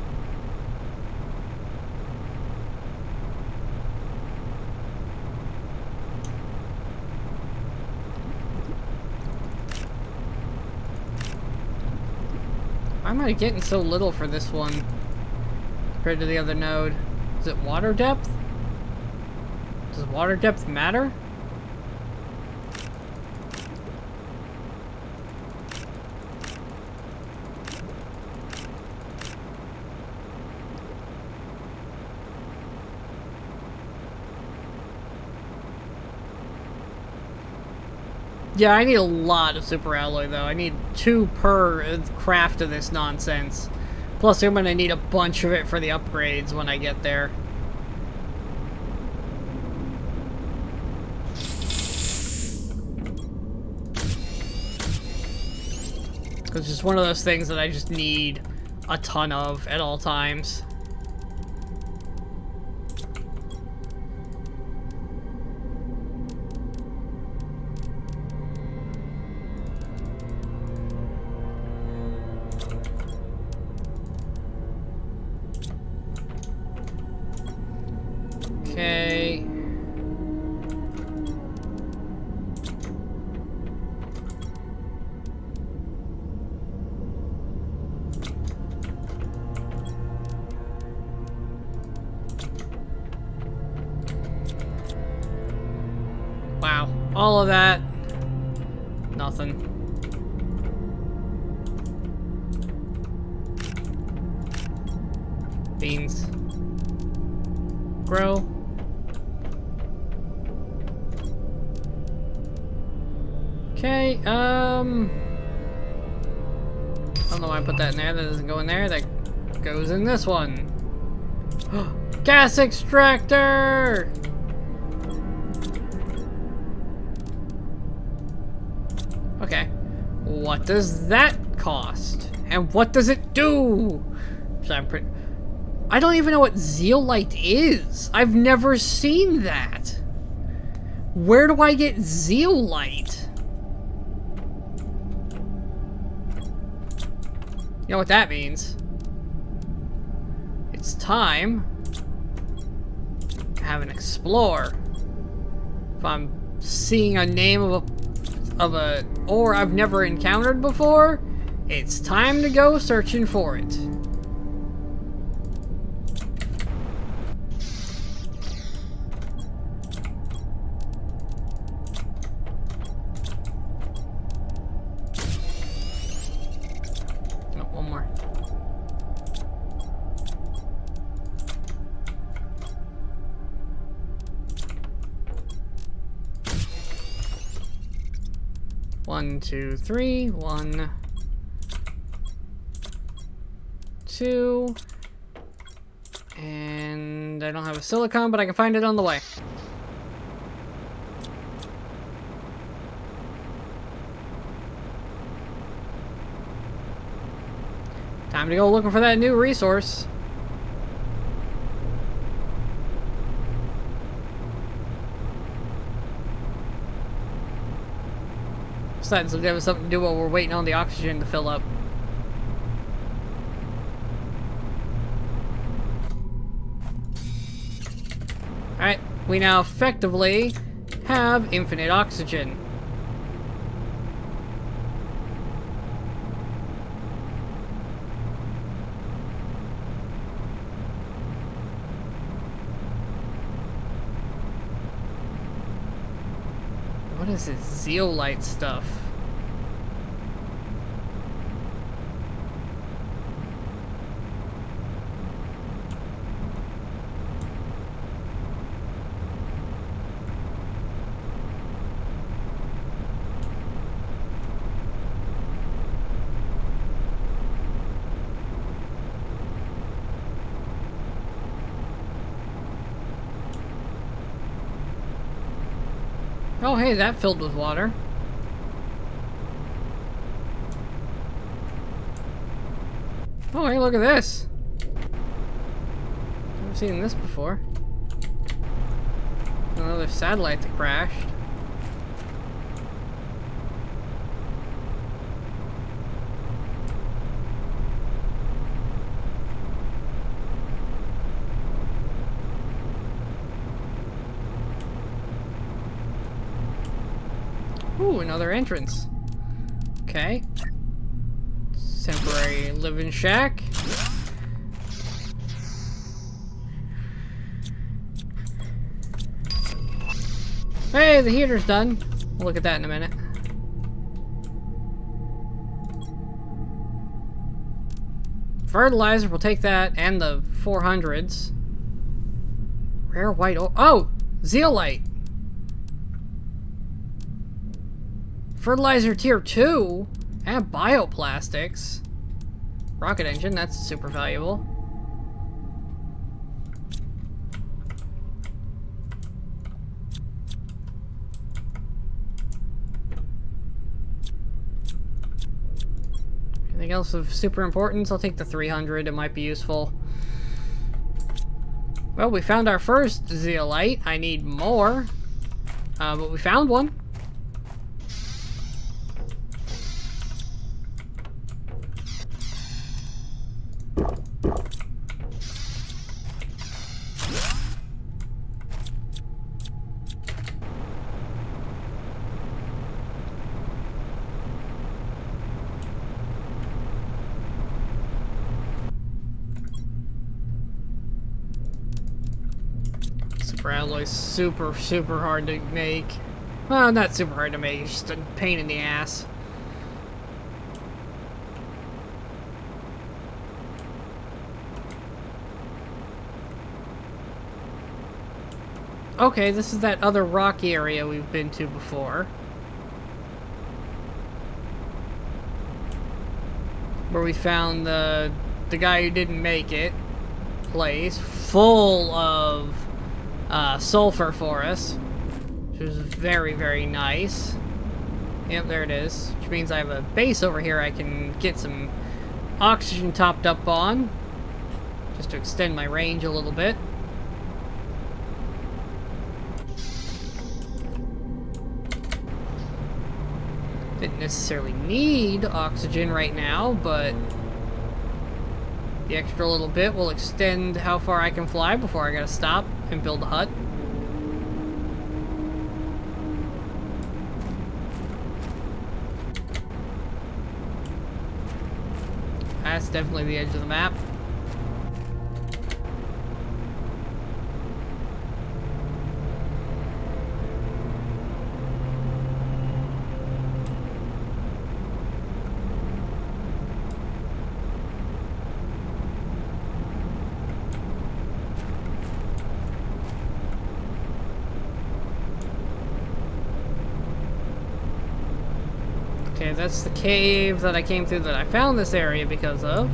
Why am I getting so little for this one compared to the other node? Is it water depth? Does water depth matter? Yeah, I need a lot of super alloy, though. I need 2 per craft of this nonsense. Plus, I'm gonna need a bunch of it for the upgrades when I get there. It's just one of those things that I just need a ton of at all times. Okay. Wow. All of that. Nothing. Beans. Grow. Okay, I don't know why I put that in there. That doesn't go in there. That goes in this one. Gas extractor! Okay. What does that cost? And what does it do? So I don't even know what zeolite is. I've never seen that. Where do I get zeolite? You know what that means? It's time to have an explore. If I'm seeing a name of a ore I've never encountered before, it's time to go searching for it. One more. One, two, three. 1, 2. And I don't have a silicon, but I can find it on the way. Time to go looking for that new resource. Besides, it'll give us something to do while we're waiting on the oxygen to fill up. Alright, we now effectively have infinite oxygen. What is this zeolite stuff? Oh, hey, that filled with water. Oh, hey, look at this. Never seen this before. Another satellite that crashed. Ooh, another entrance. Okay. Temporary living shack. Hey, the heater's done. We'll look at that in a minute. Fertilizer, we'll take that, and the 400s. Rare white oh! Zeolite! Fertilizer tier 2? And bioplastics. Rocket engine, that's super valuable. Anything else of super importance? I'll take the 300, it might be useful. Well, we found our first zeolite. I need more. But we found one. Alloy's super hard to make. Well, not super hard to make, it's just a pain in the ass. Okay, this is that other rocky area we've been to before. Where we found the guy who didn't make it place full of sulfur for us, which was very nice. Yep, there it is, which means I have a base over here I can get some oxygen topped up on, just to extend my range a little bit. Didn't necessarily need oxygen right now, but the extra little bit will extend how far I can fly before I gotta stop and build a hut. That's definitely the edge of the map. Okay, that's the cave that I came through that I found this area because of.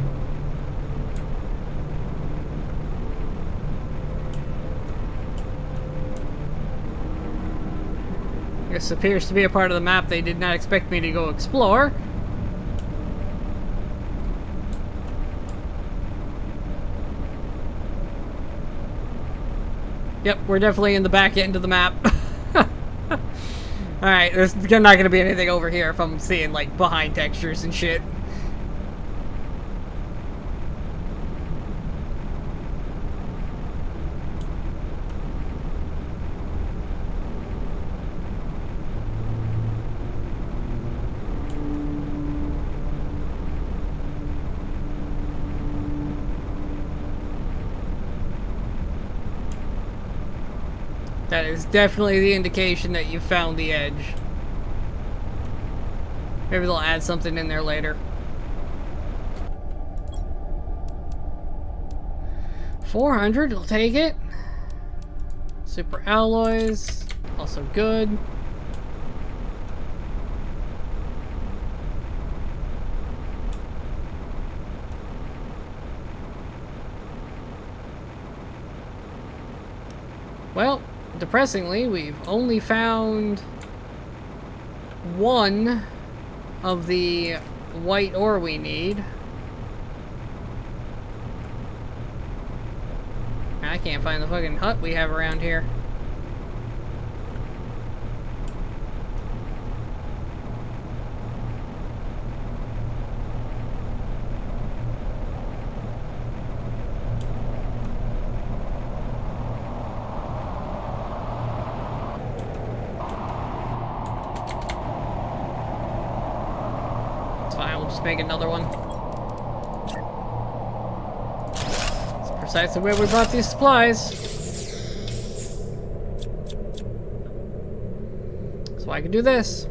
This appears to be a part of the map they did not expect me to go explore. Yep, we're definitely in the back end of the map. Alright, there's not gonna be anything over here if I'm seeing, like, behind textures and shit. That is definitely the indication that you found the edge. Maybe they'll add something in there later. 400, I'll take it. Super alloys, also good. Well, depressingly, we've only found one of the white ore we need. I can't find the fucking hut we have around here. It's fine, we'll just make another one. Precisely where we brought these supplies. So I can do this.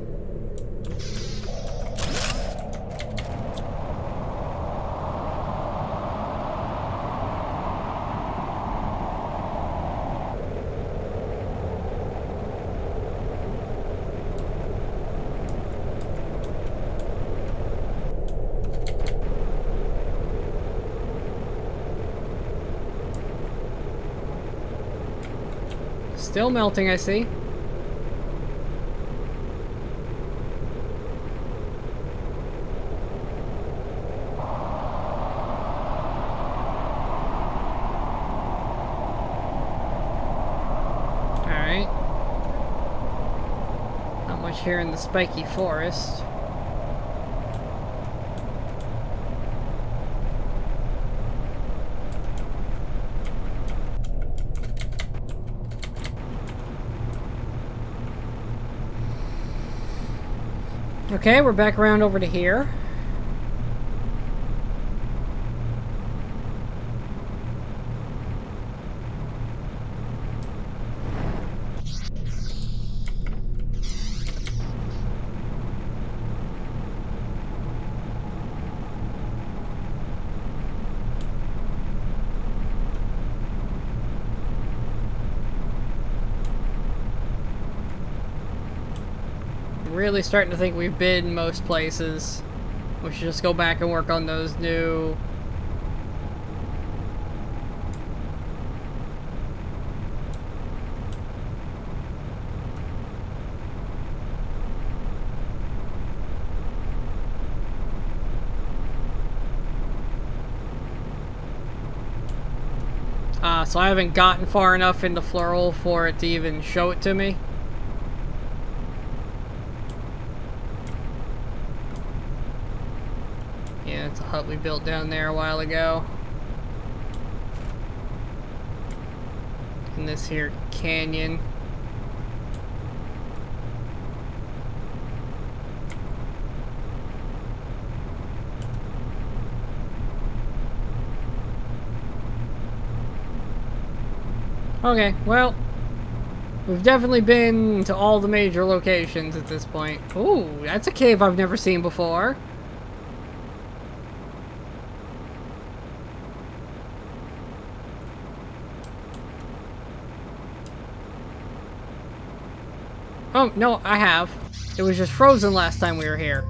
Still melting, I see. Alright. Not much here in the spiky forest. Okay, we're back around over to here. Really starting to think we've been most places. We should just go back and work on those new... so I haven't gotten far enough into Floral for it to even show it to me. Yeah, it's a hut we built down there a while ago. In this here canyon. Okay, well, we've definitely been to all the major locations at this point. Ooh, that's a cave I've never seen before. Oh, no, I have. It was just frozen last time we were here.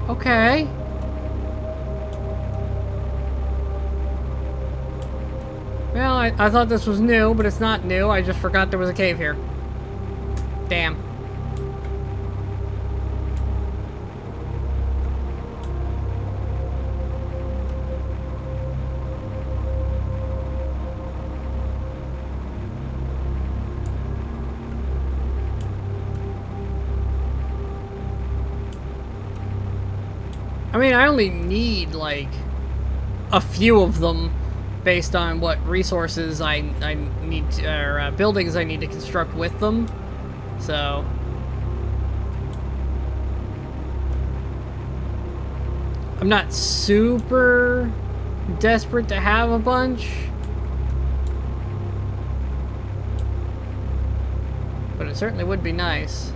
Okay. Well, I thought this was new, but it's not new. I just forgot there was a cave here. Damn. I mean, I only need, like, a few of them based on what resources I need to, or buildings I need to construct with them. So... I'm not super desperate to have a bunch. But it certainly would be nice.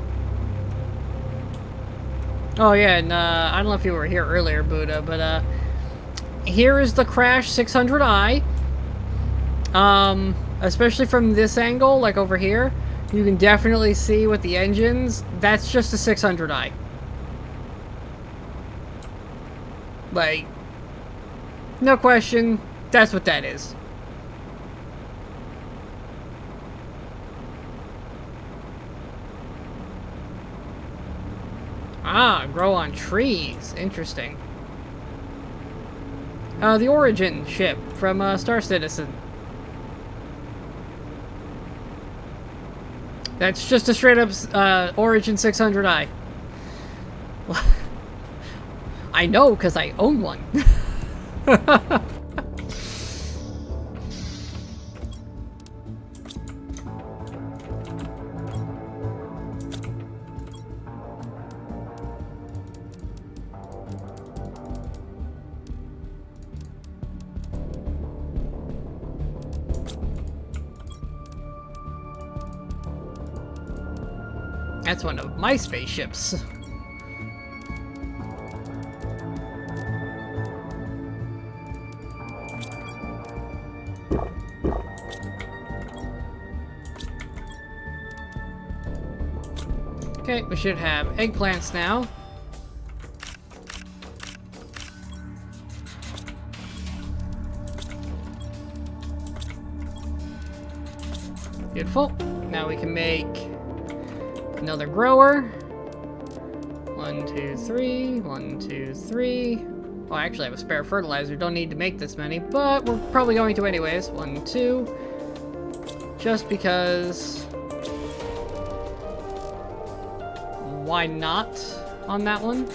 Oh yeah, and I don't know if you were here earlier, Buddha, but here is the Crash 600i. Especially from this angle, like over here, you can definitely see with the engines, that's just a 600i. Like, no question, that's what that is. Ah, grow on trees. Interesting. The Origin ship from Star Citizen. That's just a straight up Origin 600i. I know, because I own one. That's one of my spaceships. Okay, we should have eggplants now. Beautiful. Now we can make another grower. 1, 2, 3. 1, 2, 3. Well, I actually have a spare fertilizer. Don't need to make this many, but we're probably going to anyways. 1, 2. Just because. Why not on that one?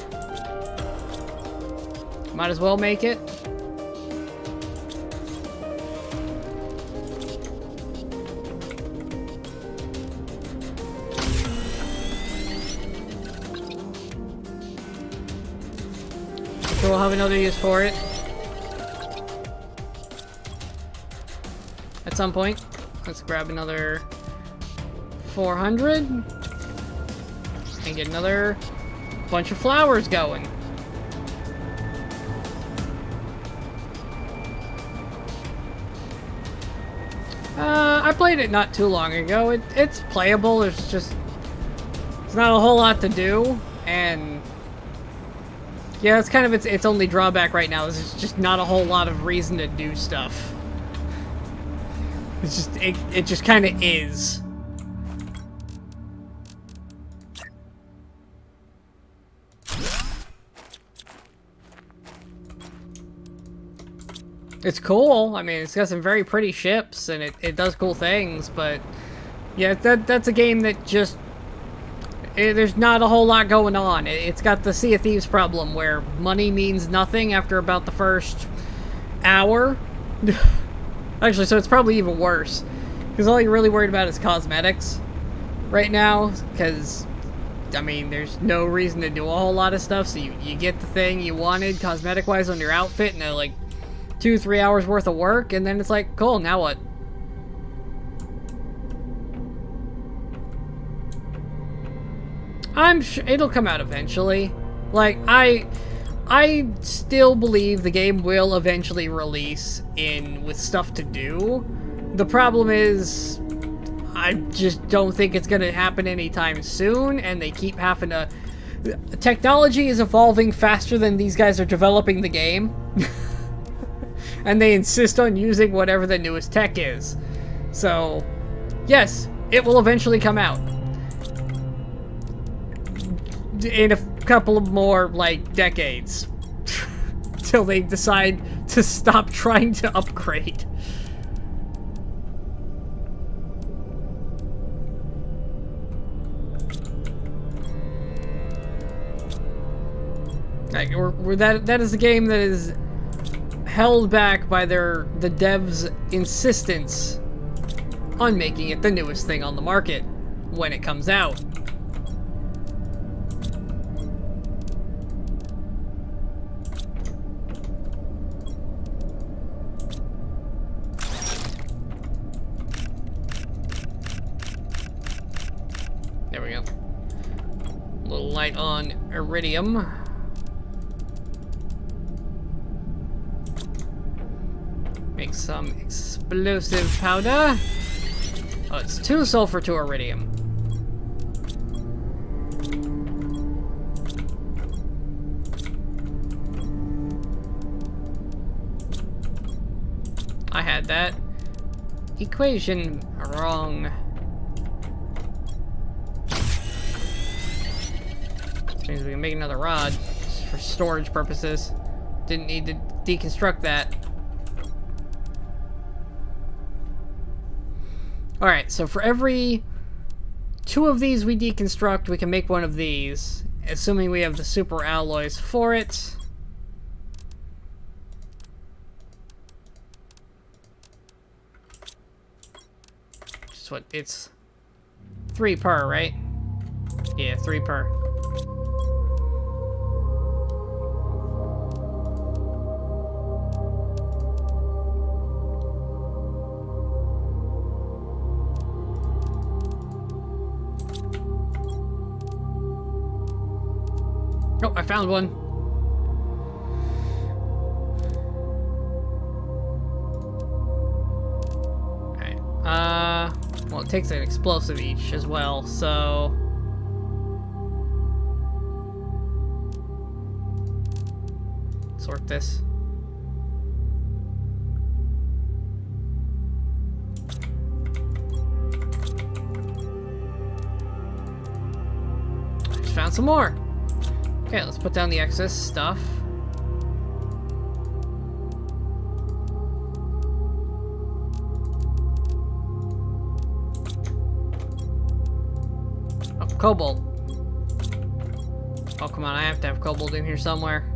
Might as well make it. So we'll have another use for it at some point. Let's grab another 400 and get another bunch of flowers going. I played it not too long ago. It's playable. There's not a whole lot to do, and yeah, it's kind of its only drawback right now is there's just not a whole lot of reason to do stuff. It's just it just kind of is. It's cool. I mean, it's got some very pretty ships and it does cool things, but yeah, that's a game that just there's not a whole lot going on. It's got the Sea of Thieves problem where money means nothing after about the first hour. Actually, so it's probably even worse. Because all you're really worried about is cosmetics right now. Because, I mean, there's no reason to do a whole lot of stuff. So you get the thing you wanted cosmetic-wise on your outfit, and they're like 2-3 hours worth of work. And then it's like, cool, now what? I'm sure it'll come out eventually. Like, I still believe the game will eventually release with stuff to do. The problem is, I just don't think it's gonna happen anytime soon, and they keep having to... Technology is evolving faster than these guys are developing the game. And they insist on using whatever the newest tech is. So, yes, it will eventually come out. In a couple of more, like, decades. Till they decide to stop trying to upgrade. Like, that is a game that is held back by the devs' insistence on making it the newest thing on the market when it comes out. There we go. A little light on iridium. Make some explosive powder. Oh, it's 2 sulfur to iridium. I had that equation wrong. means we can make another rod just for storage purposes. Didn't need to deconstruct that. Alright, so for every 2 of these we deconstruct, we can make 1 of these. Assuming we have the super alloys for it. Just what, it's 3 per, right? Yeah, 3 per. Oh, I found one. Okay. Well, it takes an explosive each as well, so... Sort this. I just found some more. Okay, let's put down the excess stuff. Oh, cobalt. Oh, come on, I have to have cobalt in here somewhere.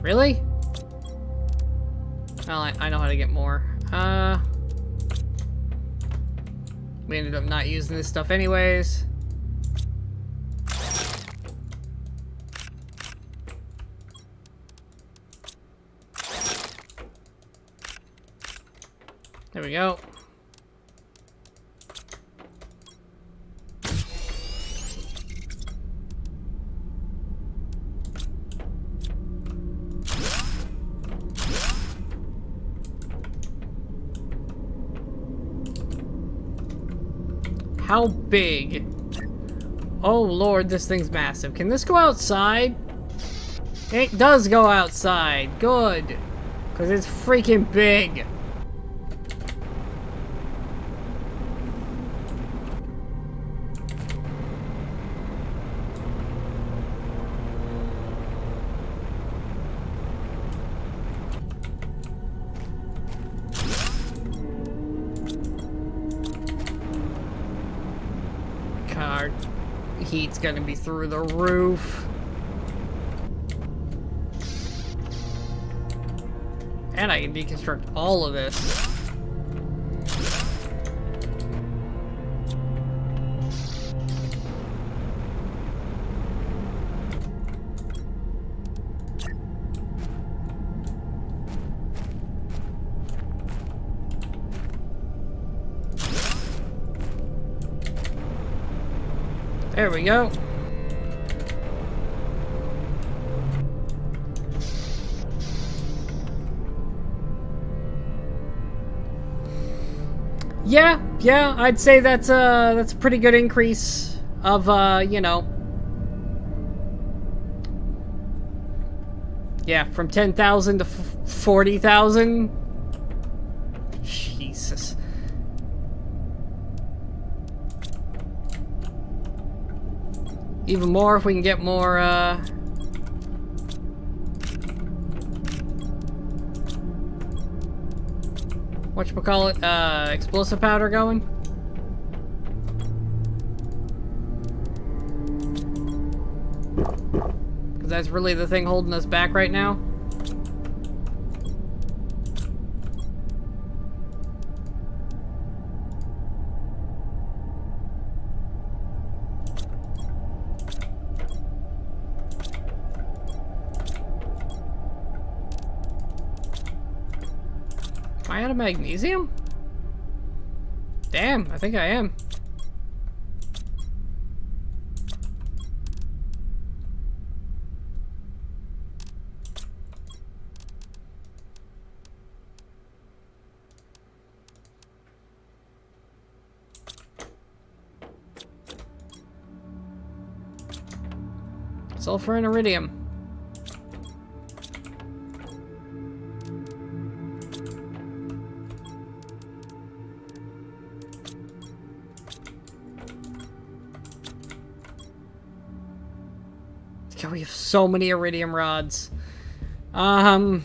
Really? Well, I know how to get more. We ended up not using this stuff anyways. There we go. How big? Oh lord, this thing's massive. Can this go outside? It does go outside. Good. Because it's freaking big. God, heat's gonna be through the roof. And I can deconstruct all of this. There we go. Yeah, I'd say that's a pretty good increase of you know. Yeah, from 10,000 to 40,000. Jesus. Even more if we can get more, whatchamacallit, explosive powder going. Because that's really the thing holding us back right now. Am I out of magnesium? Damn, I think I am. Sulfur and iridium. we have so many iridium rods. Like,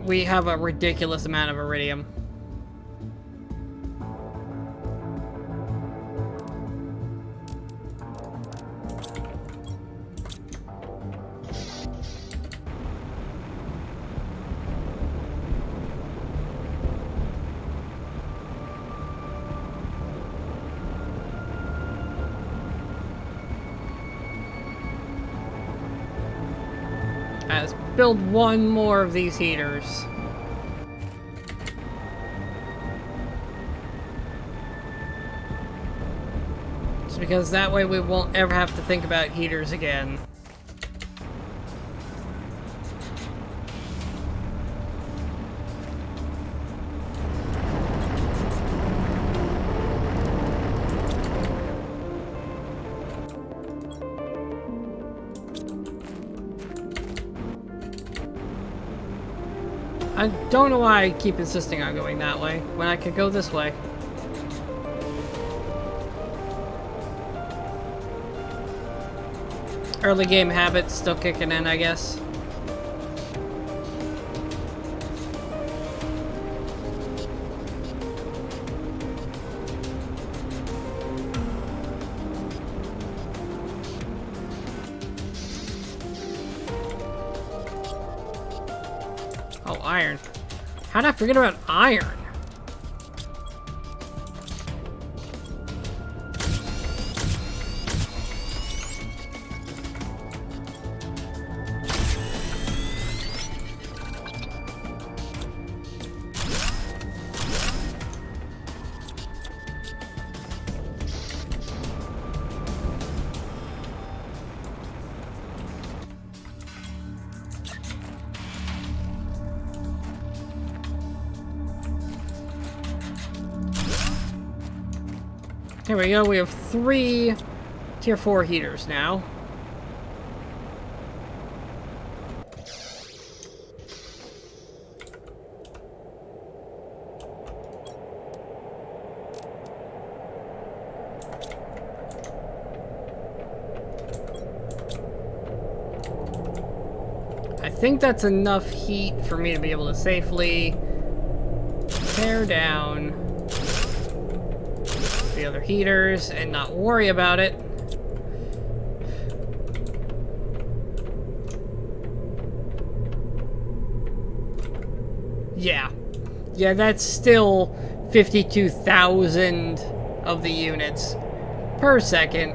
we have a ridiculous amount of iridium. Let's build one more of these heaters. Just because that way we won't ever have to think about heaters again. I don't know why I keep insisting on going that way, when I could go this way. Early game habits still kicking in, I guess. Oh, iron. How did I forget about iron? Here we go, we have 3 tier 4 heaters now. I think that's enough heat for me to be able to safely tear down the other heaters and not worry about it. Yeah, that's still 52,000 of the units per second.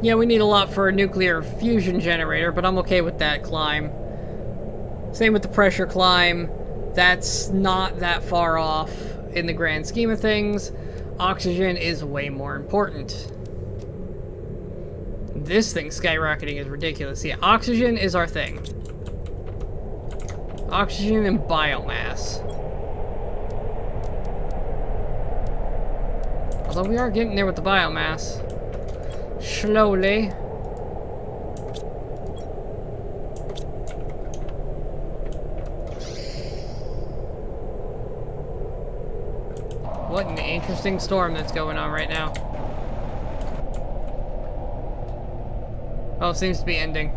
Yeah, we need a lot for a nuclear fusion generator, but I'm okay with that climb. Same with the pressure climb. That's not that far off in the grand scheme of things. Oxygen is way more important. This thing skyrocketing is ridiculous. Yeah, oxygen is our thing. Oxygen and biomass. Although we are getting there with the biomass. Slowly. What an interesting storm that's going on right now. Oh, it seems to be ending.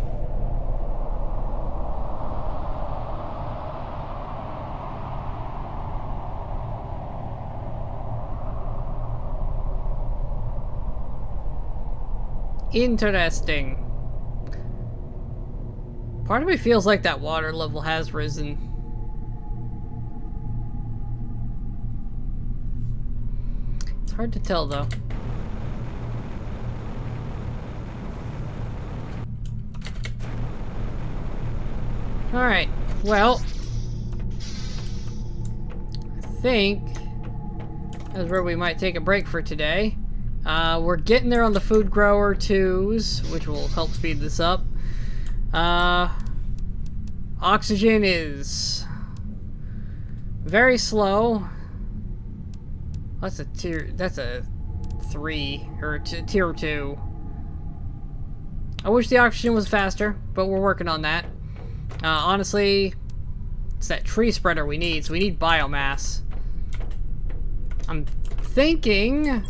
Interesting. Part of me feels like that water level has risen. It's hard to tell, though. Alright, well, I think that's where we might take a break for today. We're getting there on the food grower 2s, which will help speed this up. Oxygen is very slow. That's a 3, or tier 2. I wish the oxygen was faster, but we're working on that. Honestly, it's that tree spreader we need, so we need biomass. I'm thinking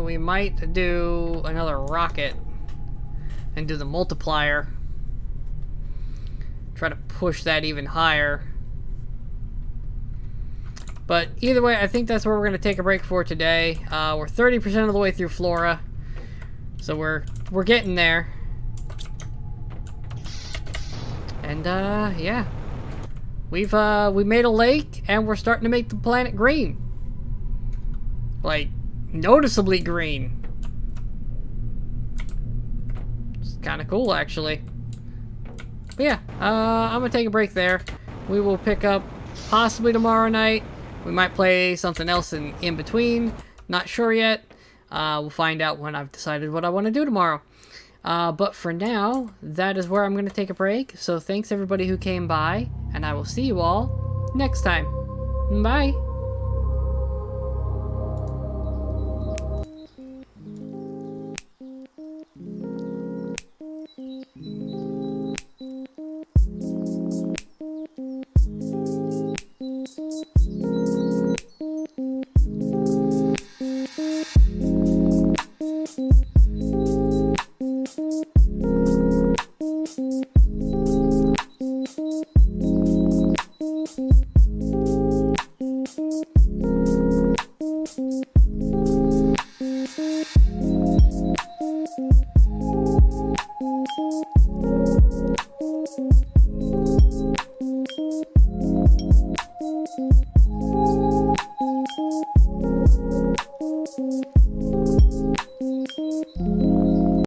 we might do another rocket and do the multiplier. Try to push that even higher. But either way, I think that's where we're going to take a break for today. We're 30% of the way through Flora, so we're getting there. And yeah, we made a lake, and we're starting to make the planet green, like noticeably green. It's kind of cool, actually. But yeah, I'm gonna take a break there. We will pick up possibly tomorrow night. We might play something else in between. Not sure yet. We'll find out when I've decided what I want to do tomorrow. But for now, that is where I'm going to take a break. So thanks everybody who came by, and I will see you all next time. Bye!